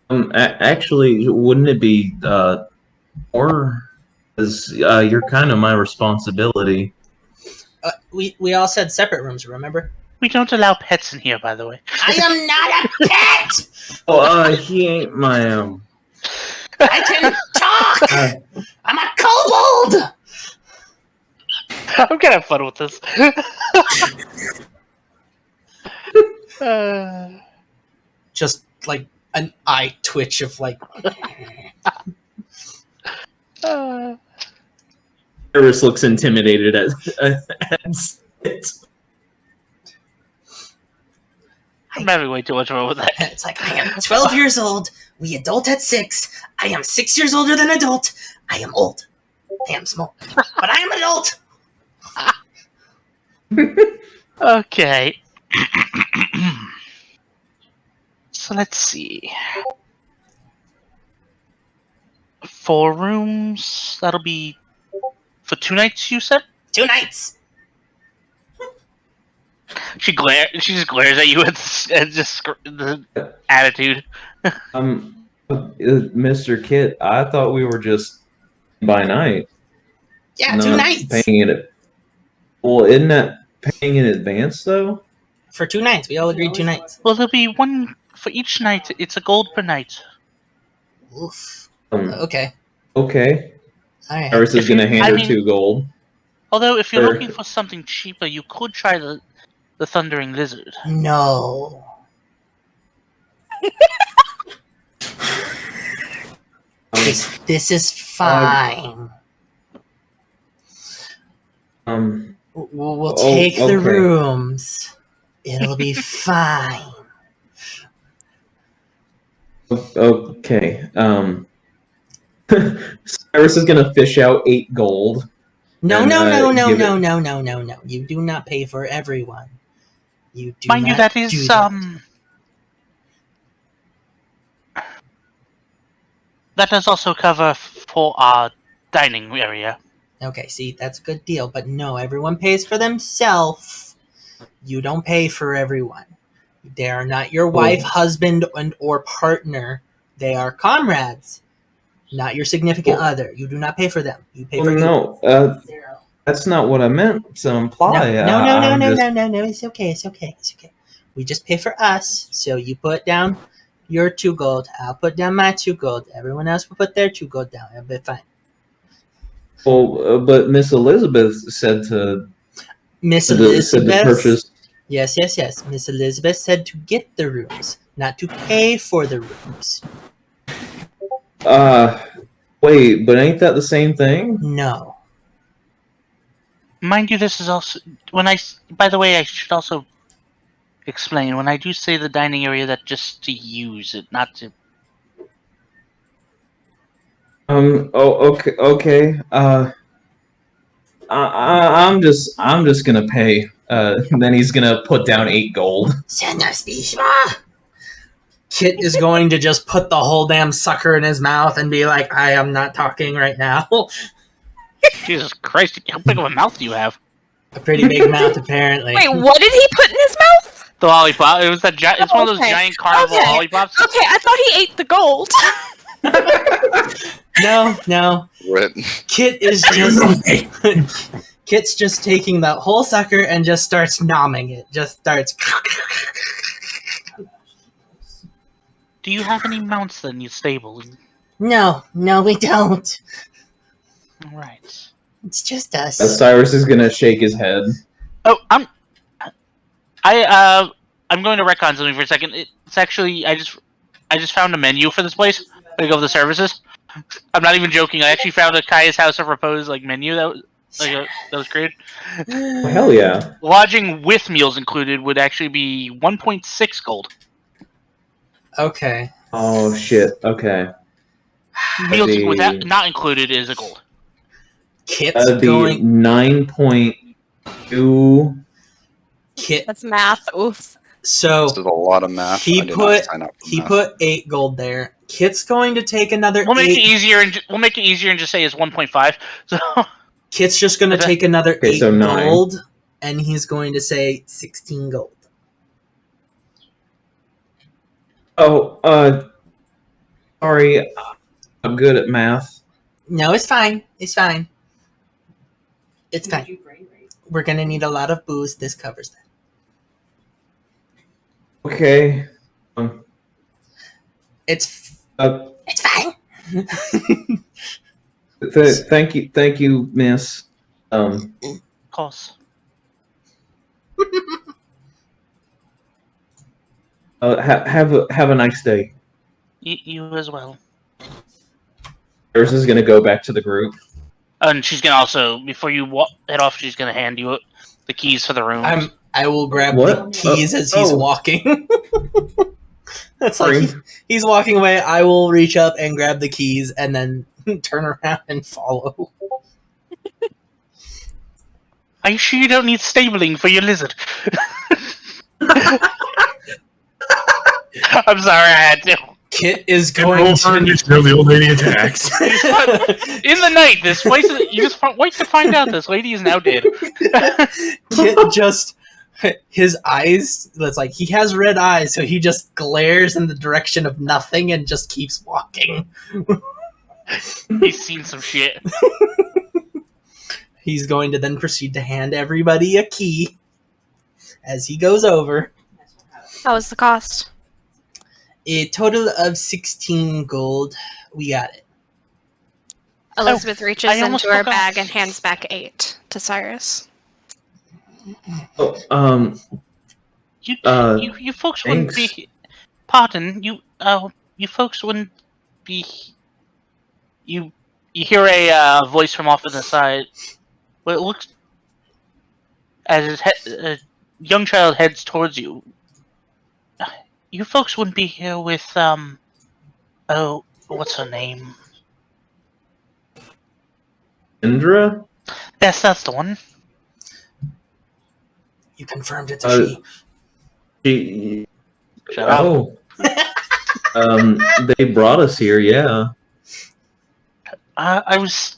Actually, wouldn't it be more? Because you're kind of my responsibility. We all said separate rooms, remember? We don't allow pets in here, by the way. I am not a pet! Oh, he ain't my I can talk! I'm a kobold! I'm gonna have fun with this. Just like an eye twitch of like. Iris looks intimidated as I'm having way too much fun with that. It's like, I am 12 years old. We adult at 6. I am 6 years older than adult. I am old. I am small. But I am adult. Okay. So let's see. 4 rooms. That'll be for 2 nights. You said 2 nights. she just glares at you and just the attitude. Mr. Kit, I thought we were just by night. Yeah, 2 nights. Paying it. Well, isn't that paying in advance though? For 2 nights. We all agreed 2 nights. Well, there'll be 1 for each night. It's a gold per night. Oof. Um, Okay. Okay. Alright. Iris is If you- going to hand I her mean- 2 gold. Although, if you're Sure. looking for something cheaper, you could try the Thundering Lizard. No. This is fine. We'll take the okay. rooms. It'll be fine. Okay. Cyrus is going to fish out 8 gold. No, And, no, no, no, give no, it- no, no, no, no. You do not pay for everyone. You do Mind you, not that do is that. That does also cover for our dining area. Okay, see, that's a good deal, but no, everyone pays for themselves. You don't pay for everyone. They are not your wife, husband, and or partner. They are comrades, not your significant other. You do not pay for them. You pay for you. No, Zero. that's not what I meant to imply. No, I'm just- no. It's okay. It's okay. It's okay. We just pay for us. So you put down your 2 gold. I'll put down my 2 gold. Everyone else will put their 2 gold down. It'll be fine. Well, but Miss Elizabeth said to Miss said to Elizabeth. purchase. Yes. Miss Elizabeth said to get the rooms, not to pay for the rooms. Wait, but ain't that the same thing? No. Mind you, this is also By the way, I should also explain when I do say the dining area, that just to use it, not to. Oh, okay. I'm just gonna pay. Then he's gonna put down 8 gold. Kit is going to just put the whole damn sucker in his mouth and be like, I am not talking right now. Jesus Christ! How big of a mouth do you have? A pretty big mouth, apparently. Wait, what did he put in his mouth? The lollipop. It was that. It's one of those Okay. giant carnival Okay. lollipops. Okay, I thought he ate the gold. No. What? Kit is just Kit's just taking that whole sucker and just starts nomming it. Just starts. Do you have any mounts then, you stable? No, we don't. All right. It's just us. Cyrus is gonna shake his head. Oh, I'm going to retcon something for a second. It's actually I just found a menu for this place. I go to the services. I'm not even joking. I actually found a Kaya's House of Repose menu that was created. Oh, hell yeah! Lodging with meals included would actually be 1.6 gold. Okay. Oh shit. Okay. Meals be- without not included is a gold. Kit's That'd be going. 9.2. Kit. That's math. Oof. So This is a lot of math. He I did put- not sign up for he math. put 8 gold there. Kit's going to take another We'll make 8. it easier and just say it's 1.5. So Kit's just going to Okay. take another Okay, 8 so 9. gold, and he's going to say 16 gold. Oh, sorry. I'm good at math. No, it's fine. It's fine. It's Did fine. you brain rate? We're going to need a lot of booze. This covers that. Okay. It's Uh, fine. thank you, Miss. of course. Have a nice day. You as well. Iris is gonna go back to the group. And she's gonna also, before you head off, she's gonna hand you the keys for the room. I will grab What? the keys as he's Oh. walking. That's like Sorry. he's walking away. I will reach up and grab the keys and then turn around and follow. Are you sure you don't need stabling for your lizard? I'm sorry, I had to. Kit is Get going over and to. just know the old lady attacks. In the night, this place is, you just wait to find out this lady is now dead. Kit just his eyes. That's like he has red eyes, so he just glares in the direction of nothing and just keeps walking. He's seen some shit. He's going to then proceed to hand everybody a key as he goes over. How was the cost? A total of 16 gold. We got it. Elizabeth I reaches almost into her forgot. bag and hands back 8 to Cyrus. Oh, You folks wouldn't thanks. be. Pardon, you folks wouldn't be. You hear a voice from off to the side. Well, it looks as a young child heads towards you. You folks wouldn't be here with oh, what's her name? Indra? Yes, that's the one. You confirmed it's a she. She. Shut up. Oh. They brought us here, yeah. I was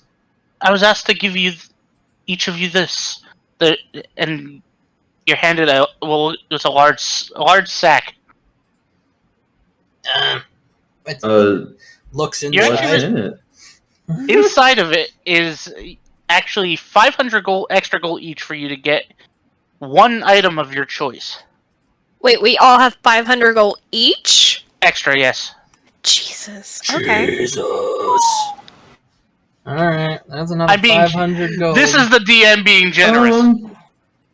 asked to give you each of you this, and you're handed out. Well, it's a large sack. It looks You're inside. What's in it? Inside of it is actually 500 gold, extra gold each for you to get one item of your choice. Wait, we all have 500 gold each? Extra, yes. Jesus. Okay. Jesus. Alright, that's another I'm being- 500 gold. This is the DM being generous.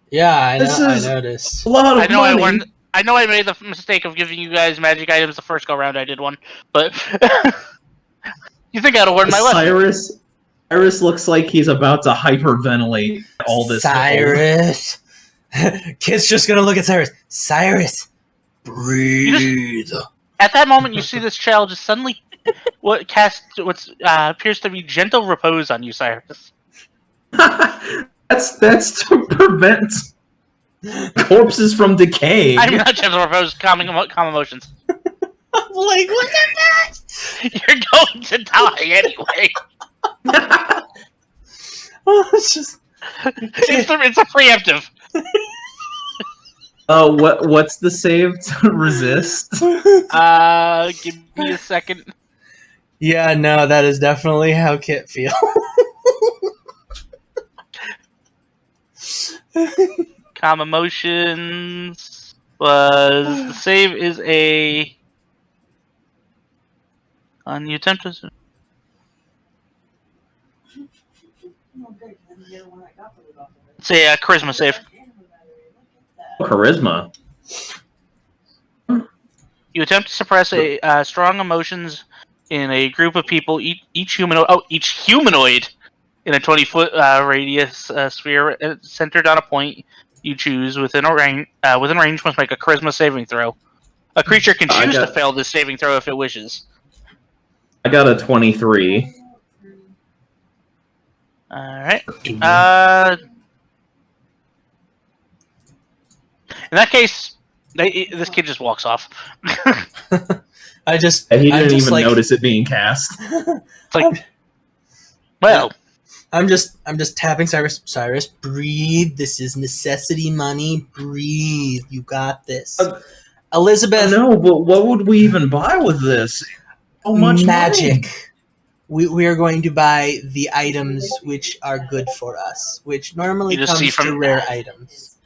Yeah, I know. This I is- noticed. A lot of I know money. I know I made the mistake of giving you guys magic items the first go round. I did one, but you think I'd have learned my lesson? Cyrus looks like he's about to hyperventilate all this gold. Cyrus. Kid's just gonna look at Cyrus. Cyrus, breathe. At that moment, you see this child just suddenly cast what appears to be gentle repose on you, Cyrus. That's to prevent corpses from decaying. I'm not gentle repose, calm emotions. I'm like, what the fuck? You're going to die anyway. It's just. It's a preemptive. What's the save to resist? Give me a second. Yeah, no, that is definitely how Kit feels. Calm emotions was the save is a on the attempt to. It's a charisma save. Charisma. You attempt to suppress a strong emotions in a group of people. Each humanoid in a 20-foot radius sphere centered on a point you choose within range must make a charisma saving throw. A creature can choose to fail this saving throw if it wishes. I got a 23. Alright. In that case, this kid just walks off. He didn't even notice it being cast. It's like, well, I'm just tapping Cyrus. Cyrus, breathe. This is necessity money. Breathe. You got this. Elizabeth. No, but what would we even buy with this? So much magic. Money. We are going to buy the items which are good for us, which normally comes to rare items.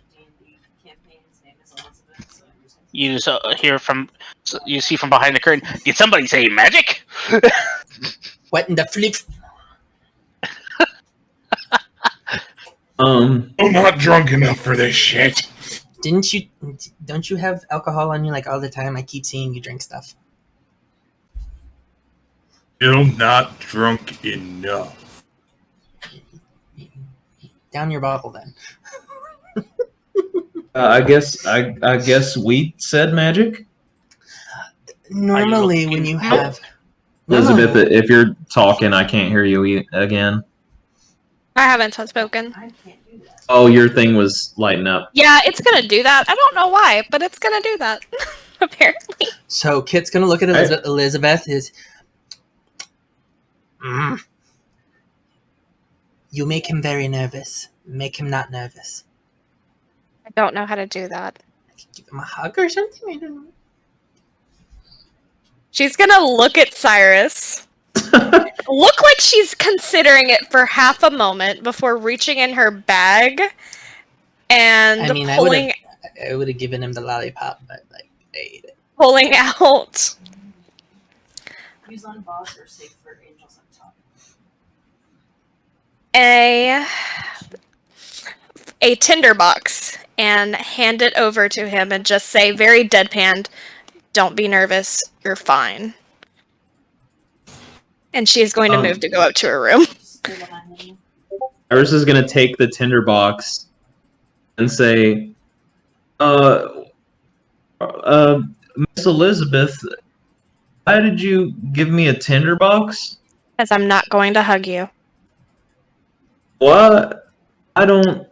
You just you see from behind the curtain. Did somebody say magic? What in the flip? I'm not drunk enough for this shit. Don't you have alcohol on you like all the time? I keep seeing you drink stuff. Still not drunk enough. Down your bottle then. I guess we said magic. Normally, when you have Elizabeth, if you're talking, I can't hear you again. I haven't spoken. Oh, your thing was lighting up. Yeah, it's gonna do that. I don't know why, but it's gonna do that. Apparently. So Kit's gonna look at Elizabeth. Elizabeth is. You make him very nervous. Make him not nervous. I don't know how to do that. Give him a hug or something. I don't know. She's gonna look at Cyrus. Look like she's considering it for half a moment before reaching in her bag and pulling. I would have given him the lollipop, but like I ate it. Pulling out. Use on boss or safe for angels on top. a tinderbox and hand it over to him and just say, very deadpanned, "Don't be nervous, you're fine." And she is going to move to go up to her room. Iris is gonna take the tinderbox and say, Miss Elizabeth, why did you give me a tinderbox? As I'm not going to hug you. What? I don't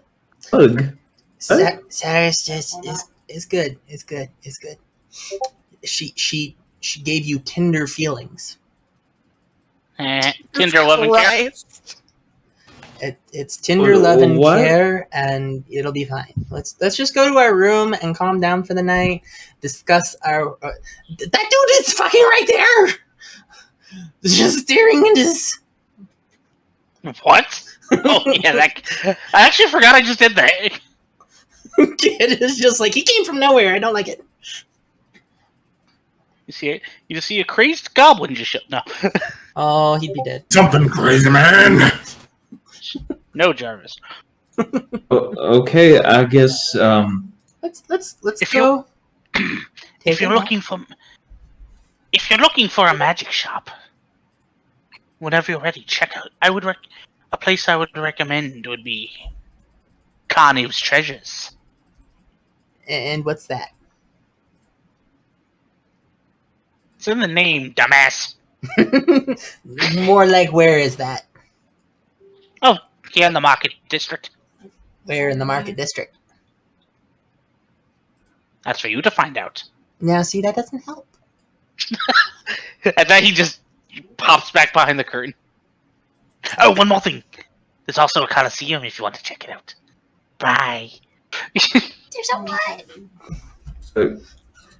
hug. Cyrus is good. It's good. It's good. She gave you tender feelings. Tinder love and care. Christ. It's Tinder love and What? care, and it'll be fine. Let's just go to our room and calm down for the night. Discuss our. That dude is fucking right there. Just staring into his. What? Oh yeah, I actually forgot I just did that. Kid is just like, he came from nowhere. I don't like it. You see it? You just see a crazed goblin just show. No, Oh, he'd be dead. Something crazy, man. no, Jarvis. Okay, I guess. Let's If go. If you're looking for a magic shop, whenever you're ready, check out. A place I would recommend would be Carnive's Treasures. And what's that? It's in the name, dumbass. More like, where is that? Oh, here in the Market District. Where in the Market District? That's for you to find out. Now, see, that doesn't help. And then he just pops back behind the curtain. Oh, one more thing. There's also a Coliseum if you want to check it out. Bye. There's a what?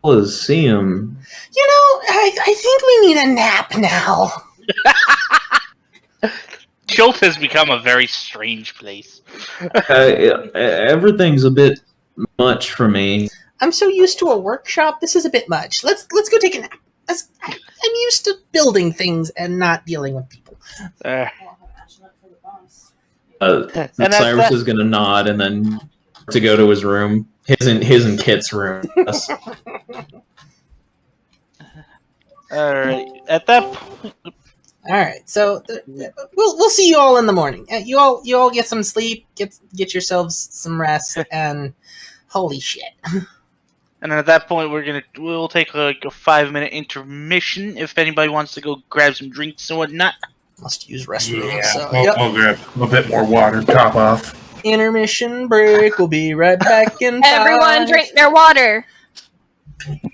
Coliseum. You know, I think we need a nap now. Chilth has become a very strange place. Everything's a bit much for me. I'm so used to a workshop. This is a bit much. Let's go take a nap. I'm used to building things and not dealing with people. Cyrus is gonna nod and then to go to his room, his and Kit's room. All right. At that point, All right, so we'll see you all in the morning. You all get some sleep, get yourselves some rest, and holy shit. and at that point, we'll take like a 5-minute intermission if anybody wants to go grab some drinks and whatnot. Must use restroom. Yeah, So, I'll grab a bit more water. Top off. Intermission break. We'll be right back in 5. Everyone drink their water.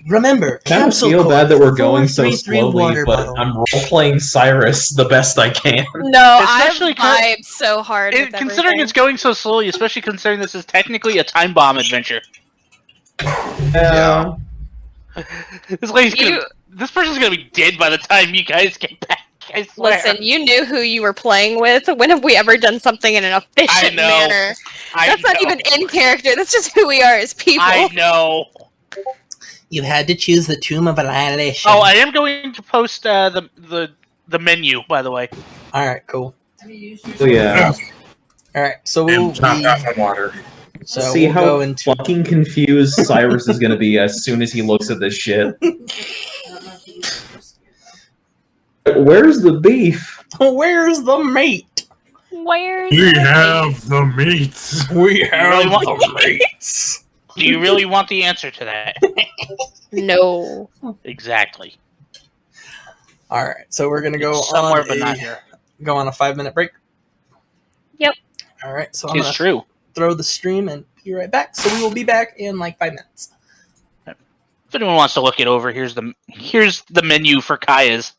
Remember, I kind of capsule feel code bad that we're going so 433 slowly, water but bottle. I'm role-playing Cyrus the best I can. No, Especially I vibe so hard with Considering everything. it's going so slowly, especially considering this is technically a time bomb adventure. Yeah. This person's gonna be dead by the time you guys get back. I swear. Listen, you knew who you were playing with. When have we ever done something in an efficient know. manner? That's not know. even in character. That's just who we are as people. I know. You had to choose the Tomb of Annihilation. Oh, I am going to post the menu, by the way. All right, cool. Oh yeah. All right, so we'll Top off on water. so See we'll how go into fucking confused Cyrus is gonna be as soon as he looks at this shit. Where's the beef? Where's the meat? Where's We the have the meats. We have really the meats. Do you really want the answer to that? No. Exactly. All right, so we're gonna go Somewhere, on but not here. go on a 5-minute break. Yep. All right, so I'm It's gonna true. throw the stream and be right back. So we will be back in like 5 minutes. If anyone wants to look it over, here's the menu for Kaya's.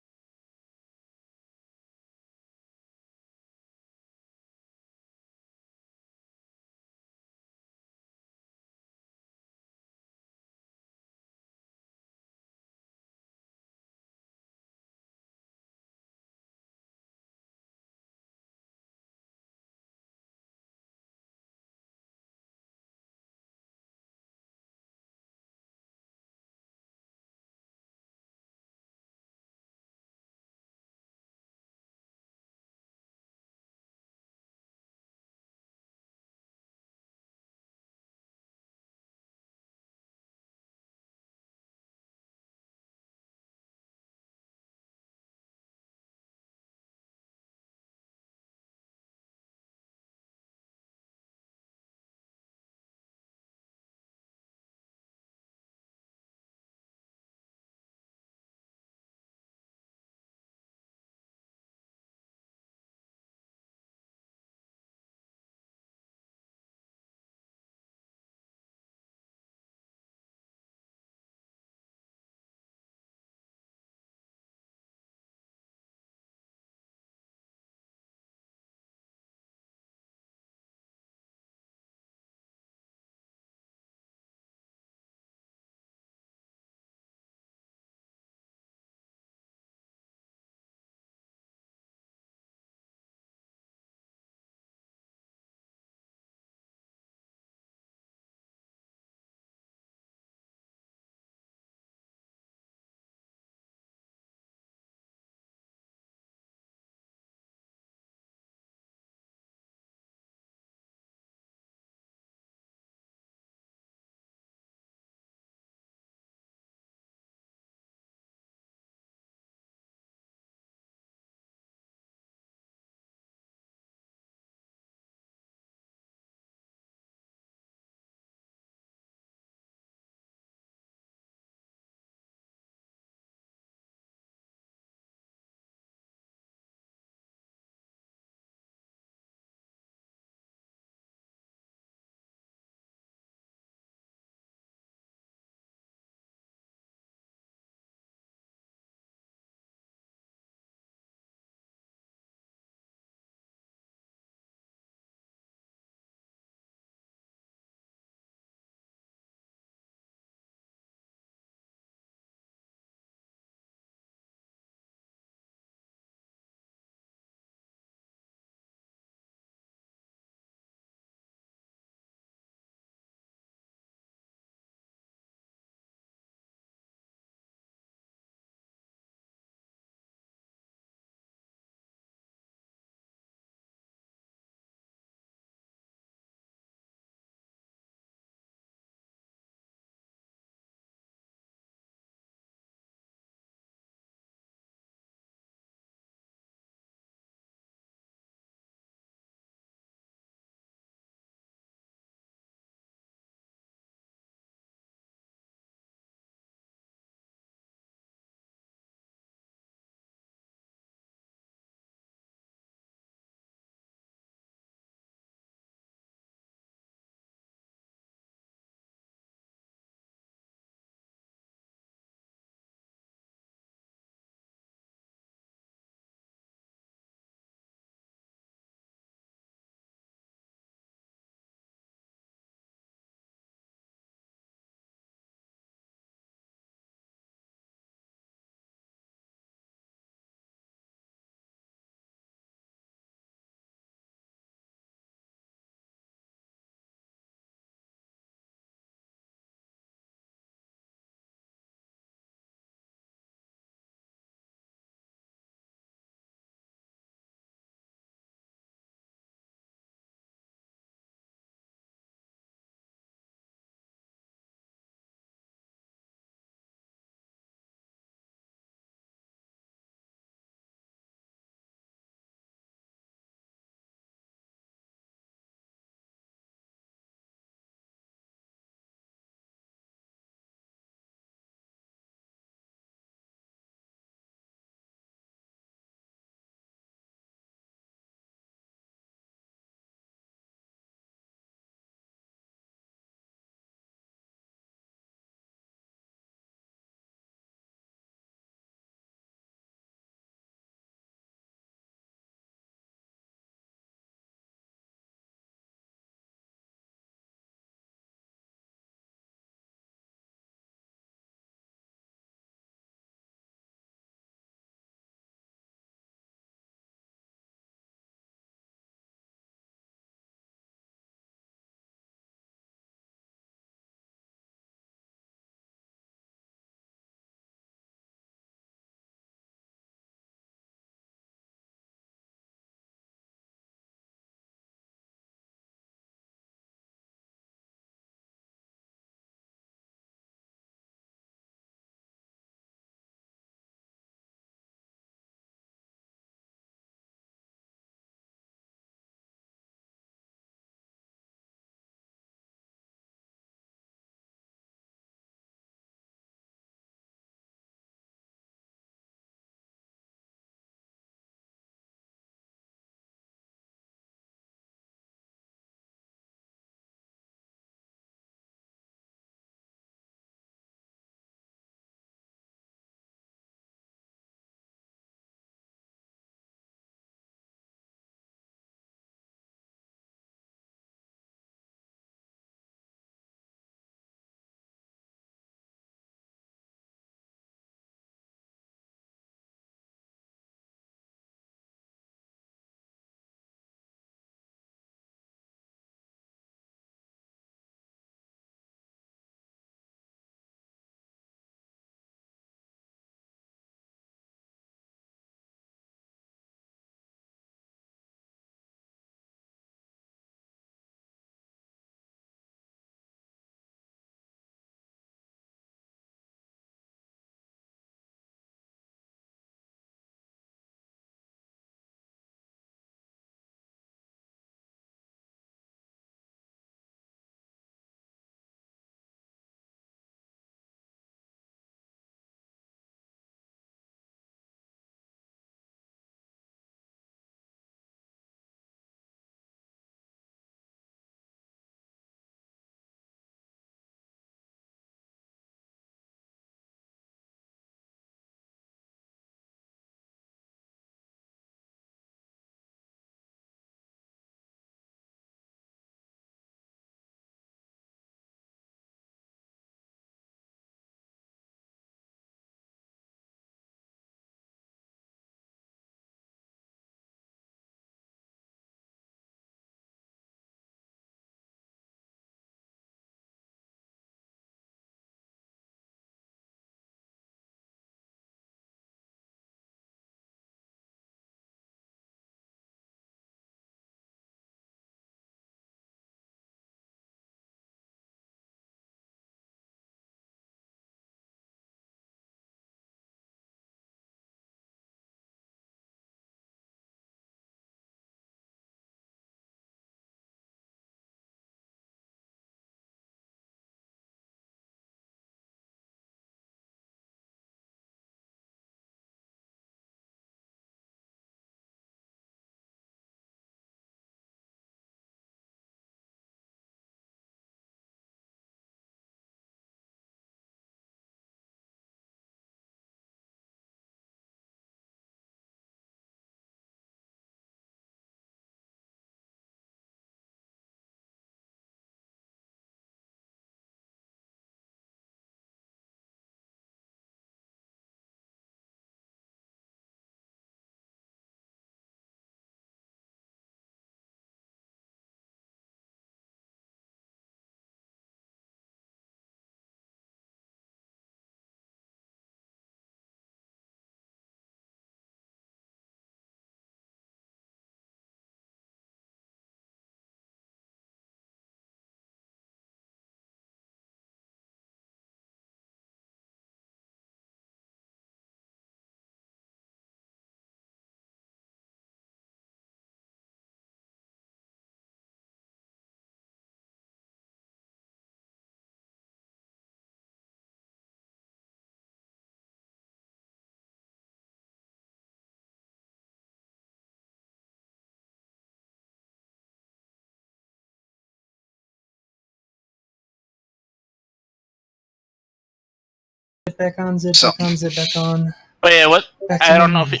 back on, zip So- back on, zip back on. But yeah, what? Back to I don't know if me.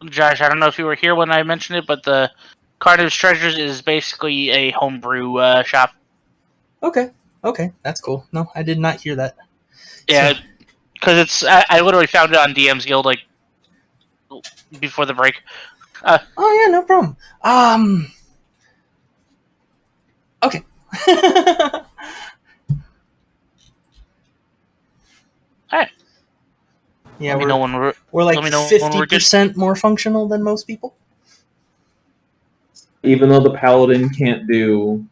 Josh, I don't know if you were here when I mentioned it, but the Cardiff's Treasures is basically a homebrew shop. Okay, that's cool. No, I did not hear that. Yeah, So- because it's I literally found it on DM's Guild like before the break. Oh yeah, no problem. Okay. Alright. Yeah, Let me know when we're like let me know when we're good. 50% more functional than most people. Even though the paladin can't do,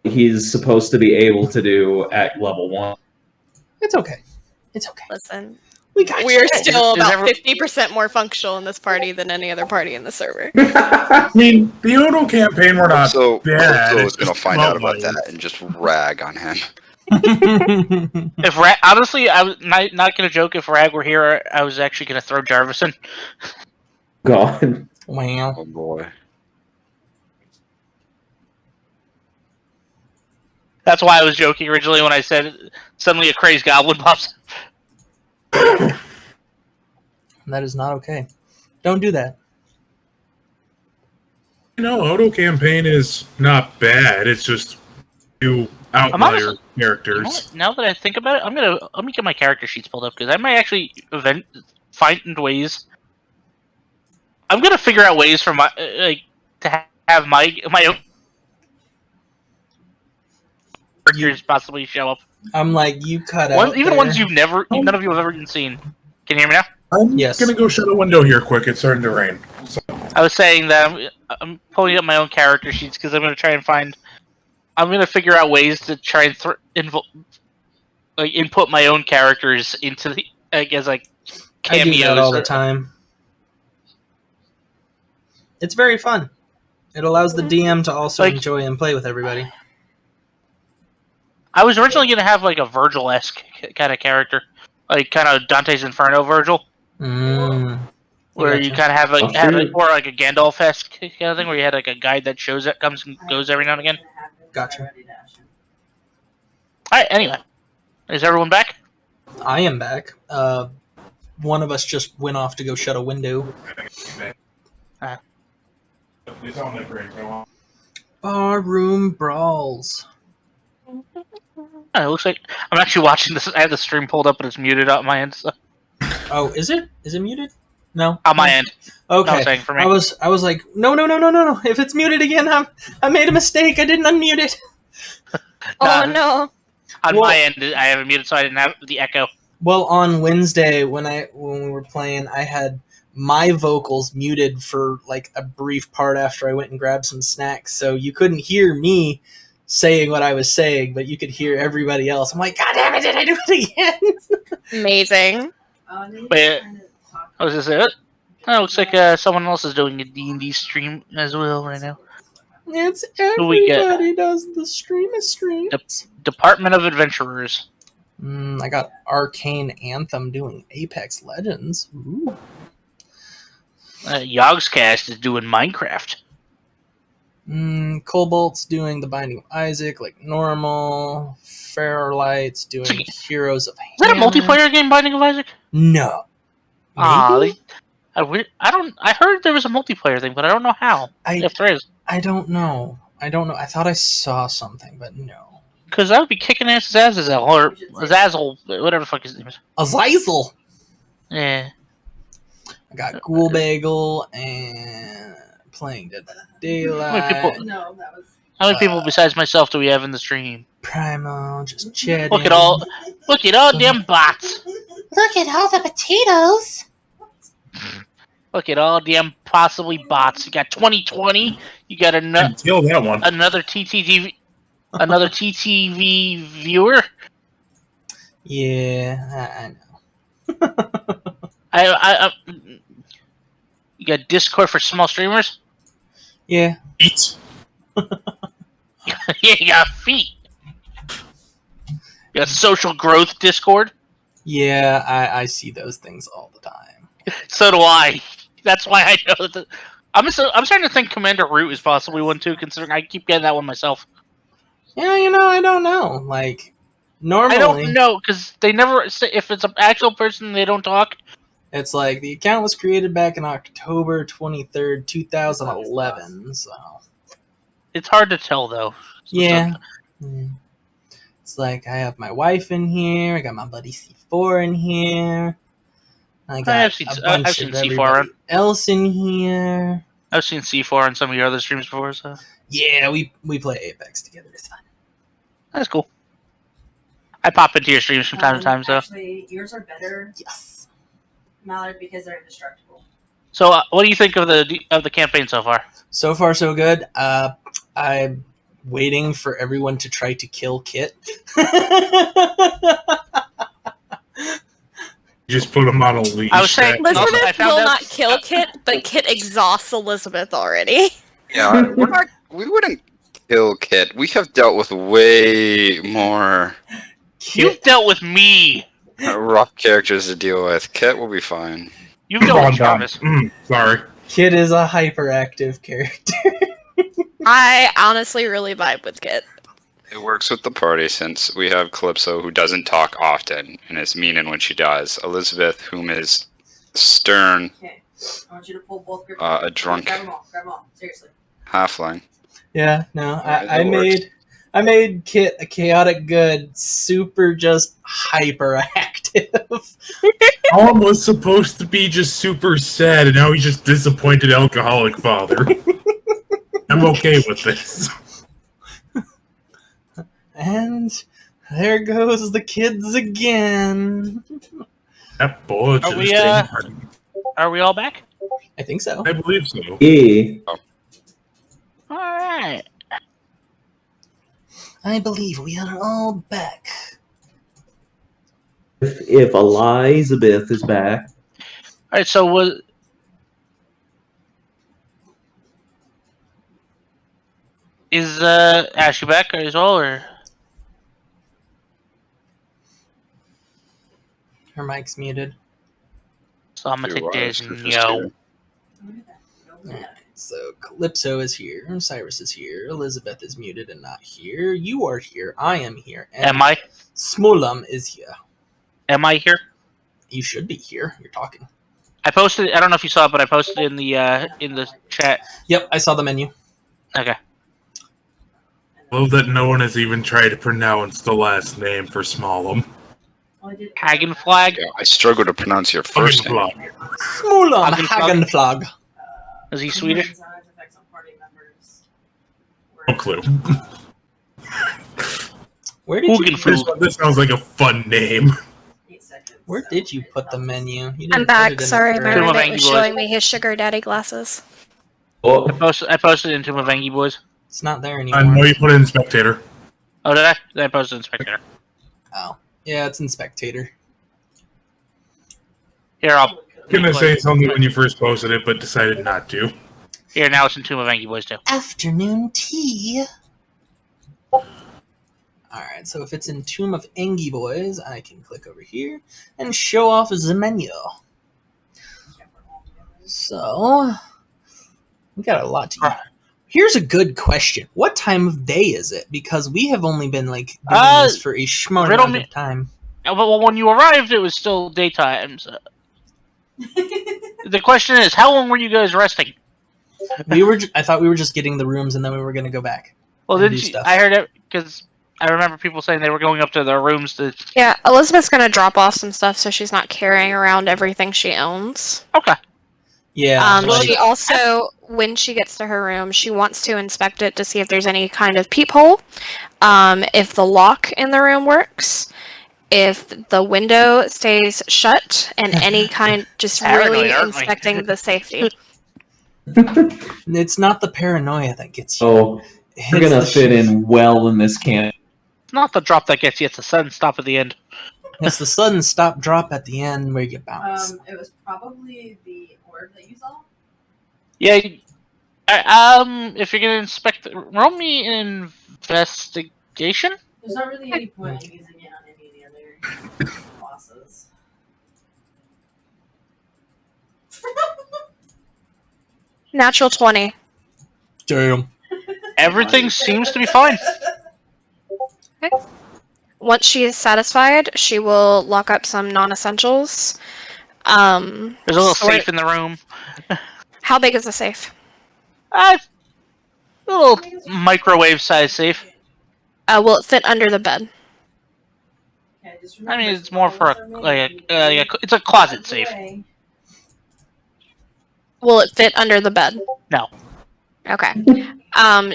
he's supposed to be able to do at level 1. It's okay. It's okay. Listen, We got we are you. still Is about every- 50% more functional in this party than any other party in the server. I mean, the Odo campaign were not So bad. Ozo It's is going to just find out about outliers. that and just rag on him. If honestly, I was not gonna joke. If Rag were here, I was actually gonna throw Jarvis in. God. Wow. Oh boy. That's why I was joking originally when I said suddenly a crazed goblin pops. That is not okay. Don't do that. Odo campaign is not bad. It's just two outlier honestly- You know characters. what? Now that I think about it, let me get my character sheets pulled up because I might actually find ways. I'm gonna figure out ways for my to have my own characters possibly show up. I'm like, you cut out. Even there. ones none of you have ever even seen. Can you hear me now? I'm Yes. gonna go shut a window here quick. It's starting to rain. So, I was saying that I'm pulling up my own character sheets because I'm going to try and find. I'm going to figure out ways to try and input my own characters into the as I cameos. do that all the time. It's very fun. It allows the DM to also Like- enjoy and play with everybody. I was originally going to have like a Virgil-esque kind of character, like kind of Dante's Inferno Virgil, where you gotcha. kind of have Oh, sure. or like a Gandalf-esque kind of thing, where you had like a guide that comes and goes every now and again. Gotcha. All right. Anyway, is everyone back? I am back. One of us just went off to go shut a window. it's on that break. Go on. Barroom brawls. It looks like I'm actually watching this. I have the stream pulled up, but it's muted on my end. So. Oh, is it? Is it muted? No. On my end. Okay. I was saying for me. I was like, no. If it's muted again, I made a mistake. I didn't unmute it. Oh no. On Well- my end, I have it muted, so I didn't have the echo. Well, on Wednesday when we were playing, I had my vocals muted for like a brief part after I went and grabbed some snacks, so you couldn't hear me saying what I was saying, but you could hear everybody else. I'm like, God damn it, did I do it again? Amazing. Wait, I was just saying, it looks like someone else is doing a D&D stream as well right now. It's Who we get? everybody does the stream. Department of Adventurers. I got Arcane Anthem doing Apex Legends. Ooh. Yogscast is doing Minecraft. Cobalt's doing The Binding of Isaac like normal. Fairlight's doing Heroes of Is that a Hammer. multiplayer game, Binding of Isaac? No. Ah, Maybe? I heard there was a multiplayer thing, but I don't know how. If there is. I don't know. I thought I saw something, but no. Because I would be kicking ass as Azazel, or Azazel, whatever the fuck his name is. Azazel! Yeah. I got Ghoul Bagel and playing Dead by Daylight. How many people besides myself do we have in the stream? Primal, just chatting. Look at all them bots. Look at all the potatoes. Look at all them possibly bots. You got 2020. You got Kill that one. another TTV viewer. Yeah, I know. I you got Discord for small streamers. Yeah. Eat. Yeah, you got feet. You got social growth Discord. Yeah, I see those things all the time. So do I. That's why I know that. I'm starting to think Commander Root is possibly one too, considering I keep getting that one myself. Yeah, I don't know. Like, Normally, I don't know because they never say if it's an actual person they don't talk. it's like the account was created back in October 23rd, 2011. So It's hard to tell though. yeah. It's like I have my wife in here. I got my buddy C4 in here. I got I've seen a bunch I've seen of C4 everybody on. else in here. I've seen C4 on some of your other streams before, so Yeah, we play Apex together. It's fun. that's cool. I pop into your streams from time to time, so. Actually, yours are better, Yes. Mallard, because they're indestructible. So, what do you think of the campaign so far? So far, so good. I'm waiting for everyone to try to kill Kit. Just put him on a leash. I was saying- That- Also, I Elizabeth found will out- not kill Kit, but Kit exhausts Elizabeth already. Yeah, we wouldn't kill Kit. We have dealt with way more You've dealt with me. rough characters to deal with. Kit will be fine. You've dealt with Calm down. Jarvis. Sorry. Kit is a hyperactive character. I honestly really vibe with Kit. It works with the party since we have Calypso, who doesn't talk often and is mean when she does. Elizabeth, whom is stern, Okay, I want you to pull both grips. a drunk Grab them all. Seriously. halfling. Yeah, no, Yeah, I it works. made Kit a chaotic good, super just hyperactive. Alan was supposed to be just super sad, and now he's just disappointed alcoholic father. I'm okay with this. And there goes the kids again. That boy Are just we, ain't- Are we all back? I think so. I believe so. Yeah. All right. I believe we are all back. If Elizabeth is back, All right. So was is Ashley back as well, or Her mic's muted. so I'm gonna She take this was, and which is yo. good. Alright, so Calypso is here. Cyrus is here. Elizabeth is muted and not here. You are here. I am here. And Am I? Smolum is here. Am I here? You should be here. You're talking. I posted. I don't know if you saw it, but I posted in the chat. Yep, I saw the menu. Okay. Love that no one has even tried to pronounce the last name for Smallum. Hagen flag. Yeah, I struggle to pronounce your first name. Smolum Hagenflag. Hagenflag. Is he Swedish? No clue. Where did you Hugenflug. This sounds like a fun name. Where did you put the menu? You I'm didn't put it back. in the Sorry, thread. Tomb of Meredith was Angry showing me his sugar daddy glasses. oh, I posted into Mavangi Boys. It's not there I anymore. know you put it in spectator. Oh, did I? I posted in Spectator. Oh, yeah, it's in Spectator. Here, I'll. Gonna say something when you first posted it, but decided not to. Here, now it's in Tomb of Angry Boys too. Afternoon tea. Alright, so if it's in Tomb of Engie Boys, I can click over here and show off the menu. So, we got a lot to eat. Here's a good question. What time of day is it? Because we have only been, like, doing this for a schmo riddle amount me- of time. Well, when you arrived, it was still daytime. So. The question is, how long were you guys resting? I thought we were just getting the rooms and then we were going to go back. Well, And didn't do you? stuff. I heard it because I remember people saying they were going up to their rooms to. Yeah, Elizabeth's gonna drop off some stuff so she's not carrying around everything she owns. Okay. Yeah. like- She also, when she gets to her room, she wants to inspect it to see if there's any kind of peephole, if the lock in the room works, if the window stays shut, and any kind, just Paranoid, really aren't we? inspecting the safety. it's not the paranoia that gets you. oh, It's you're gonna the fit shit. in well in this camp. It's not the drop that gets you; it's the sudden stop at the end. It's the sudden stop drop at the end where you bounce. It was probably the orb that you saw. Yeah. If you're gonna inspect, roll me an investigation. There's not really any point in using it on any of the other bosses. Natural 20. Damn. Everything seems to be fine. once she is satisfied, she will lock up some non-essentials. There's a little sort- safe in the room. How big is the safe? A little microwave-sized safe. Will it fit under the bed? Okay, just I mean, remember, it's more for it's a closet safe. Will it fit under the bed? No. Okay.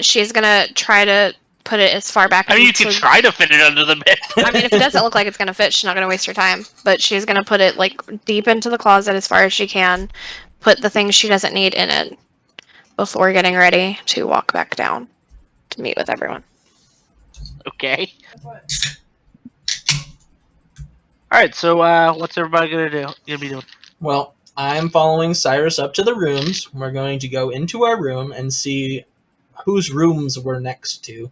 She's gonna try to put it as far back. I mean, you could try to fit it under the bed. I mean, if it doesn't look like it's gonna fit, she's not gonna waste her time. But she's gonna put it like deep into the closet as far as she can. Put the things she doesn't need in it before getting ready to walk back down to meet with everyone. Okay. Alright, so what's everybody gonna be doing? Well, I'm following Cyrus up to the rooms. We're going to go into our room and see whose rooms we're next to.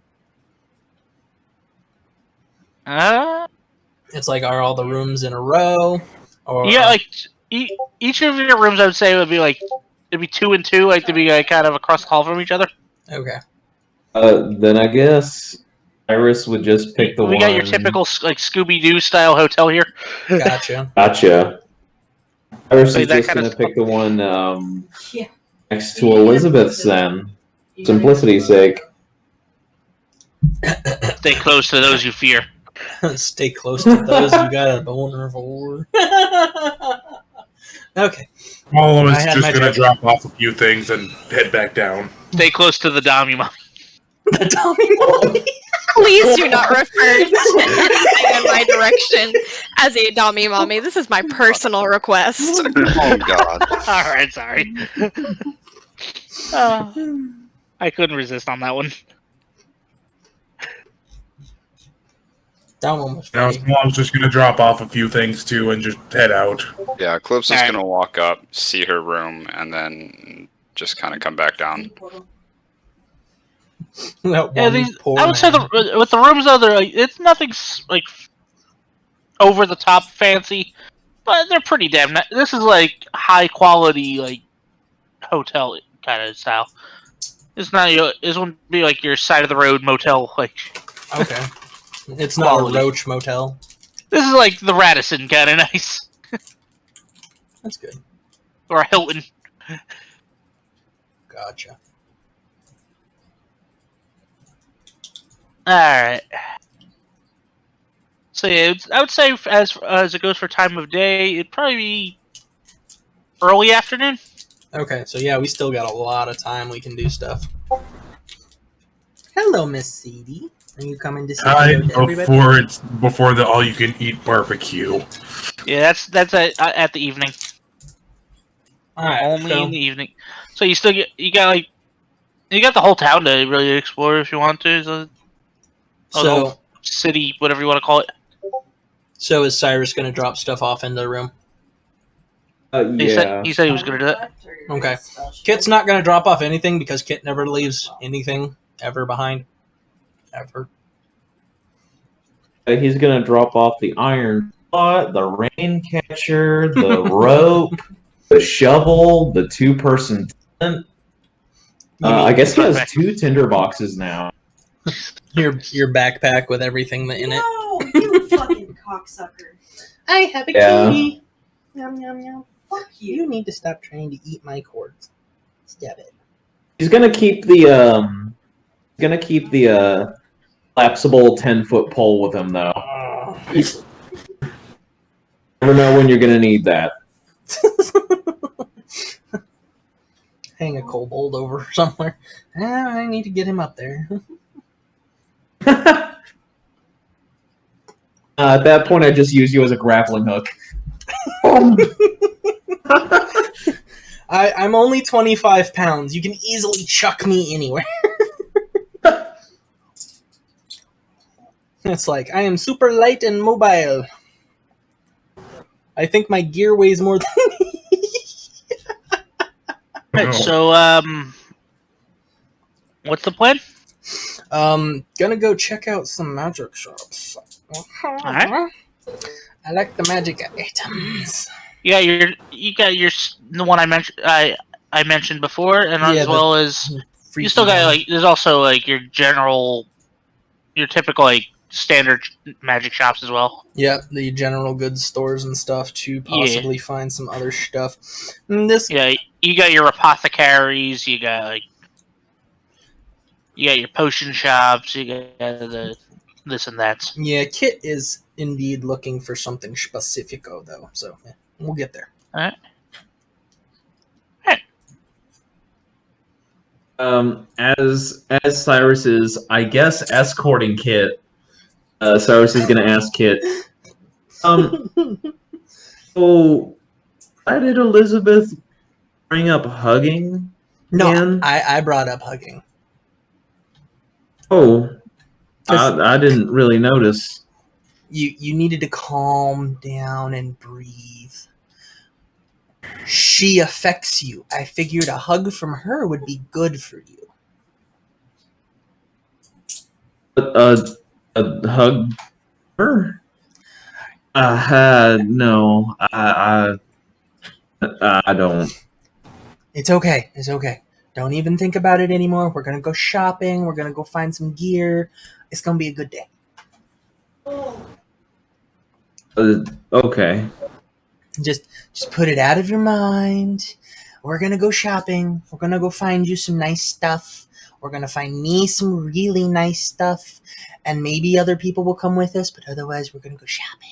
It's like, are all the rooms in a row? Or yeah, like each of your rooms, I would say would be like it'd be 2 and 2, like to be kind of across the hall from each other. Okay. Then I guess Iris would just pick the one. We got your typical like Scooby-Doo style hotel here. Gotcha. Gotcha. Iris Like is that just kind of gonna pick the one Yeah. next to Elizabeth's then. Simplicity's sake. Stay close to those you fear. Stay close to those you got a boner for. Okay. All of I us had just my gonna joke. drop off a few things and head back down. Stay close to the dom, you mom. The dummy mommy. Please do not refer to anything in my direction as a dummy mommy. This is my personal request. Oh God. Alright, sorry. I couldn't resist on that one. That one was Now, funny. Mom's just gonna drop off a few things too and just head out. Yeah, Clips is Alright. gonna walk up, see her room, and then just kind of come back down. That Yeah, one these, poor I would say man. with the rooms though, like, it's nothing like over the top fancy, but they're pretty damn nice. This is like high quality like hotel kind of style. It's not this wouldn't be like your side of the road motel. Like Okay. It's not Quality. a Roach motel. this is like the Radisson kind of nice, That's good. or a Hilton. Gotcha. All right. So yeah, I would say as it goes for time of day, it'd probably be early afternoon. Okay, so yeah, we still got a lot of time we can do stuff. Hello, Miss CD. Are you coming to say hello to everybody? Before the all-you-can-eat barbecue. Yeah, that's at the evening. Alright, Only so, in the evening. So you still you got the whole town to really explore if you want to. So, the so, whole city, whatever you want to call it. so is Cyrus going to drop stuff off into the room? He Yeah. said he was gonna do that. Okay. Kit's not going to drop off anything because Kit never leaves anything ever behind. Ever. He's gonna drop off the iron pot, the rain catcher, the rope, the shovel, the two-person tent. I guess he has 2 tinder boxes now. Your backpack with everything in it. No, you fucking cocksucker. I have a Yeah. kitty. Yum, yum, yum. Fuck you. You need to stop trying to eat my cords. Stab it. He's gonna keep the collapsible 10-foot pole with him though. Never know when you're gonna need that. Hang a kobold over somewhere. I need to get him up there. At that point, I just use you as a grappling hook. I'm only 25 pounds. You can easily chuck me anywhere. It's like, I am super light and mobile. I think my gear weighs more than me. Right, so what's the plan? Gonna go check out some magic shops. Alright. I like the magic items. Yeah, you got the one I mentioned before, and Yeah, as well as Freaky you still got one. like there's also like your typical like standard magic shops as well. Yep, the general goods stores and stuff to possibly find some other stuff. This Yeah, you got your apothecaries, you got your potion shops, you got the this and that. Yeah, Kit is indeed looking for something specifico, though, so yeah, we'll get there. Alright. As Cyrus is, I guess, escorting Kit, Cyrus is going to ask Kit, so why did Elizabeth bring up hugging? No, again? I brought up hugging. Oh, I didn't really notice. You needed to calm down and breathe. She affects you. I figured a hug from her would be good for you. A hug? Her? No, I don't. It's okay. It's okay. Don't even think about it anymore. We're gonna go shopping. We're gonna go find some gear. It's gonna be a good day. Okay. Just put it out of your mind. We're gonna go shopping. We're gonna go find you some nice stuff. We're gonna find me some really nice stuff, and maybe other people will come with us. But otherwise, we're gonna go shopping.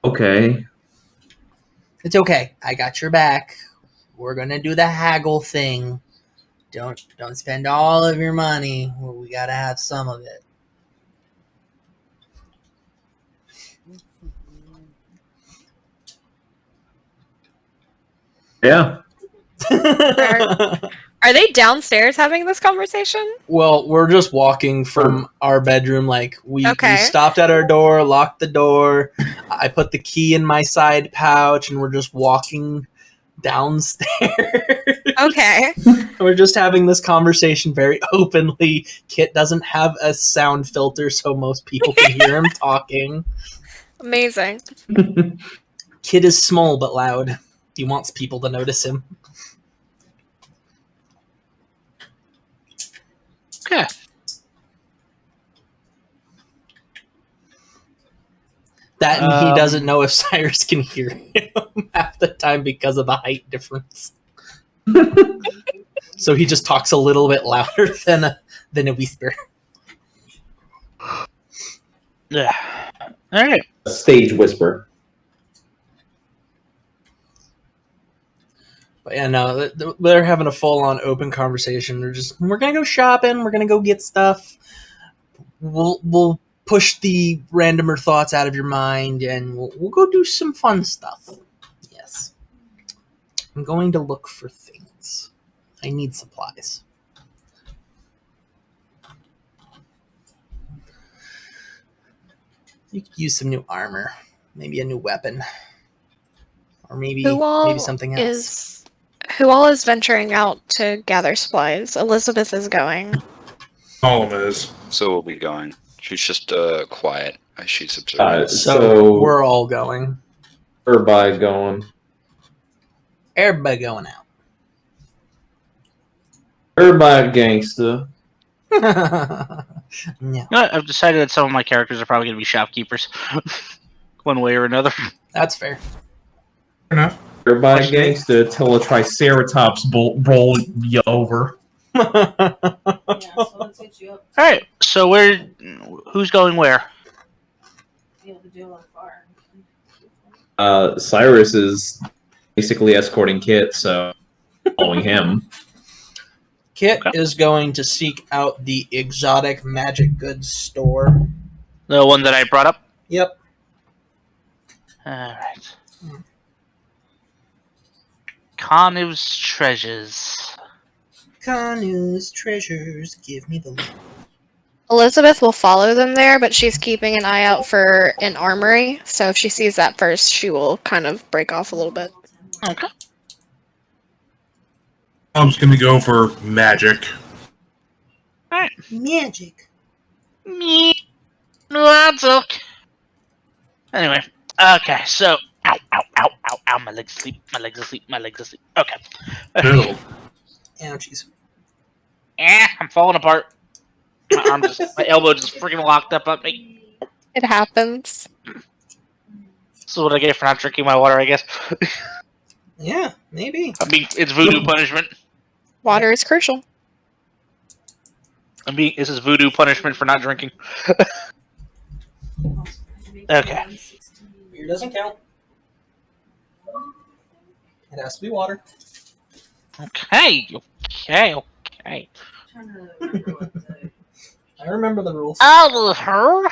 Okay. It's okay. I got your back. We're gonna do the haggle thing. Don't spend all of your money. We gotta have some of it. Yeah. Are they downstairs having this conversation? Well, we're just walking from our bedroom. Like we stopped at our door, locked the door. I put the key in my side pouch, and we're just walking downstairs. Okay. We're just having this conversation very openly. Kit doesn't have a sound filter, so most people can hear him talking. Amazing. Kit is small but loud. He wants people to notice him. Okay. That and he doesn't know if Cyrus can hear him half the time because of the height difference. So he just talks a little bit louder than a whisper. Yeah. All right. A stage whisper. But yeah, no, they're having a full-on open conversation. We're gonna go shopping. We're gonna go get stuff. We'll push the randomer thoughts out of your mind, and we'll go do some fun stuff. Yes, I'm going to look for things. I need supplies. You could use some new armor, maybe a new weapon, or maybe something else. Who all is venturing out to gather supplies? Elizabeth is going. Column is. So we'll be going. She's just quiet as she's observing. So we're all going. Everybody going. Everybody going out. Everybody gangsta. No. I've decided that some of my characters are probably going to be shopkeepers, one way or another. That's fair. Fair enough. Everybody gangsta till a triceratops roll you over. Yeah, so let's hit you up. All right. So who's going where? Be able to do a lot far. Cyrus is basically escorting Kit, so following him. Kit is going to seek out the exotic magic goods store. The one that I brought up? Yep. All right. Carnive's treasures. Canu's treasures, give me the loot. Elizabeth will follow them there, but she's keeping an eye out for an armory. So if she sees that first, she will kind of break off a little bit. Okay. I'm just gonna go for magic. Alright. Magic. Me. Magic. Anyway. Okay, so. Ow, ow, ow, ow, ow. My legs asleep. My legs asleep. My legs asleep. Okay. Ew. Ouchies. I'm falling apart. My elbow just freaking locked up on me. It happens. So what I get for not drinking my water, I guess. Yeah, maybe. I mean, it's voodoo punishment. Water is crucial. This is voodoo punishment for not drinking. Okay. Beer doesn't count. It has to be water. Okay. Trying to remember what the I remember the rules. Her.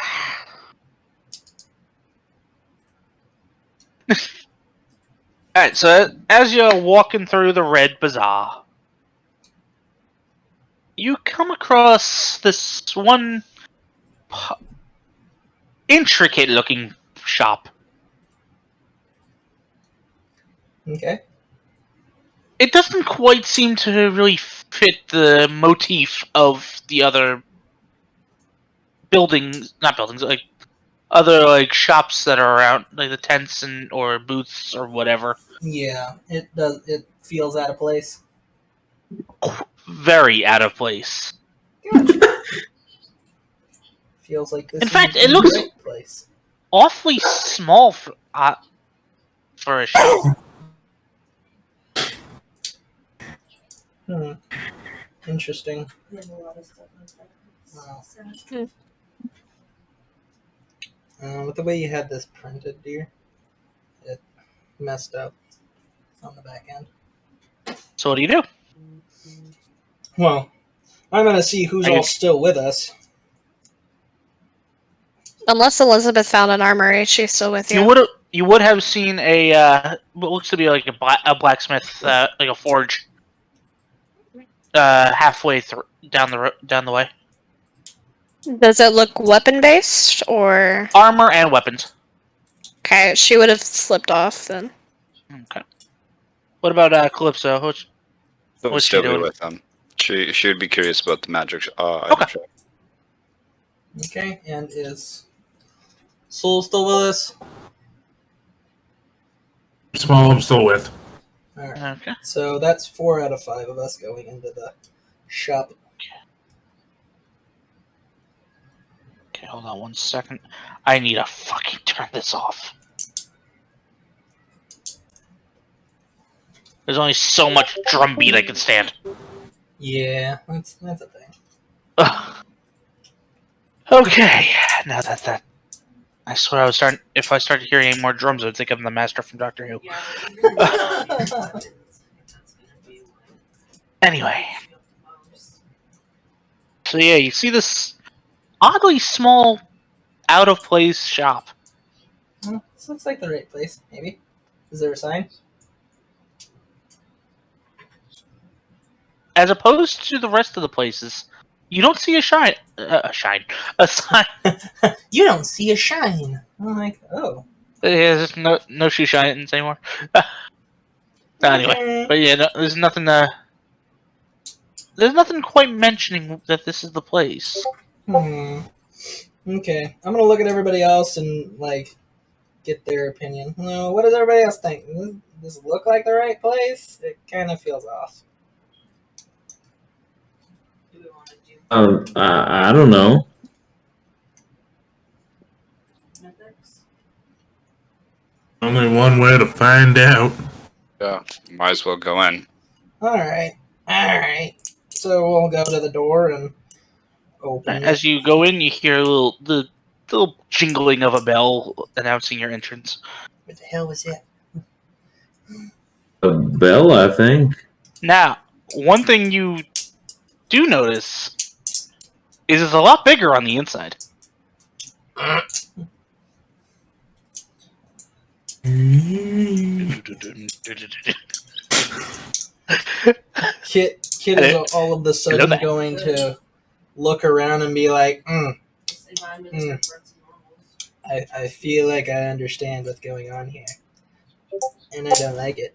Alright, so as you're walking through the Red Bazaar, you come across this one intricate looking shop. Okay. It doesn't quite seem to really fit the motif of the other like other like shops that are around, like the tents or booths or whatever. Yeah, it does. It feels out of place. Very out of place. Feels like this. In fact, isn't it looks the right place. awfully small for a shop. Interesting. there's a lot of stuff like that. Wow. So, With the way you had this printed, dear, it messed up on the back end. So what do you do? Well, I'm gonna see who's I all guess- still with us. Unless Elizabeth found an armory, she's still with you. You would have seen what looks to be like a blacksmith, like a forge, halfway down the way. Does it look weapon based or? Armor and weapons. Okay, she would have slipped off then. Okay. What about Calypso? She'll What's she still be doing? with them. She would be curious about the magic item Okay. shop. Okay, and is Soul still with us? Small, I'm still with. All right. Okay. So that's 4 out of 5 of us going into the shop. Okay, hold on 1 second. I need to fucking turn this off. There's only so much drum beat I can stand. Yeah, that's a thing. Ugh. Okay, now that I swear I was starting. If I started hearing any more drums, I'd think I'm the master from Doctor Who. yeah, but you really that's gonna be what Anyway, I feel the most. so yeah, you see this oddly small, out of place shop. Well, this looks like the right place. Maybe. Is there a sign? As opposed to the rest of the places, you don't see a sign. You don't see a shine. I'm like, oh. There's no shoe shines anymore. Anyway, Okay. but yeah, no, there's nothing. There's nothing quite mentioning that this is the place. Okay, I'm gonna look at everybody else and like get their opinion. No, what does everybody else think? Does it look like the right place? It kind of feels off. Do we want to do I don't know. mythics? Only one way to find out. Yeah, might as well go in. All right. So we'll go to the door and open it. As you go in, you hear the little jingling of a bell announcing your entrance. What the hell was that? A bell, I think. Now, one thing you do notice is it's a lot bigger on the inside. Kit is all of the sudden Hello there. going to look around and be like, This environment is for its normals. I feel like I understand what's going on here. And I don't like it.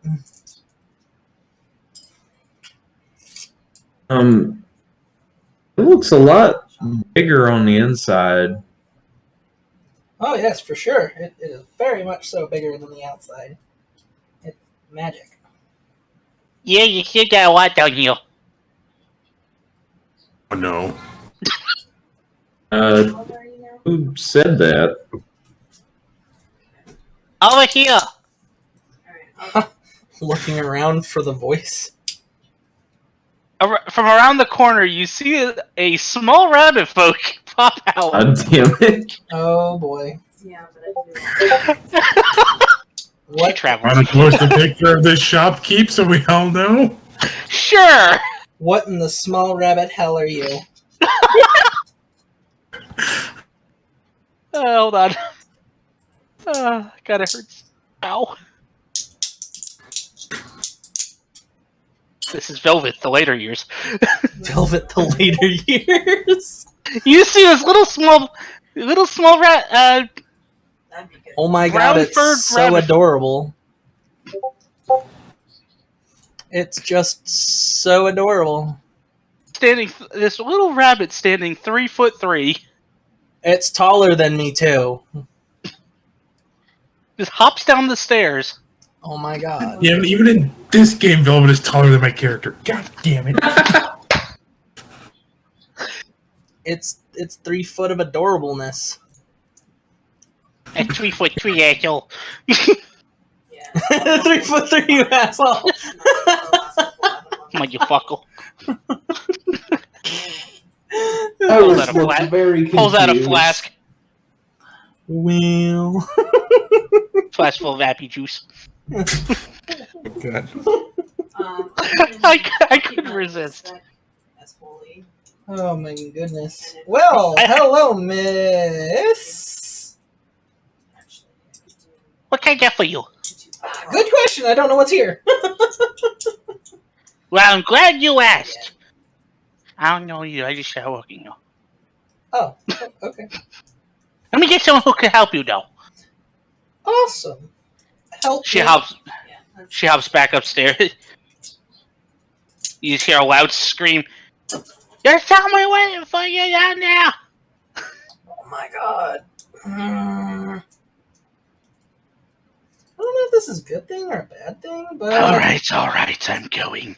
It looks a lot bigger on the inside. Oh, yes, for sure. It is very much so bigger than the outside. It's magic. Yeah, you hear that a lot, don't you? Oh no. Uh, How old are you now? who said that? Over here. Alright, Looking around for the voice. From around the corner, you see a small rabbit folk pop out. God damn it. Oh boy. yeah, but I do. She What? travels. Want to post a picture of this shopkeep so we all know? Sure. What in the small rabbit hell are you? Hold on. God, it hurts. Ow. This is Velvet, the later years. Velvet the later years. You see this little small rat. That'd be good. Oh my Brown god, it's furred so rabbit. adorable. It's just so adorable. This little rabbit standing 3'3", It's taller than me too. just hops down the stairs. Oh my god. Yeah, but even in this game, Velvet is taller than my character. God damn it. It's 3 foot of adorableness. At 3'3", asshole. Yeah. 3'3", you asshole. Motherfucker. I Pulls was out a flask. very confused. Pulls out a flask. Well. Flask full of happy juice. God. I couldn't resist. That's holy. Oh my goodness. Well, hello, miss. Actually, I could do What can I get for you? Good question. I don't know what's here. Well, I'm glad you asked. I don't know you. I just started working here. Oh, okay. Let me get someone who can help you, though. Awesome. Help She me. hops. Yeah, that's She hops back upstairs. You just hear a loud scream. There's someone waiting for you down there. Oh my god. I don't know if this is a good thing or a bad thing, but All right, I'm going.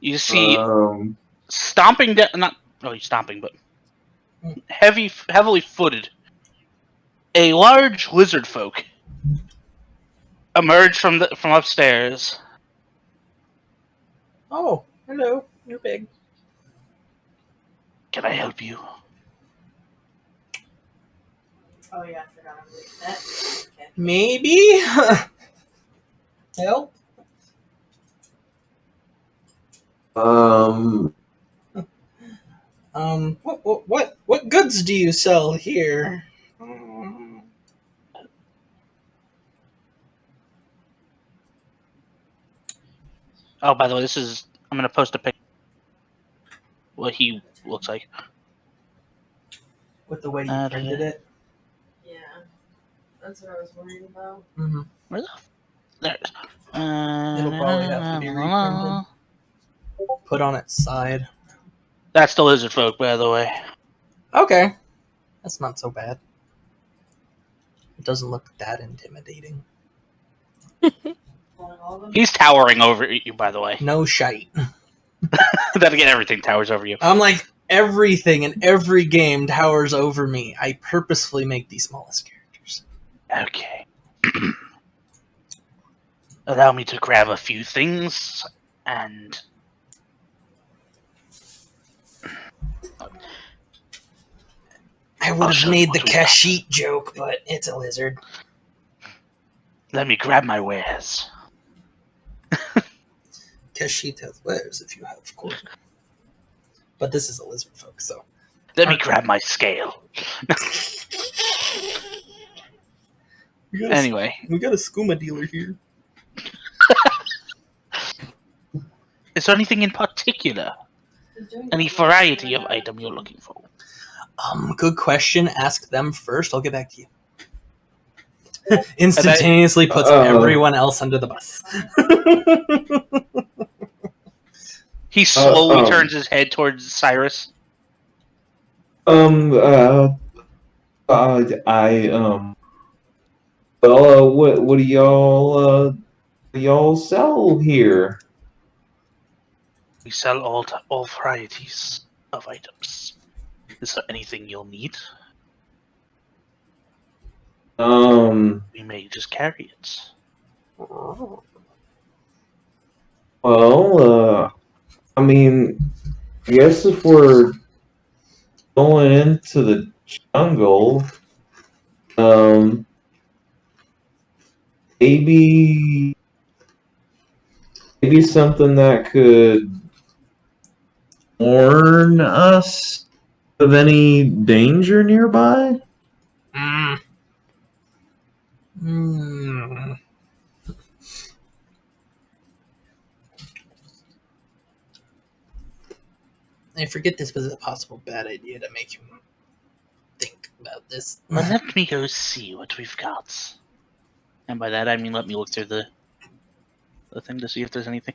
You see, stomping down. Not really stomping, but heavily footed. A large lizard folk emerge from upstairs. oh, hello. You're big. Can I help you? Oh yeah, I forgot I'm doing that. Okay. Maybe. Help. What goods do you sell here? Oh, by the way, this is. I'm gonna post a picture. What he looks like. With the way you printed it. Yeah, that's what I was worried about. Mm-hmm. Where the? There it is. It'll probably have to be reprinted. Put on its side. That's the lizard folk, by the way. Okay. That's not so bad. It doesn't look that intimidating. Want all of them? He's towering over you, by the way. No shite. Then again, everything towers over you. I'm like, everything in every game towers over me. I purposefully make the smallest characters. Okay. Allow me to grab a few things and. I would have show made you the what we got. Kashyyyk joke, but it's a lizard. Let me grab my wares. Kashyyyk has wares if you have cork. But this is a lizard folk, so. Let me grab my scale. Anyway, We got a skooma dealer here. is there anything in particular? He's doing Any it. variety of item you're looking for? Good question. Ask them first. I'll get back to you. Instantaneously puts everyone else under the bus. He slowly turns his head towards Cyrus. What do y'all sell here? We sell all varieties of items. Is there anything you'll need? We may just carry it. Well, I mean, I guess if we're going into the jungle, maybe something that could warn us of any danger nearby. Mm. Mm. I forget this was a possible bad idea to make you think about this. Well, let me go see what we've got. And by that I mean let me look through the thing to see if there's anything.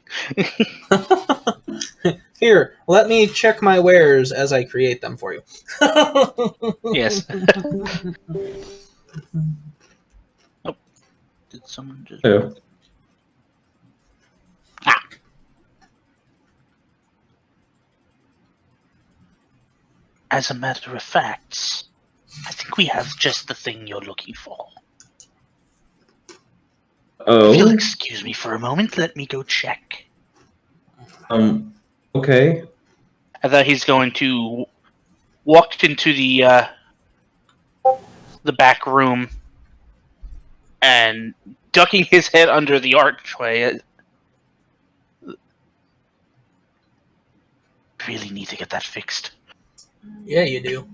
Here, let me check my wares as I create them for you. Yes. Oh, did someone just? Yeah. Ah. As a matter of fact, I think we have just the thing you're looking for. If you'll Oh. excuse me for a moment, let me go check. Okay. I thought he's going to walk into the back room and ducking his head under the archway. Really need to get that fixed. Yeah, you do.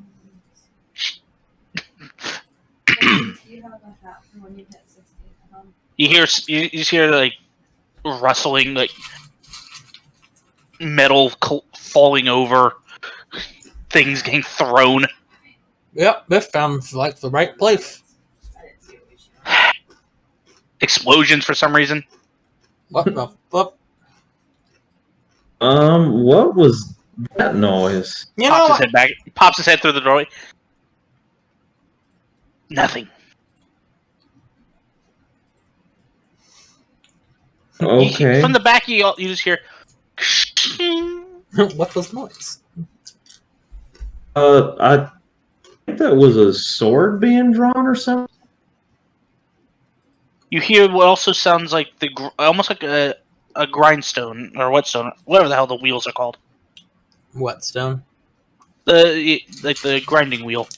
You have a hat for when you hit 60. You hear like rustling, like metal falling over, things getting thrown. Yep, this sounds like the right place. I didn't see what we should. Explosions for some reason. What the fuck? What was that noise? You know Pops his what? head back. Pops his head through the doorway. Nothing. Okay. From the back, you just hear. What was the noise? I think that was a sword being drawn or something. You hear what also sounds like almost like a grindstone or whetstone, whatever the hell the wheels are called. Whetstone? The grinding wheel.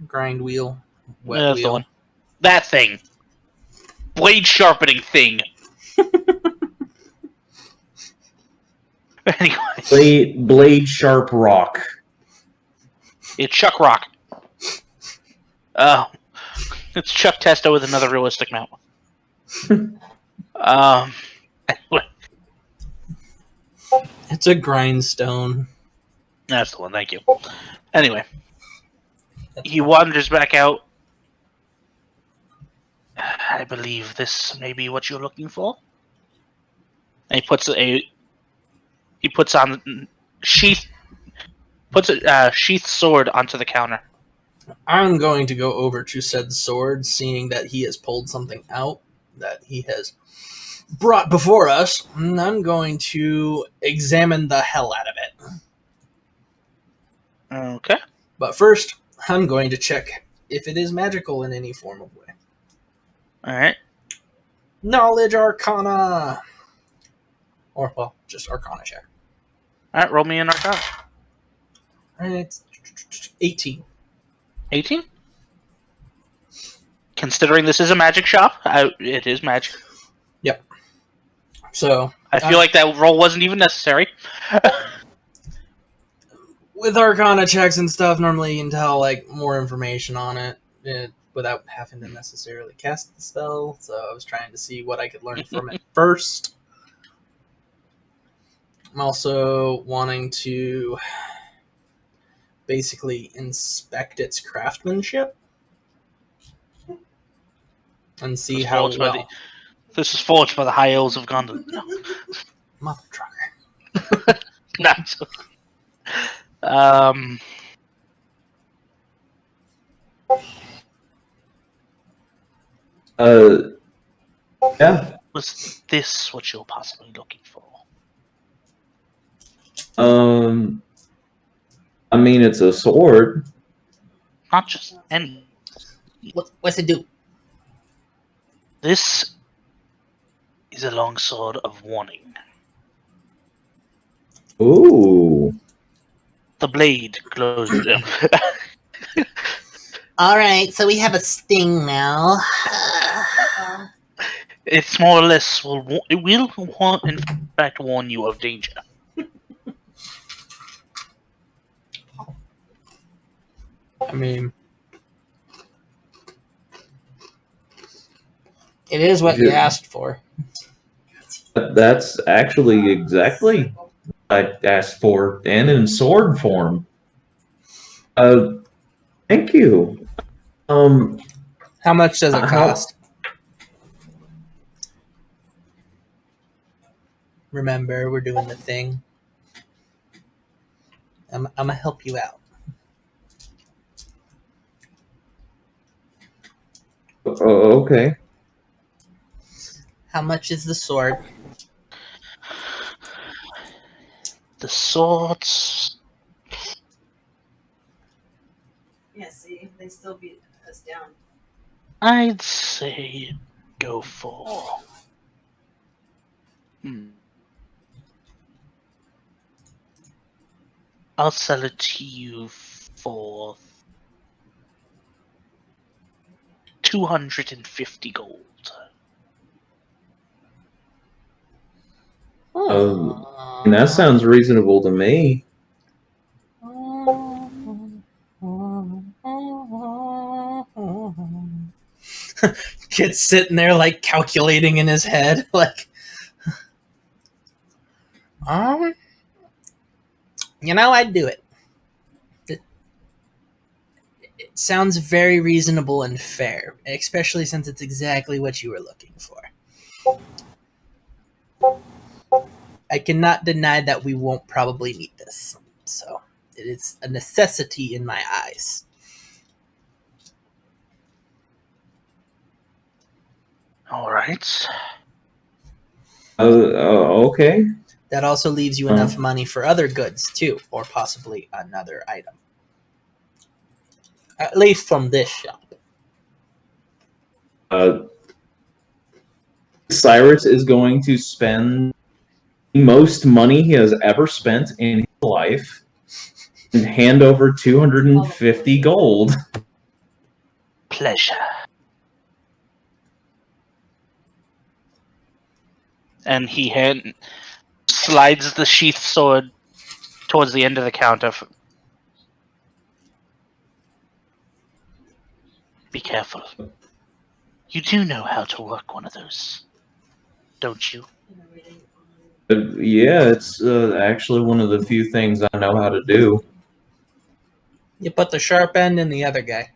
Grind wheel? Wet That's the wheel? one. That thing. Blade sharpening thing. Anyway. Blade sharp rock. It's Chuck Rock. Oh. It's Chuck Testa with another realistic mount. Anyway. It's a grindstone. That's the one, thank you. Anyway. He wanders back out. I believe this may be what you're looking for. And he puts on a sheath sword onto the counter. I'm going to go over to said sword, seeing that he has pulled something out that he has brought before us, and I'm going to examine the hell out of it. Okay. But first, I'm going to check if it is magical in any form of way. Alright. Knowledge Arcana! Or, well, just Arcana check. Alright, roll me an Arcana. Alright, 18. 18? Considering this is a magic shop, it is magic. Yep. So, I feel like that roll wasn't even necessary. with Arcana checks and stuff, normally you can tell like more information on it without having to necessarily cast the spell. So I was trying to see what I could learn from it first. I'm also wanting to basically inspect its craftsmanship and see how well. This is forged by the High Elves of Gondor. No. Mother trucker. Not so. Yeah. Was this what you're possibly looking for? I mean, it's a sword. Not just any. What's it do? This is a longsword of warning. Ooh. The blade glows. All right, so we have a sting now. It's more or less it will in fact warn you of danger. I mean, it is what you Yeah. asked for. That's actually exactly what I asked for, and in sword form. Thank you. How much does it How- cost? Remember, we're doing the thing. I'm gonna help you out. Okay. How much is the sword? The swords. Yeah, see, they still beat us down. I'd say go for. I'll sell it to you for 250 gold. And that sounds reasonable to me. Kid's sitting there like calculating in his head, like, I'd do it. It sounds very reasonable and fair, especially since it's exactly what you were looking for. I cannot deny that we won't probably need this, so it is a necessity in my eyes. All right. Okay. That also leaves you enough money for other goods too, or possibly another item. At least from this shop. Cyrus is going to spend the most money he has ever spent in his life and hand over 250 gold. Pleasure. And he slides the sheath sword towards the end of the counter. Be careful. You do know how to work one of those, don't you? Yeah, it's actually one of the few things I know how to do. You put the sharp end in the other guy.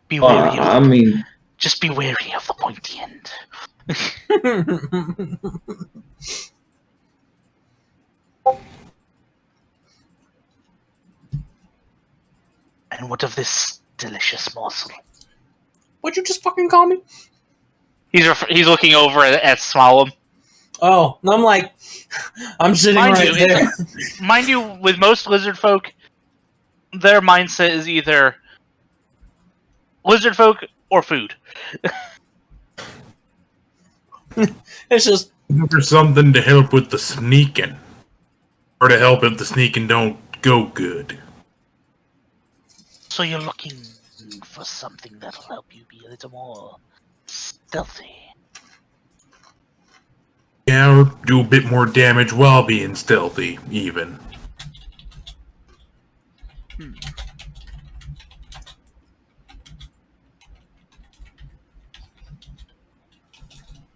Be wary just be wary of the pointy end. And what of this delicious morsel? What'd you just fucking call me? He's looking over at Smallum. Oh, I'm like, I'm sitting there. Mind you, with most lizard folk, their mindset is either lizard folk or food. It's just for something to help with the sneaking, or to help if the sneaking don't go good. So you're looking for something that'll help you be a little more stealthy. Yeah, or do a bit more damage while being stealthy, even.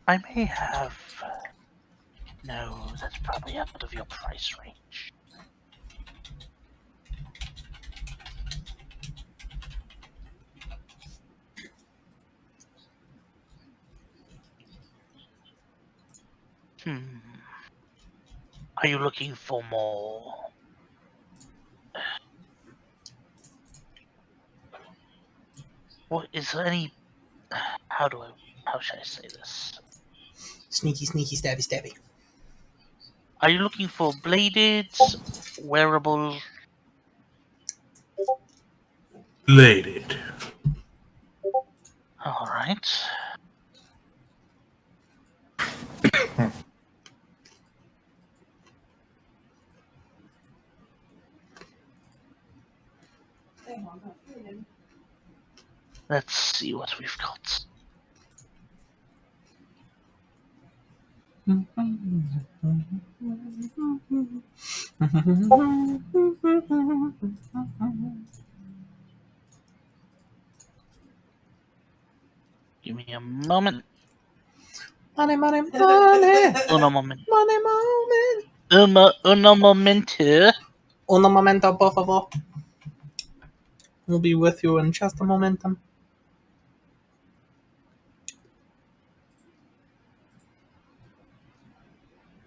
I may have... No, that's probably out of your price range. Are you looking for more? What is there any? How should I say this? sneaky, sneaky, stabby, stabby. Are you looking for bladed, wearable? Bladed. All right. Let's see what we've got. Give me a moment. Money, money, money. Uno moment. Money moment. Uno momento. Un momento, por favor. We'll be with you in just a momentum.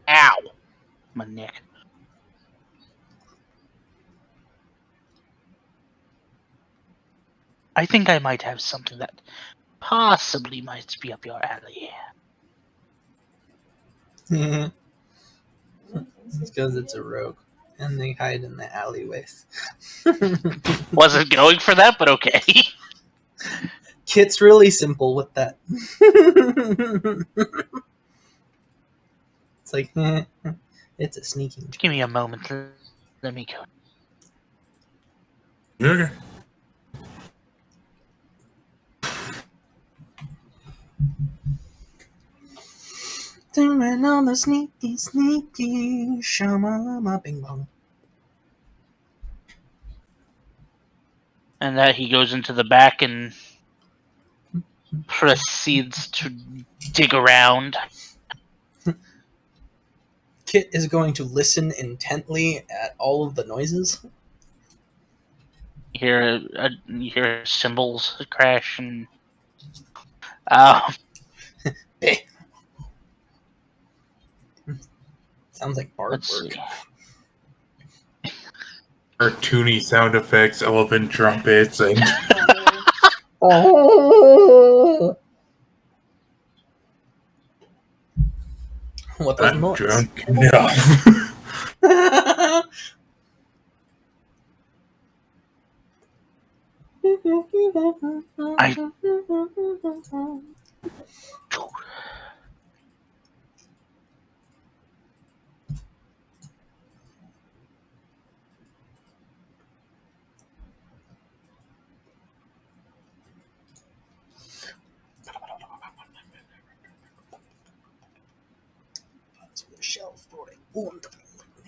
Ow! My neck. I think I might have something that possibly might be up your alley. It's because it's a rogue, and they hide in the alleyways. Wasn't going for that, but okay. Kit's really simple with that. It's like, it's a sneaking. Give me a moment. Let me go. Okay. Doing all the sneaky, shamalama bing bong. And that he goes into the back and proceeds to dig around. Kit is going to listen intently at all of the noises. You hear cymbals crash and Hey. Sounds like bard let's work. see. Cartoony sound effects, elephant trumpets, and Oh. What those I'm noise? drunk enough.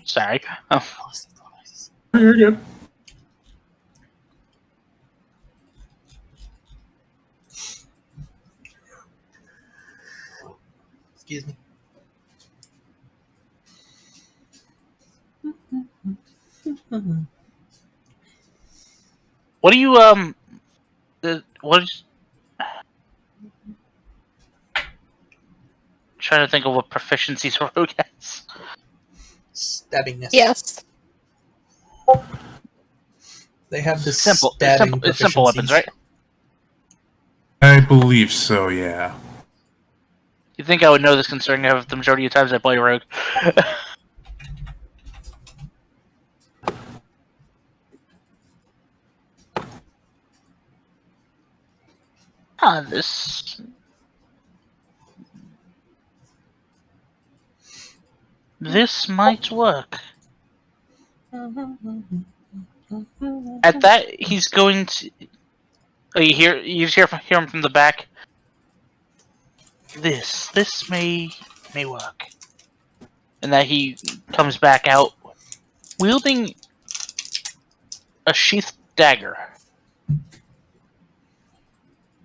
Sorry. Oh, You're good. Excuse me. what do you what is? Trying to think of what proficiencies Rogue has. Stabbingness. Yes. They have this Simple, stabbing it's simple weapons, right? I believe so, yeah. You think I would know this considering I have the majority of times I play Rogue? This might work. At that, he's going to. Oh, you hear him from the back. This may work, and that he comes back out, wielding a sheathed dagger.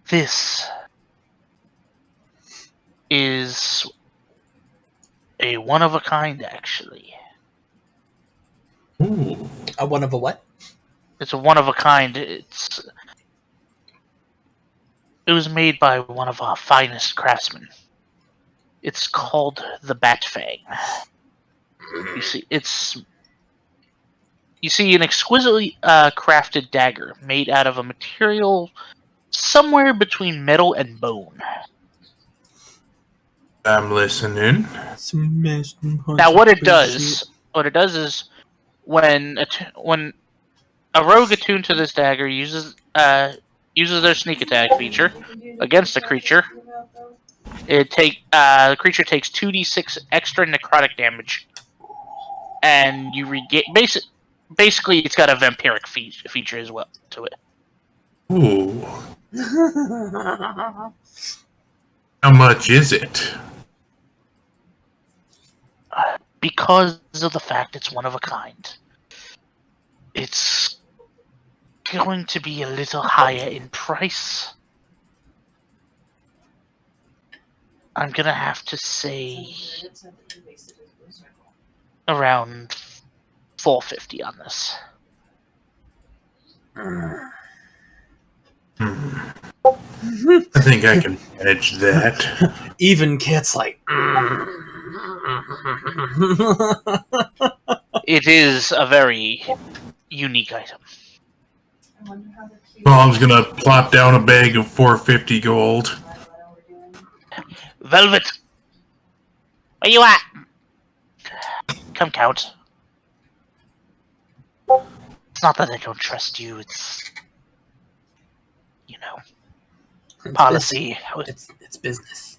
This is a one of a kind, actually. Ooh. A one of a what? It's a one of a kind. It was made by one of our finest craftsmen. It's called the Batfang. You see an exquisitely crafted dagger made out of a material somewhere between metal and bone. I'm listening. Now, what it does is when a rogue attuned to this dagger uses their sneak attack feature against a creature, the creature takes 2d6 extra necrotic damage, and you regain. Basically, it's got a vampiric feature as well to it. Ooh. How much is it? Because of the fact it's one of a kind, it's going to be a little higher in price. I'm gonna have to say around $450 on this. I think I can manage that. Even Kit's like. It is a very unique item. Well, I'm just gonna plop down a bag of 450 gold. Velvet! Where you at? Come count. It's not that I don't trust you, it's... You know... policy. It's business.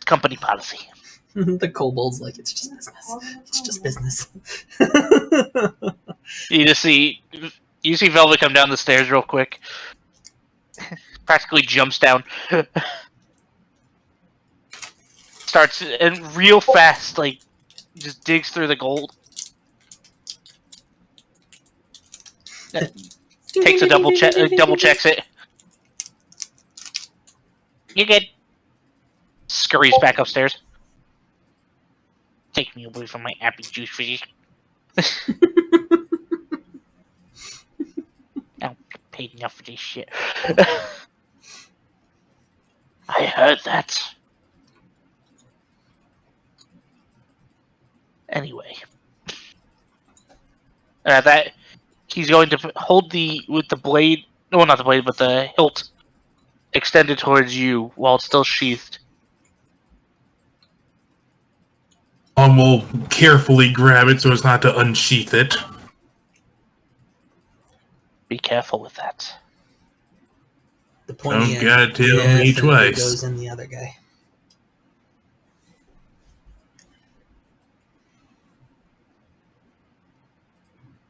Company policy. The kobold's like, it's just business. It's just business. You see Velvet come down the stairs real quick. Practically jumps down. Starts and real fast, like just digs through the gold. Takes a double checks it. You good? Scurries back upstairs. Take me away from my happy juice fishy. I paid enough for this shit. I heard that. Anyway. That he's going to hold with the blade, well, not the blade, but the hilt extended towards you while it's still sheathed. We'll carefully grab it so as not to unsheath it. Be careful with that. The pointy Don't gotta tell me twice. Goes in the other guy.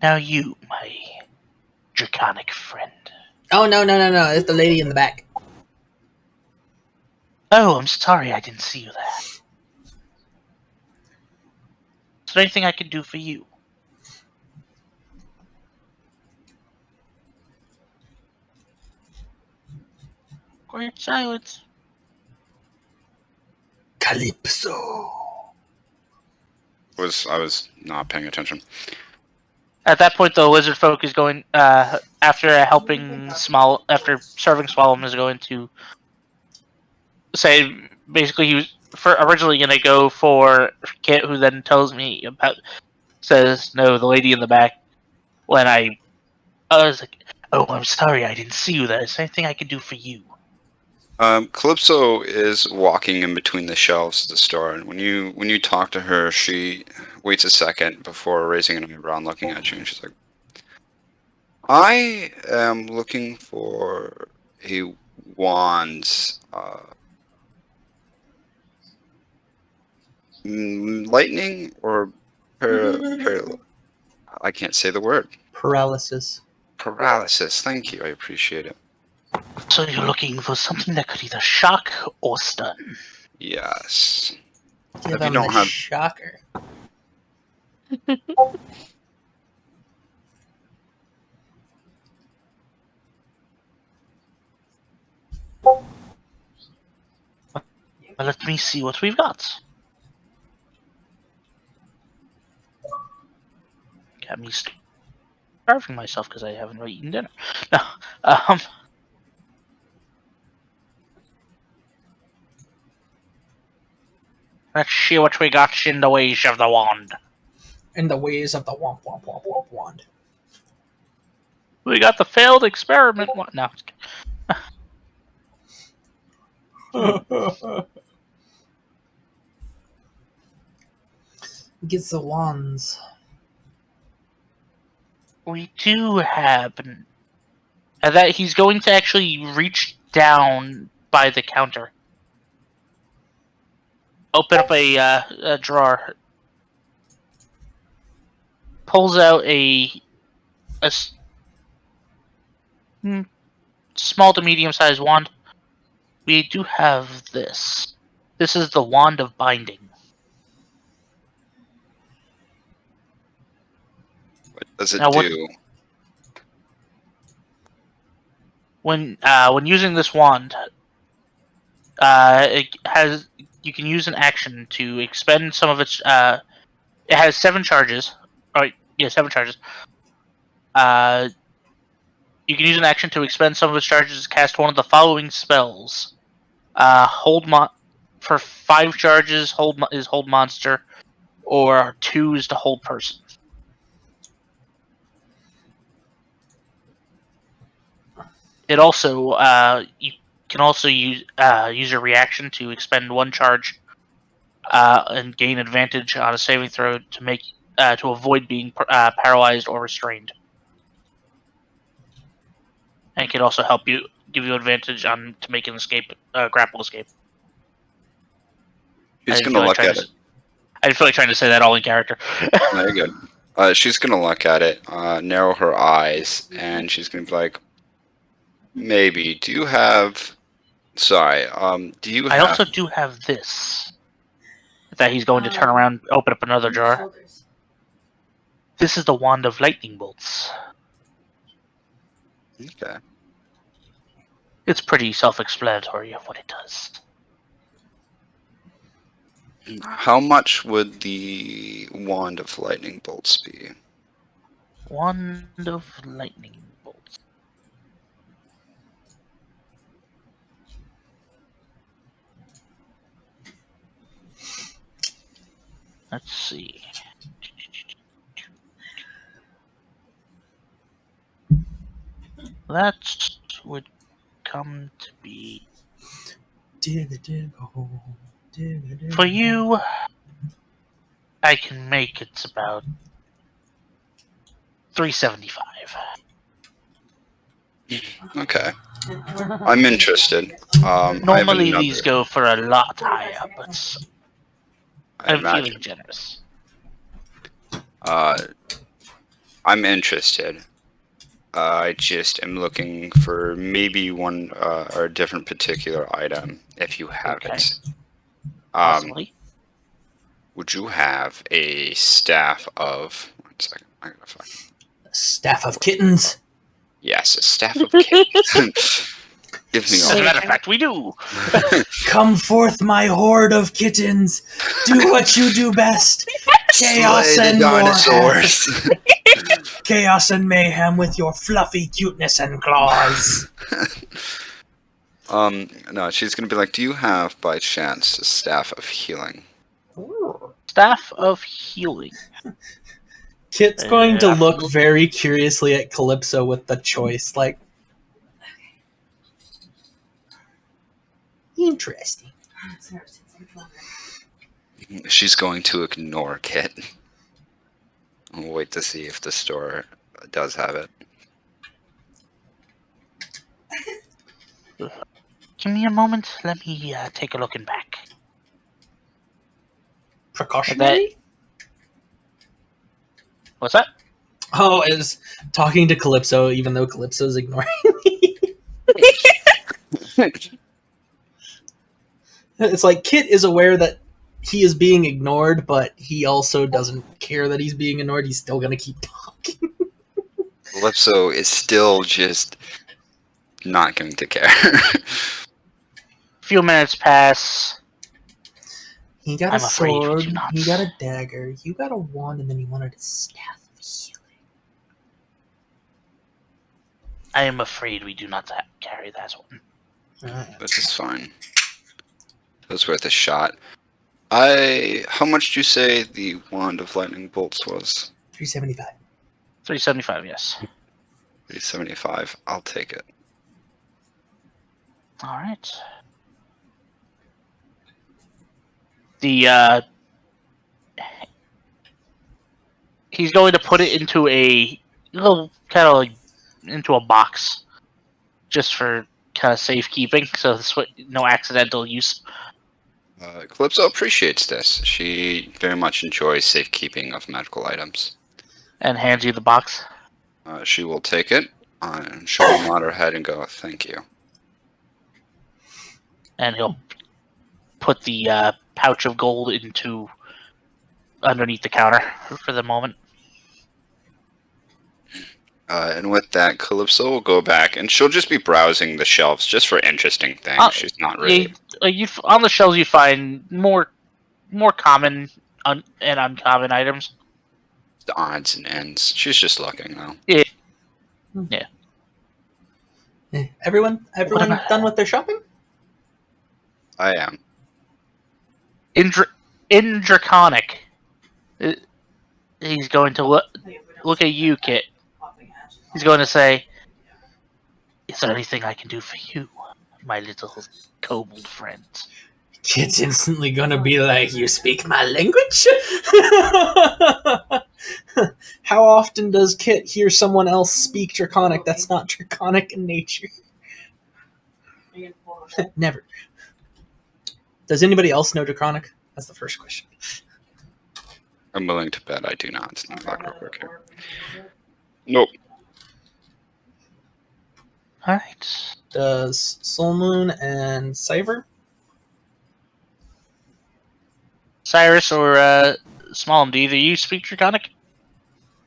Now you, my draconic friend. Oh, no. It's the lady in the back. Oh, I'm sorry I didn't see you there. Is there anything I can do for you? Quiet silence. Calypso. I was not paying attention. At that point, the lizard folk is going after serving Swallowum is going to say basically he was originally going to go for Kit, who then says no, the lady in the back. When I was like, oh, I'm sorry, I didn't see you there. Is there anything I can do for you? Calypso is walking in between the shelves of the store, and when you talk to her, she waits a second before raising an eyebrow and looking at you, and she's like, I am looking for a wand, lightning or I can't say the word. Paralysis. Paralysis, thank you, I appreciate it. So you're looking for something that could either shock or stun. Yes. Give If you them don't the have shocker. Well, let me see what we've got. Got me starving myself because I haven't really eaten dinner. No, let's see what we got in the ways of the wand. In the ways of the womp wand. We got the failed experiment one. No. gets the wands? We do have that he's going to actually reach down by the counter. Open up a drawer. Pulls out a small to medium-sized wand. We do have this. This is the Wand of Binding. What does it Now, do? When using this wand, you can use an action to expend some of its. It has 7 charges. Right? Yeah, 7 charges. You can use an action to expend some of its charges to cast one of the following spells. For 5 charges, hold monster, or 2 is to hold person. It also you can also use a reaction to expend 1 charge and gain advantage on a saving throw to avoid being paralyzed or restrained. And it can also give you advantage to make an grapple escape. She's gonna look at it. I didn't feel like trying to say that all in character. No, you're good. She's gonna look at it, narrow her eyes, and she's gonna be like, "Maybe. Do you have? Sorry. Do you have?" I also do have this. That he's going to turn around, open up another jar. Shoulders. This is the Wand of Lightning Bolts. Okay. It's pretty self-explanatory of what it does. How much would the Wand of Lightning Bolts be? Wand of Lightning Bolts. Let's see. That would come to be Dig a dig a hole. Dig a dig for a you. I can make it about $375. Okay. I'm interested. I have Normally another- these go for a lot higher, but I I'm imagine. feeling generous. I'm interested. I just am looking for maybe one or a different particular item if you have Okay. it. Possibly. Would you have a staff of? 1 second. I gotta find. Staff of kittens. Yes, a staff of kittens. Gives me As all. a matter of fact, we do. Come forth, my horde of kittens. Do what you do best. Chaos Slay the and more dinosaurs. Chaos and mayhem with your fluffy cuteness and claws. No, she's gonna be like, do you have by chance a staff of healing? Staff of Healing. Kit's going to look Absolutely. very curiously at Calypso with the choice, like, interesting. She's going to ignore Kit. We'll wait to see if the store does have it. Give me a moment. Let me take a look and back. Precautionary? What's that? Oh, is talking to Calypso, even though Calypso's ignoring me. It's like Kit is aware that he is being ignored, but he also doesn't care that he's being ignored. He's still gonna keep talking. Calypso is still just not going to care. Few minutes pass. He got I'm a afraid we sword, do not. he got a dagger, you got a wand, and then he wanted a staff of healing. I am afraid we do not carry that one. This is fine. It was worth a shot. How much did you say the Wand of Lightning Bolts was? $375. $375, yes. 375. I'll take it. All right. The he's going to put it into a little kind of like into a box, just for kind of safekeeping. So this way, no accidental use. Calypso appreciates this. She very much enjoys safekeeping of magical items. And hands you the box. She will take it, and she'll nod her head and go, "Thank you." And he'll put the pouch of gold into underneath the counter for the moment. And with that, Calypso will go back, and she'll just be browsing the shelves just for interesting things. She's not really. On the shelves, you find more common and uncommon items. The odds and ends. She's just looking though. Yeah. Everyone done with their shopping? I am. In Draconic, he's going to look at you, Kit. He's going to say, "Is there anything I can do for you, my little kobold friend?" Kit's instantly gonna be like, "You speak my language?" How often does Kit hear someone else speak Draconic that's not Draconic in nature? Never. Does anybody else know Draconic? That's the first question. I'm willing to bet I do not. Look real quick here. Nope. Alright. Does Soul Moon and Cyver? Cyrus or Smallum, do either you speak Draconic?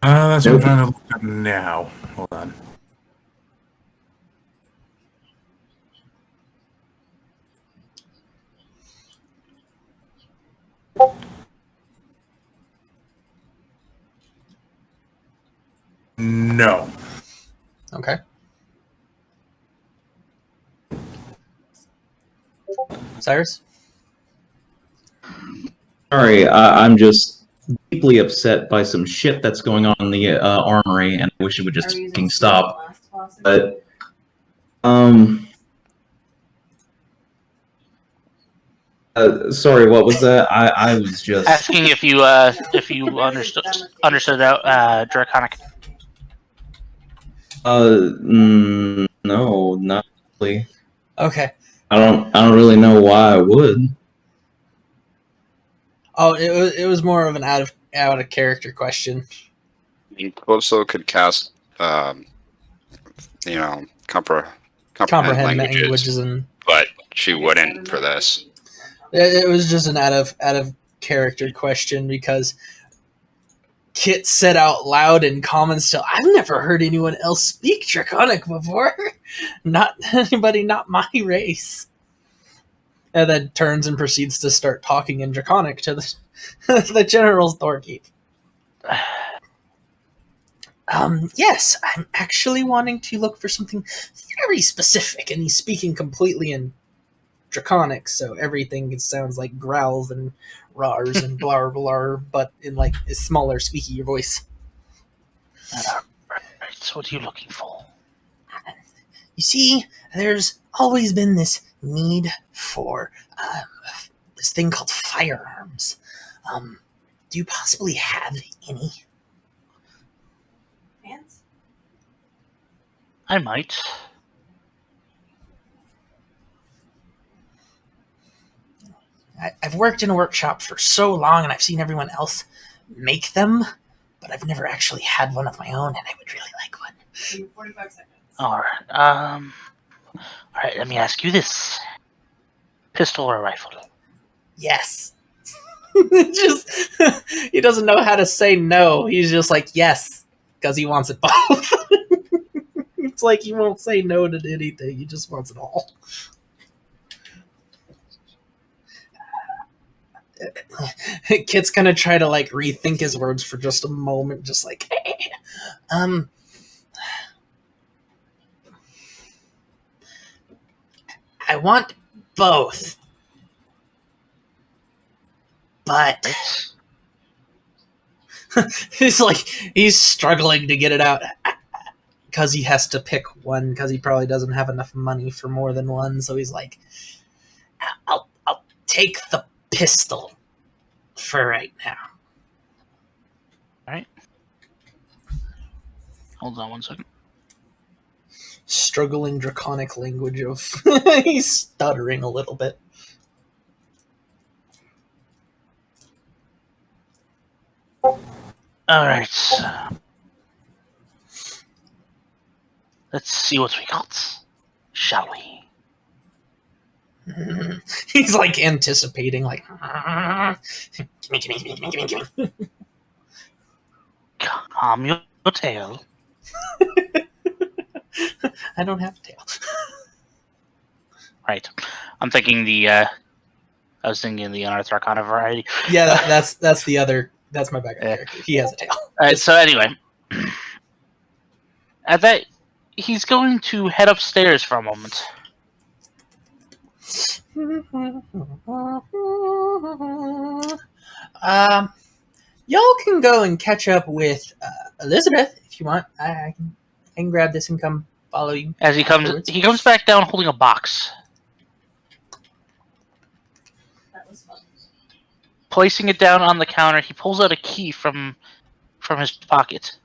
That's what I'm trying to look up now. Hold on. No. Okay. Cyrus? Sorry, I'm just deeply upset by some shit that's going on in the armory, and I wish it would just fucking stop. But, sorry, what was that? I was just asking if you understood Draconic. No, not really. Okay. I don't really know why I would. Oh, it was more of an out of character question. I mean, Calypso could cast, comprehend languages, and but she wouldn't for this. It was just an out of character question because Kit said out loud in comments to, "I've never heard anyone else speak Draconic before. Not anybody, not my race." And then turns and proceeds to start talking in Draconic to the general's doorkeep. Yes, I'm actually wanting to look for something very specific, and he's speaking completely in Draconic, so everything sounds like growls and rars and blah blah, but in like a smaller, squeakier voice. Right, so what are you looking for? You see, there's always been this need for this thing called firearms. Do you possibly have any? Pants? I might. I've worked in a workshop for so long, and I've seen everyone else make them, but I've never actually had one of my own, and I would really like one. 45 seconds. Alright, alright, let me ask you this. Pistol or rifle? Yes. Just he doesn't know how to say no. He's just like, yes, because he wants it both. It's like he won't say no to anything. He just wants it all. Kit's gonna try to like rethink his words for just a moment, just like, hey, I want both, but he's struggling to get it out because he has to pick one because he probably doesn't have enough money for more than one. So he's like, I'll take the pistol for right now. Alright. Hold on one second. Struggling draconic language of he's stuttering a little bit. Alright. Let's see what we got. Shall we? He's like anticipating, like gimme. Calm your tail. I don't have a tail. Right. I'm thinking I was thinking the Unearthed Arcana variety. Yeah, that's the other. That's my backup character. He has a tail. Alright, so anyway. At that, he's going to head upstairs for a moment. Y'all can go and catch up with Elizabeth if you want. I can grab this and come follow you. As he comes back down holding a box. That was fun. Placing it down on the counter, he pulls out a key from his pocket.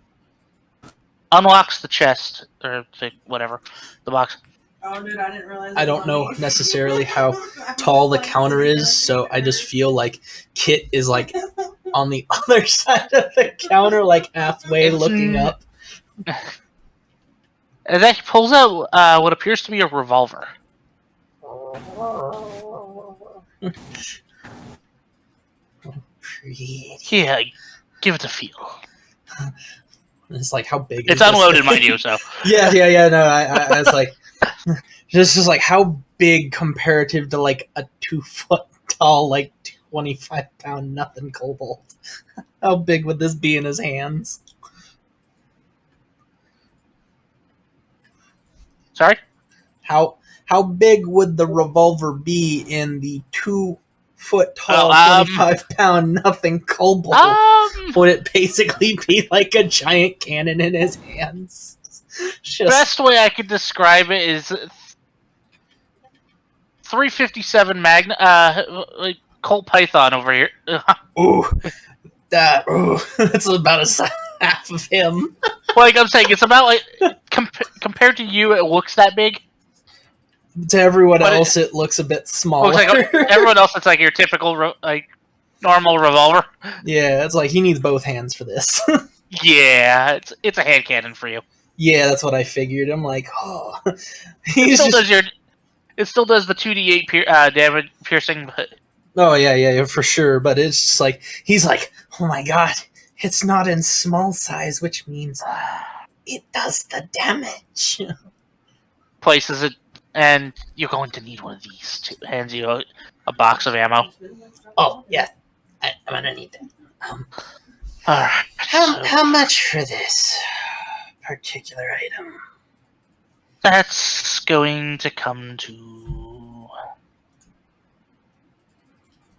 Unlocks the chest, or whatever, the box. Oh, dude, I didn't realize. I don't know necessarily how tall the counter is, so I just feel like Kit is like on the other side of the counter, like halfway looking up. And then he pulls out what appears to be a revolver. Yeah, give it a feel. It's like, how big It's is unloaded, this mind thing? you, so. Yeah, no, I was like, just like, how big comparative to like a 2 foot tall, like 25-pound nothing kobold? How big would this be in his hands? Sorry? How big would the revolver be in the 2 foot tall, 25-pound nothing kobold? Would it basically be like a giant cannon in his hands? Best way I could describe it is 357 like Colt Python over here. Ooh, that's about half of him. Like I'm saying, it's about like compared to you, it looks that big. To everyone else, it looks a bit smaller. Looks like everyone else, it's like your typical normal revolver. Yeah, it's like he needs both hands for this. Yeah, it's a hand cannon for you. Yeah, that's what I figured. I'm like, oh, It still does the 2d8 damage piercing. But... Oh yeah, for sure. But it's just like he's like, oh my god, it's not in small size, which means it does the damage. Places it, and you're going to need one of these. Hands you a box of ammo. Oh yeah, I'm gonna need that. All right. How much for this particular item? That's going to come to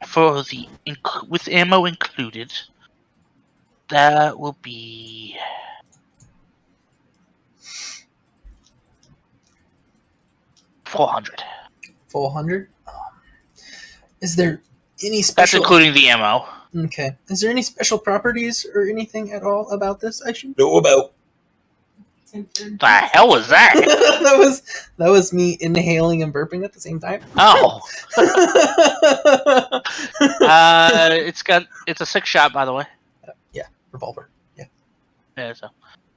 for the with ammo included. That will be $400. 400. Is there any special? That's including the ammo. Okay. Is there any special properties or anything at all about this I should know about? The hell was that? that was me inhaling and burping at the same time. Oh. It's a 6-shot, by the way. Yeah, revolver. Yeah. Yeah. So,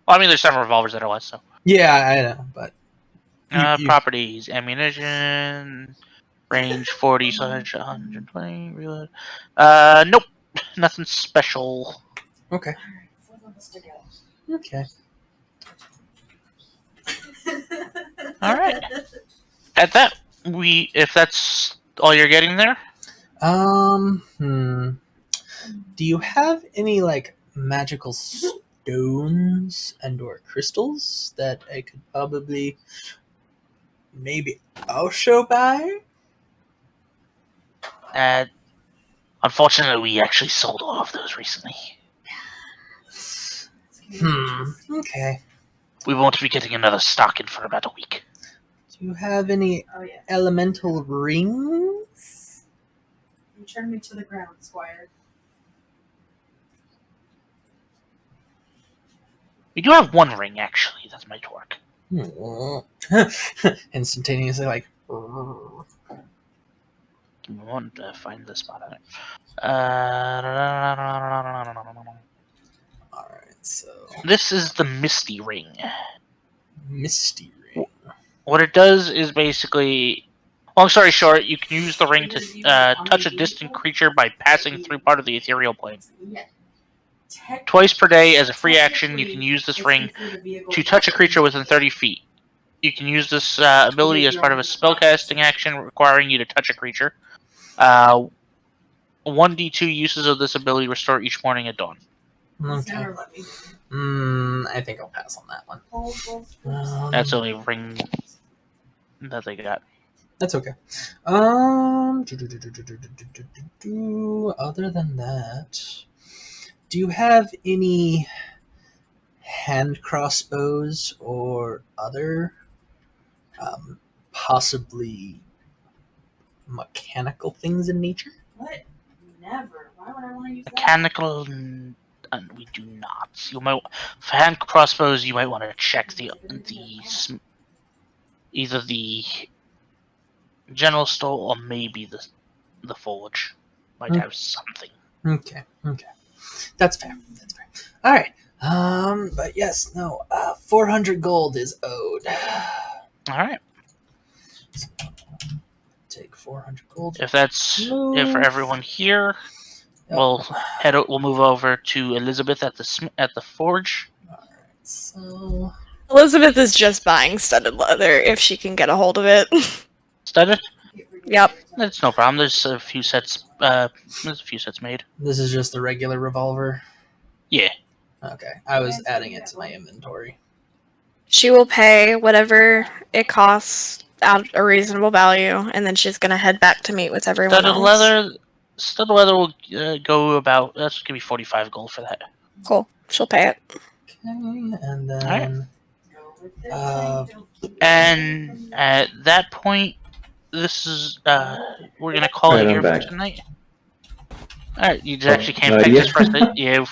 well, I mean, there's several revolvers that are less. So. Yeah, I know, but. Properties: ammunition, range 40, so headshot 120. Reload. Nope, nothing special. Okay. Okay. All right. At that, if that's all you're getting there. Do you have any like magical stones and/or crystals that I could probably maybe also buy? Unfortunately, we actually sold all of those recently. Okay. We won't be getting another stock in for about a week. Do you have any elemental rings? You turn me to the ground, Squire. We do have one ring, actually. That might work. Instantaneously, like. Give me one to find the spot on it. Alright, so. This is the Misty Ring. Misty Ring. What it does is basically, long story short, you can use the ring to touch a distant creature by passing through part of the ethereal plane. Twice per day, as a free action, you can use this ring to touch a creature within 30 feet. You can use this ability as part of a spellcasting action requiring you to touch a creature. 1d2 uses of this ability restore each morning at dawn. Okay. I think I'll pass on that one. That's the only ring that they got. That's okay. Other than that, do you have any hand crossbows or other possibly mechanical things in nature? What? Never. Why would I want to use that? Mechanical, we do not. You might, for hand crossbows, you might want to check either the general store or maybe the forge might have something. Okay. That's fair. All right. But yes, no. 400 gold is owed. All right. Take 400 gold. If that's it for everyone here, we'll move over to Elizabeth at the forge. All right. So Elizabeth is just buying studded leather if she can get a hold of it. Studded? Yep. That's no problem. There's a few sets. Made. this is just the regular revolver. Yeah. Okay. I was adding it to my inventory. She will pay whatever it costs at a reasonable value, and then she's gonna head back to meet with everyone else. Studded leather will go about. That's gonna be 45 gold for that. Cool. She'll pay it. Okay, and then. And at that point, this is we're gonna call it here for tonight. All right, you just actually can't pick this first. You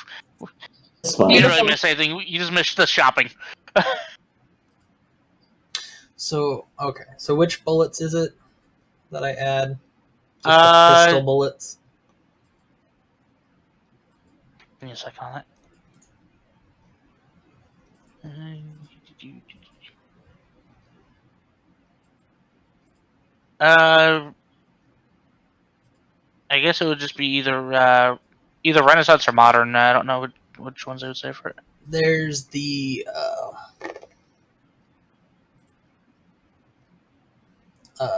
didn't really miss anything. You just missed the shopping. So okay. So which bullets is it that I add? Just the pistol bullets. Give me a second on that. I guess it would just be either Renaissance or Modern. I don't know which ones I would say for it. There's the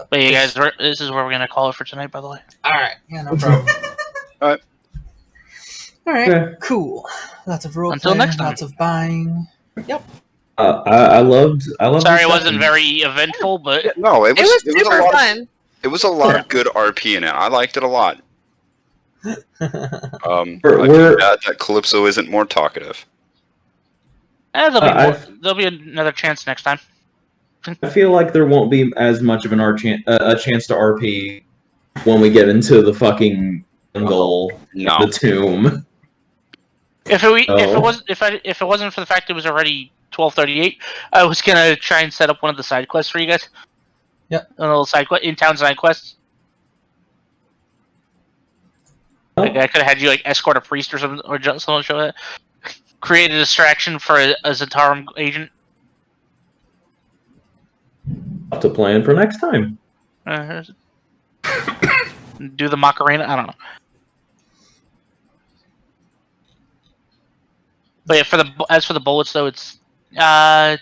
but you guys, this is where we're gonna call it for tonight. By the way. All right. Yeah, no problem. All right. Okay. Cool. Lots of role Until play, next time. lots of buying. Yep. I loved. Sorry, it wasn't very eventful, but No, it was super a lot. fun. It was a lot of good RP in it. I liked it a lot. We're- Bad that Calypso isn't more talkative. there'll be more. There'll be another chance next time. I feel like there won't be as much of a chance to RP when we get into the fucking jungle, No. the tomb. If it wasn't for the fact it was already 12:38, I was gonna try and set up one of the side quests for you guys. Yep. A little in-town side quests. Like I could have had you like escort a priest or something, or someone show that. Create a distraction for a Zentarum agent. To plan for next time. Do the Macarena. I don't know. But yeah, as for the bullets though, it's what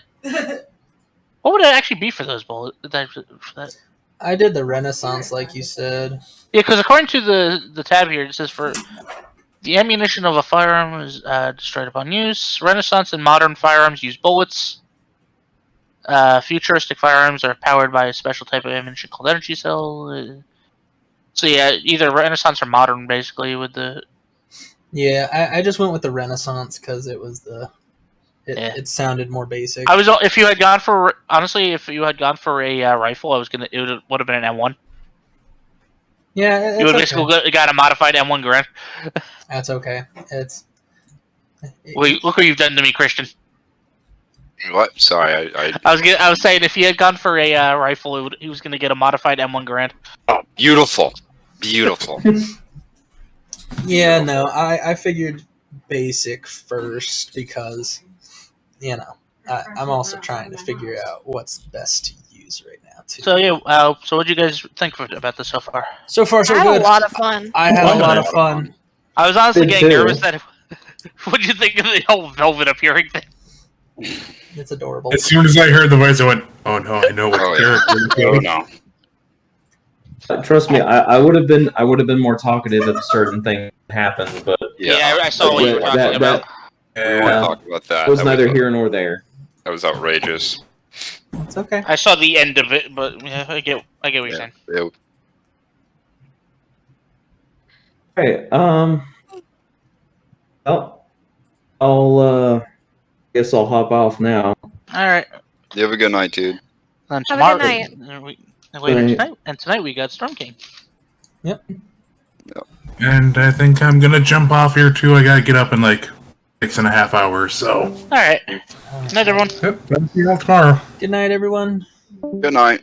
would it actually be for those bullets? For that? I did the Renaissance, like you said. Yeah, because according to the tab here, it says for the ammunition of a firearm is destroyed upon use. Renaissance and modern firearms use bullets. Futuristic firearms are powered by a special type of ammunition called energy cell. So yeah, either Renaissance or modern, basically, with the. Yeah, I just went with the Renaissance because it was it sounded more basic. If you had gone for a rifle, it would have been an M1. Yeah, you would basically got a modified M1 Garand. That's okay. Wait, look what you've done to me, Christian. What? Sorry, I I was saying if he had gone for a rifle, he was going to get a modified M1 Garand. Oh, beautiful. Beautiful. Yeah, no, I figured basic first because, you know, I'm also trying to figure out what's best to use right now, too. So yeah, so what do you guys think about this so far? So far, so I had good. a lot of fun. I had a lot of Wonderful. fun. I was honestly Did getting too. nervous that. What do you think of the whole Velvet appearing thing? It's adorable. As soon as I heard the voice, I went, "Oh no, I know what Oh, yeah. character." Oh no. Trust me, I would have been more talkative if certain things happened, but Yeah. I saw what you were that- talking about. We won't Yeah. talk about that. was That neither was, here nor there. That was outrageous. It's okay. I saw the end of it, but yeah, I get what you're Yeah. saying. Hey, well, I'll guess I'll hop off now. All right. You have a good night, dude. Then Have a tomorrow, good night. later Good night. tonight we got Storm King. And I think I'm gonna jump off here too. I gotta get up in like 6.5 hours. So, All right. Good night, everyone. yep, I'll see you all tomorrow. Good night, everyone. Good night.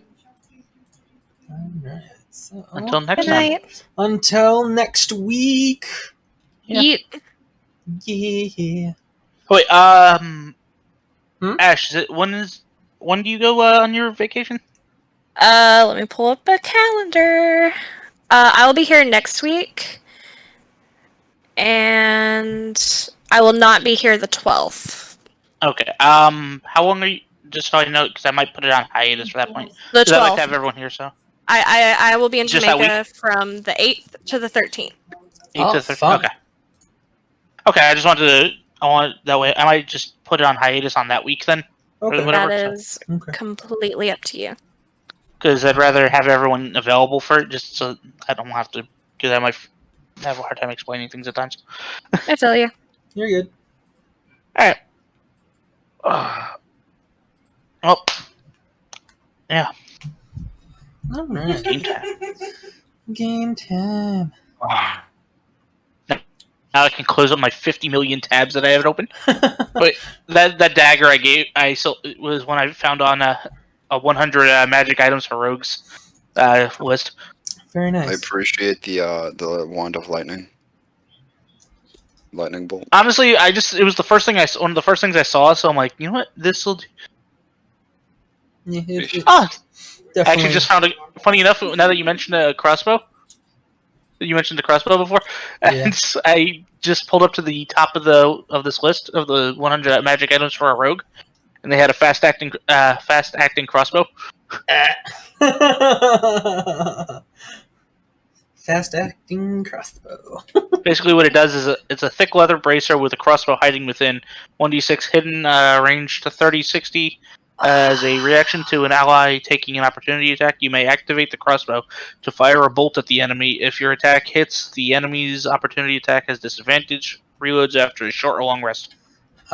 Alright, so Until next Good time. night. until next week. Yeah. Yeet. Yeah. Wait, Hmm? Ash, when do you go on your vacation? Let me pull up a calendar. I'll be here next week, and I will not be here the 12th. Okay. How long are you? Just so I know, because I might put it on hiatus for that point. The Because I like to 12th. have everyone here. So I will be in Just that Jamaica from the 8th to the 13th. Oh, 8 to 13. fun. Okay. Okay. I just wanted to. I want that way. I might just put it on hiatus on that week then, Okay. whatever. That is Okay. completely up to you. Because I'd rather have everyone available for it, just so I don't have to. Because I might have a hard time explaining things at times. I tell you. You're good. All right. Well, yeah. All right. Game time. Game time. Now I can close up my 50 million tabs that I have open. Wait, that dagger I sold was one I found on a 100 magic items for rogues list. Very I nice. appreciate the wand of lightning. Lightning bolt. Honestly, it was the first thing one of the first things I saw, so I'm like, you know what, this will. Yeah, it Ah, definitely. actually, just found it. Funny enough, now that you mentioned a crossbow, you mentioned the crossbow before, and I just pulled up to the top of this list of the 100 magic items for a rogue, and they had a fast acting crossbow. Fast acting crossbow. Basically, what it does is it's a thick leather bracer with a crossbow hiding within. 1d6 hidden, range to 30-60. As a reaction to an ally taking an opportunity attack, you may activate the crossbow to fire a bolt at the enemy. If your attack hits, the enemy's opportunity attack has disadvantage. Reloads after a short or long rest.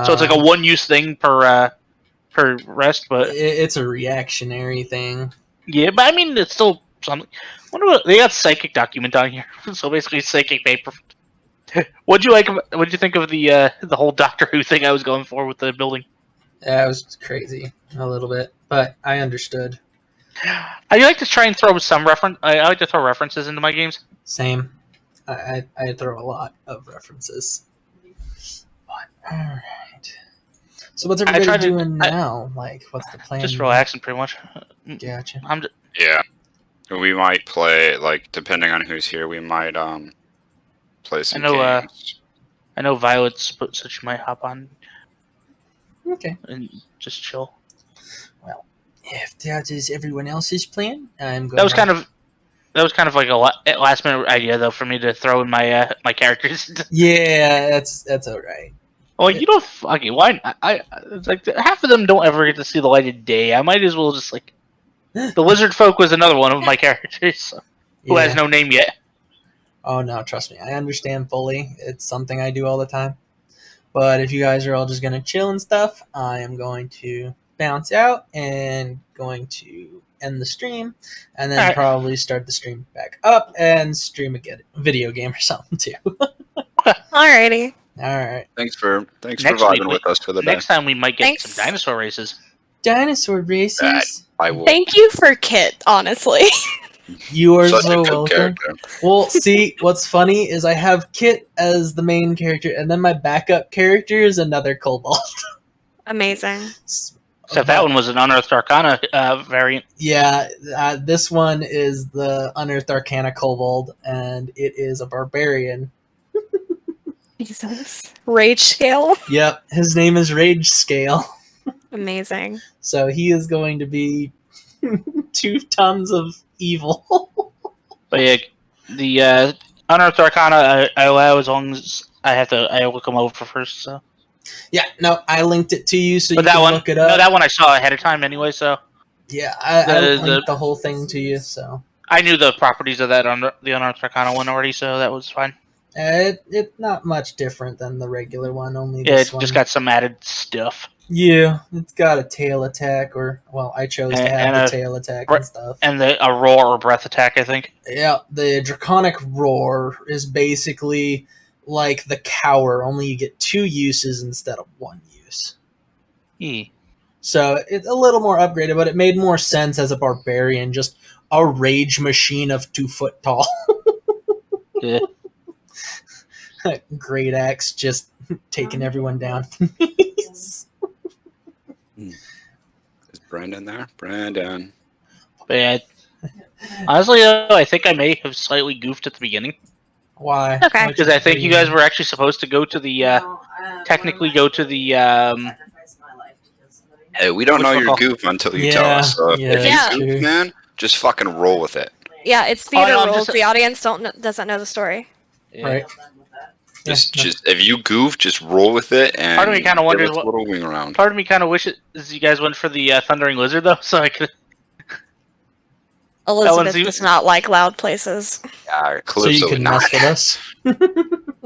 So it's like a one-use thing per rest, but It's a reactionary thing. yeah. But I mean, it's still something. Wonder what they got psychic document on here. So basically, psychic paper. What'd you think of the whole Doctor Who thing I was going for with the building? Yeah, it was crazy a little bit, but I understood. I like to try and throw some reference. I like to throw references into my games. Same. I throw a lot of references. But, all right. So what's everybody doing now? Like, what's the plan? Just relaxing, pretty much. Gotcha. Yeah. We might play, like, depending on who's here, we might play some games. I know Violet's put, so she might hop on Okay. and just chill. Well, if that is everyone else's plan, I'm going. That was kind of like a last minute idea though for me to throw in my my characters. Yeah, that's all right. Well, you know, fucking why? It's like half of them don't ever get to see the light of day. I might as well just like the lizard folk was another one of my characters who has no name yet. Oh no, trust me, I understand fully. It's something I do all the time. But if you guys are all just gonna chill and stuff, I am going to bounce out and going to end the stream, and then probably start the stream back up and stream a video game or something too. Alrighty. All right. Thanks for Next vibing week, with us for the day. Next time we might get Thanks. some dinosaur races. Dinosaur races. I will. Thank you for Kit, honestly. You are Such so a good welcome. character. Well, see, what's funny is I have Kit as the main character, and then my backup character is another kobold. Amazing. Except that one was an Unearthed Arcana variant. Yeah, this one is the Unearthed Arcana kobold, and it is a barbarian. Jesus. Rage scale. Yep, his name is Rage Scale. Amazing. So he is going to be 2 tons of evil. But yeah, the Unearthed Arcana I allow as long as I will come over first. So. Yeah, no, I linked it to you so But you that can one, look it up. no, that one I saw ahead of time anyway. So Yeah, I The- linked the whole thing to you, so. I knew the properties of that the Unearthed Arcana one already, so that was fine. It's not much different than the regular one, only Yeah, this it one. just got some added stuff. Yeah, it's got a tail attack, or, well, I chose to have And the a- tail attack right. and stuff. And a roar or breath attack, I think. Yeah, the Draconic Roar is basically like the Cower, only you get 2 uses instead of 1 use. Yeah. So it's a little more upgraded, but it made more sense as a barbarian, just a rage machine of 2 foot tall. Yeah. Great axe just taking everyone down. Is Brandon there? Brandon. But yeah, honestly, though, I think I may have slightly goofed at the beginning. Why? Okay. Because I think you guys were actually supposed to go to the, technically go to the, Sacrifice my life to kill somebody. Hey, we don't Which know one your call? goof until you Yeah, tell us. So yeah, if that's you goof, true. man, just fucking roll with it. Yeah, it's theater I'm rules. just- The audience doesn't know the story. Yeah. Right. I'm done with that. Just if you goof, just roll with it and Part of me kinda give wonders us a what- little wing around. Part of me kind of wishes you guys went for the Thundering Lizard, though, so I could. Elizabeth even- does not like loud places. Yeah, So you Calypso can would mess not. with us.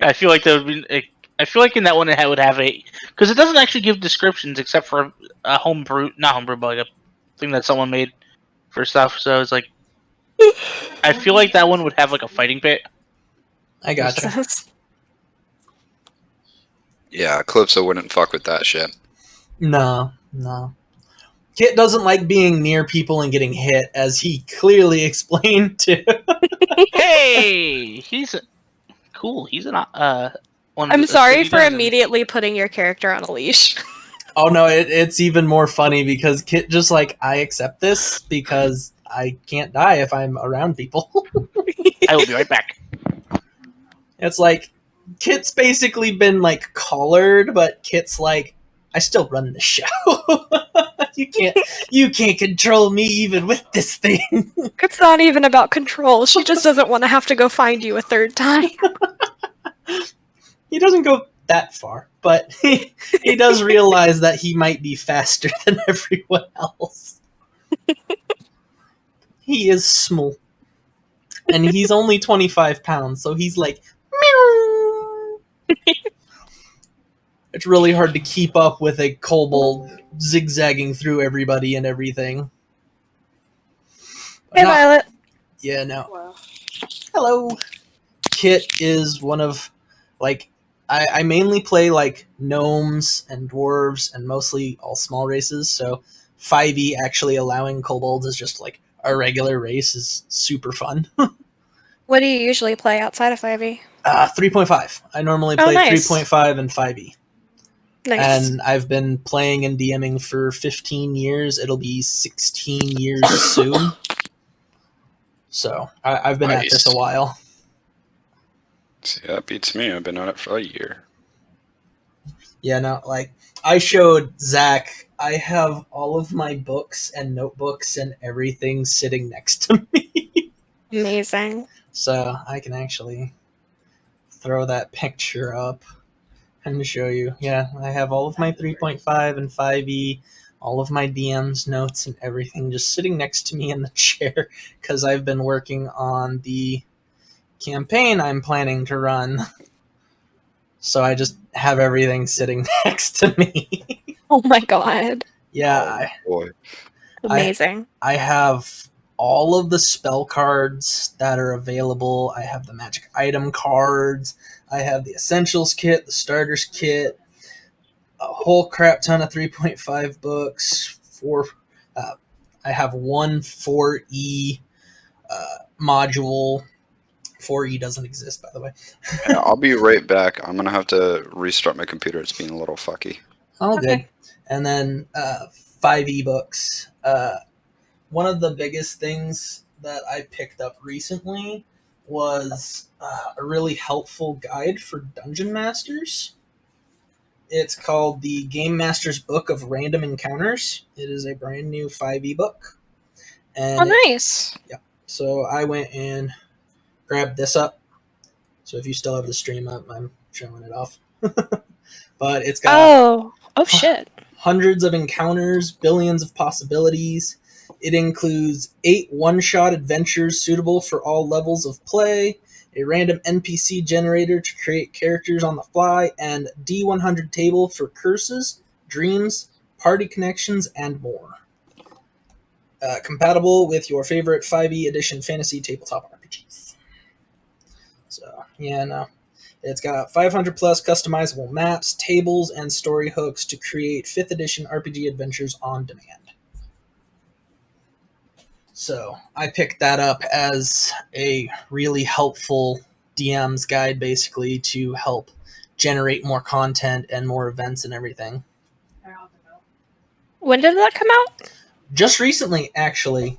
I feel like there would be. I feel like in that one it would have a, because it doesn't actually give descriptions except for a not homebrew, but like a thing that someone made for stuff. So it's like, I feel like that one would have like a fighting pit. I gotcha. Yeah, Calypso wouldn't fuck with that shit. No. Kit doesn't like being near people and getting hit, as he clearly explained to. Hey, he's cool. He's an one. I'm of the sorry city for dungeons. immediately putting your character on a leash. Oh no, it's even more funny because Kit just like, I accept this because I can't die if I'm around people. I will be right back. It's like Kit's basically been like collared, but Kit's like, I still run the show. you can't control me even with this thing. It's not even about control. She just doesn't want to have to go find you a third time. He doesn't go that far, but he does realize that he might be faster than everyone else. He is small. And he's only 25 pounds, so he's like, meow. It's really hard to keep up with a kobold zigzagging through everybody and everything. Hey, Not- Violet. Yeah, no. Hello. Kit is one of, like, I mainly play, like, gnomes and dwarves and mostly all small races, so 5e actually allowing kobolds as just, like, a regular race is super fun. What do you usually play outside of 5e? 3.5. I normally Oh, play nice. 3.5 and 5e. Nice. And I've been playing and DMing for 15 years. It'll be 16 years soon. So I've been at this a Nice. while. See, that beats me. I've been on it for a year. Yeah, no, like, I showed Zach, I have all of my books and notebooks and everything sitting next to me. Amazing. So I can actually throw that picture up and show you. Yeah, I have all of my 3.5 and 5e, all of my DM's notes and everything just sitting next to me in the chair because I've been working on the campaign I'm planning to run. So I just have everything sitting next to me. Oh my god. Yeah, Oh, boy. Amazing. I have all of the spell cards that are available. I have the magic item cards. I have the essentials kit, the starters kit, a whole crap ton of 3.5 books. I have one 4E module. 4E doesn't exist, by the way. Yeah, I'll be right back. I'm gonna have to restart my computer. It's being a little fucky. All Okay. good. And then 5E books. One of the biggest things that I picked up recently was a really helpful guide for dungeon masters. It's called the Game Master's Book of Random Encounters. It is a brand new 5e book. And Oh, nice. so I went and grabbed this up. So if you still have the stream up, I'm showing it off. But it's got Oh shit. hundreds of encounters, billions of possibilities. It includes 8 one-shot adventures suitable for all levels of play, a random NPC generator to create characters on the fly, and D100 table for curses, dreams, party connections, and more. Compatible with your favorite 5e edition fantasy tabletop RPGs. So, yeah, no. It's got 500 plus customizable maps, tables, and story hooks to create 5th edition RPG adventures on demand. So I picked that up as a really helpful DM's guide, basically, to help generate more content and more events and everything. When did that come out? Just recently, actually,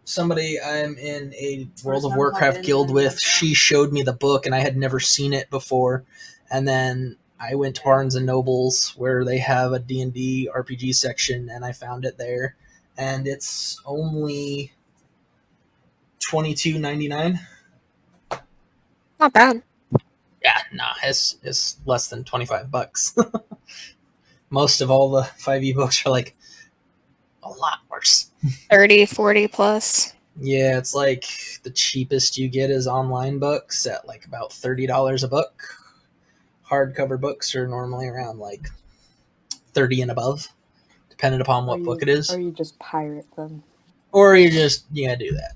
somebody I'm in a World of Warcraft guild with, she showed me the book, and I had never seen it before. And then I went to Barnes and Nobles, where they have a D&D RPG section, and I found it there. And it's only $22.99. Not bad. Yeah, nah, it's less than $25. Most of all the 5e books are like a lot worse. 30, 40 plus. Yeah, it's like the cheapest you get is online books at like about $30 a book. Hardcover books are normally around like 30 and above, depending upon what book it is. Or you just pirate them. Or you just, yeah, do that.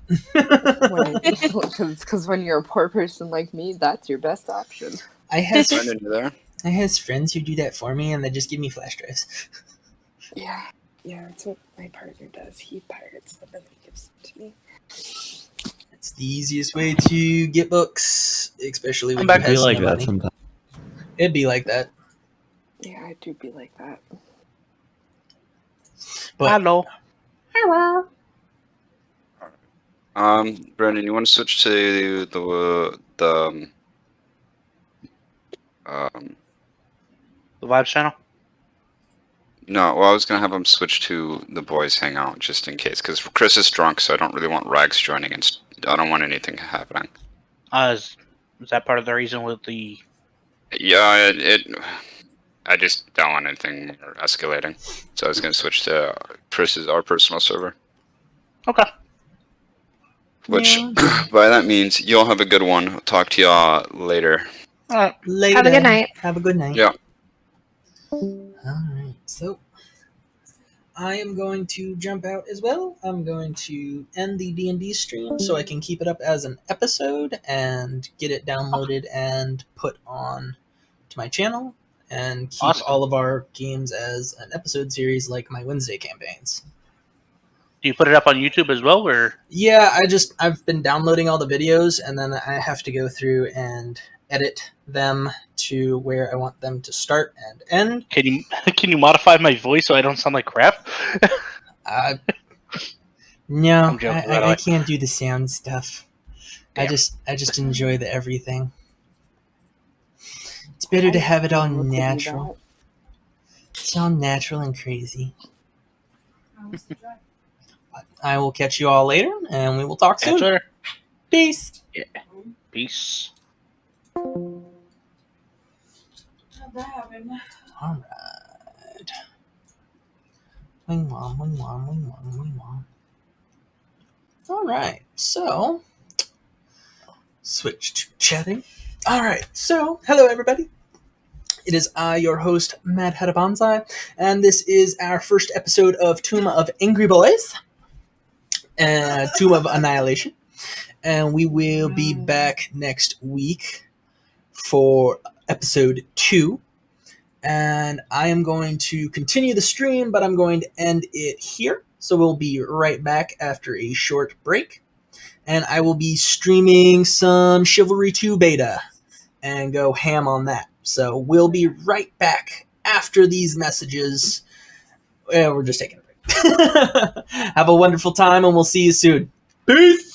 Because when you're a poor person like me, that's your best option. I have Brendan, you there? I have friends who do that for me, and they just give me flash drives. Yeah, that's what my partner does. He pirates them and he gives them to me. It's the easiest way to get books, especially when you It'd be have like no that money. sometimes. It'd be like that. Yeah, I do be like that. But Hello. Brendan, you want to switch to the The Vibes channel? No, well, I was gonna have him switch to the boys hangout just in case, because Chris is drunk, so I don't really want Rags joining, and I don't want anything happening. Is that part of the reason with the... Yeah, I just don't want anything more escalating, so I was gonna switch to our personal server. Okay. Which, by that means, you'll have a good one. I'll talk to y'all later. Alright. later. Have a good night. Have a good night. Yeah. Alright, so I am going to jump out as well. I'm going to end the D&D stream so I can keep it up as an episode and get it downloaded and put on to my channel and keep Awesome. all of our games as an episode series like my Wednesday campaigns. Do you put it up on YouTube as well, or...? Yeah, I've been downloading all the videos, and then I have to go through and edit them to where I want them to start and end. Can you modify my voice so I don't sound like crap? No, I'm joking, by the I way. can't do the sound stuff. I Damn. just enjoy the everything. It's better to have it all natural. It's all natural and crazy. I will catch you all later, and we will talk soon. Catch you later. Peace. Peace. How'd that happen? All right. Wing wom, wing wom, wing wom, wing wom. All right, so switch to chatting. All right, so hello everybody. It is I, your host, Mad Hatter Bonsai, and this is our first episode of Tomb of Angry Boys. Tomb of Annihilation. And we will be back next week for episode 2. And I am going to continue the stream, but I'm going to end it here. So we'll be right back after a short break. And I will be streaming some Chivalry 2 beta and go ham on that. So we'll be right back after these messages. We're just taking a break. Have a wonderful time, and we'll see you soon. Peace!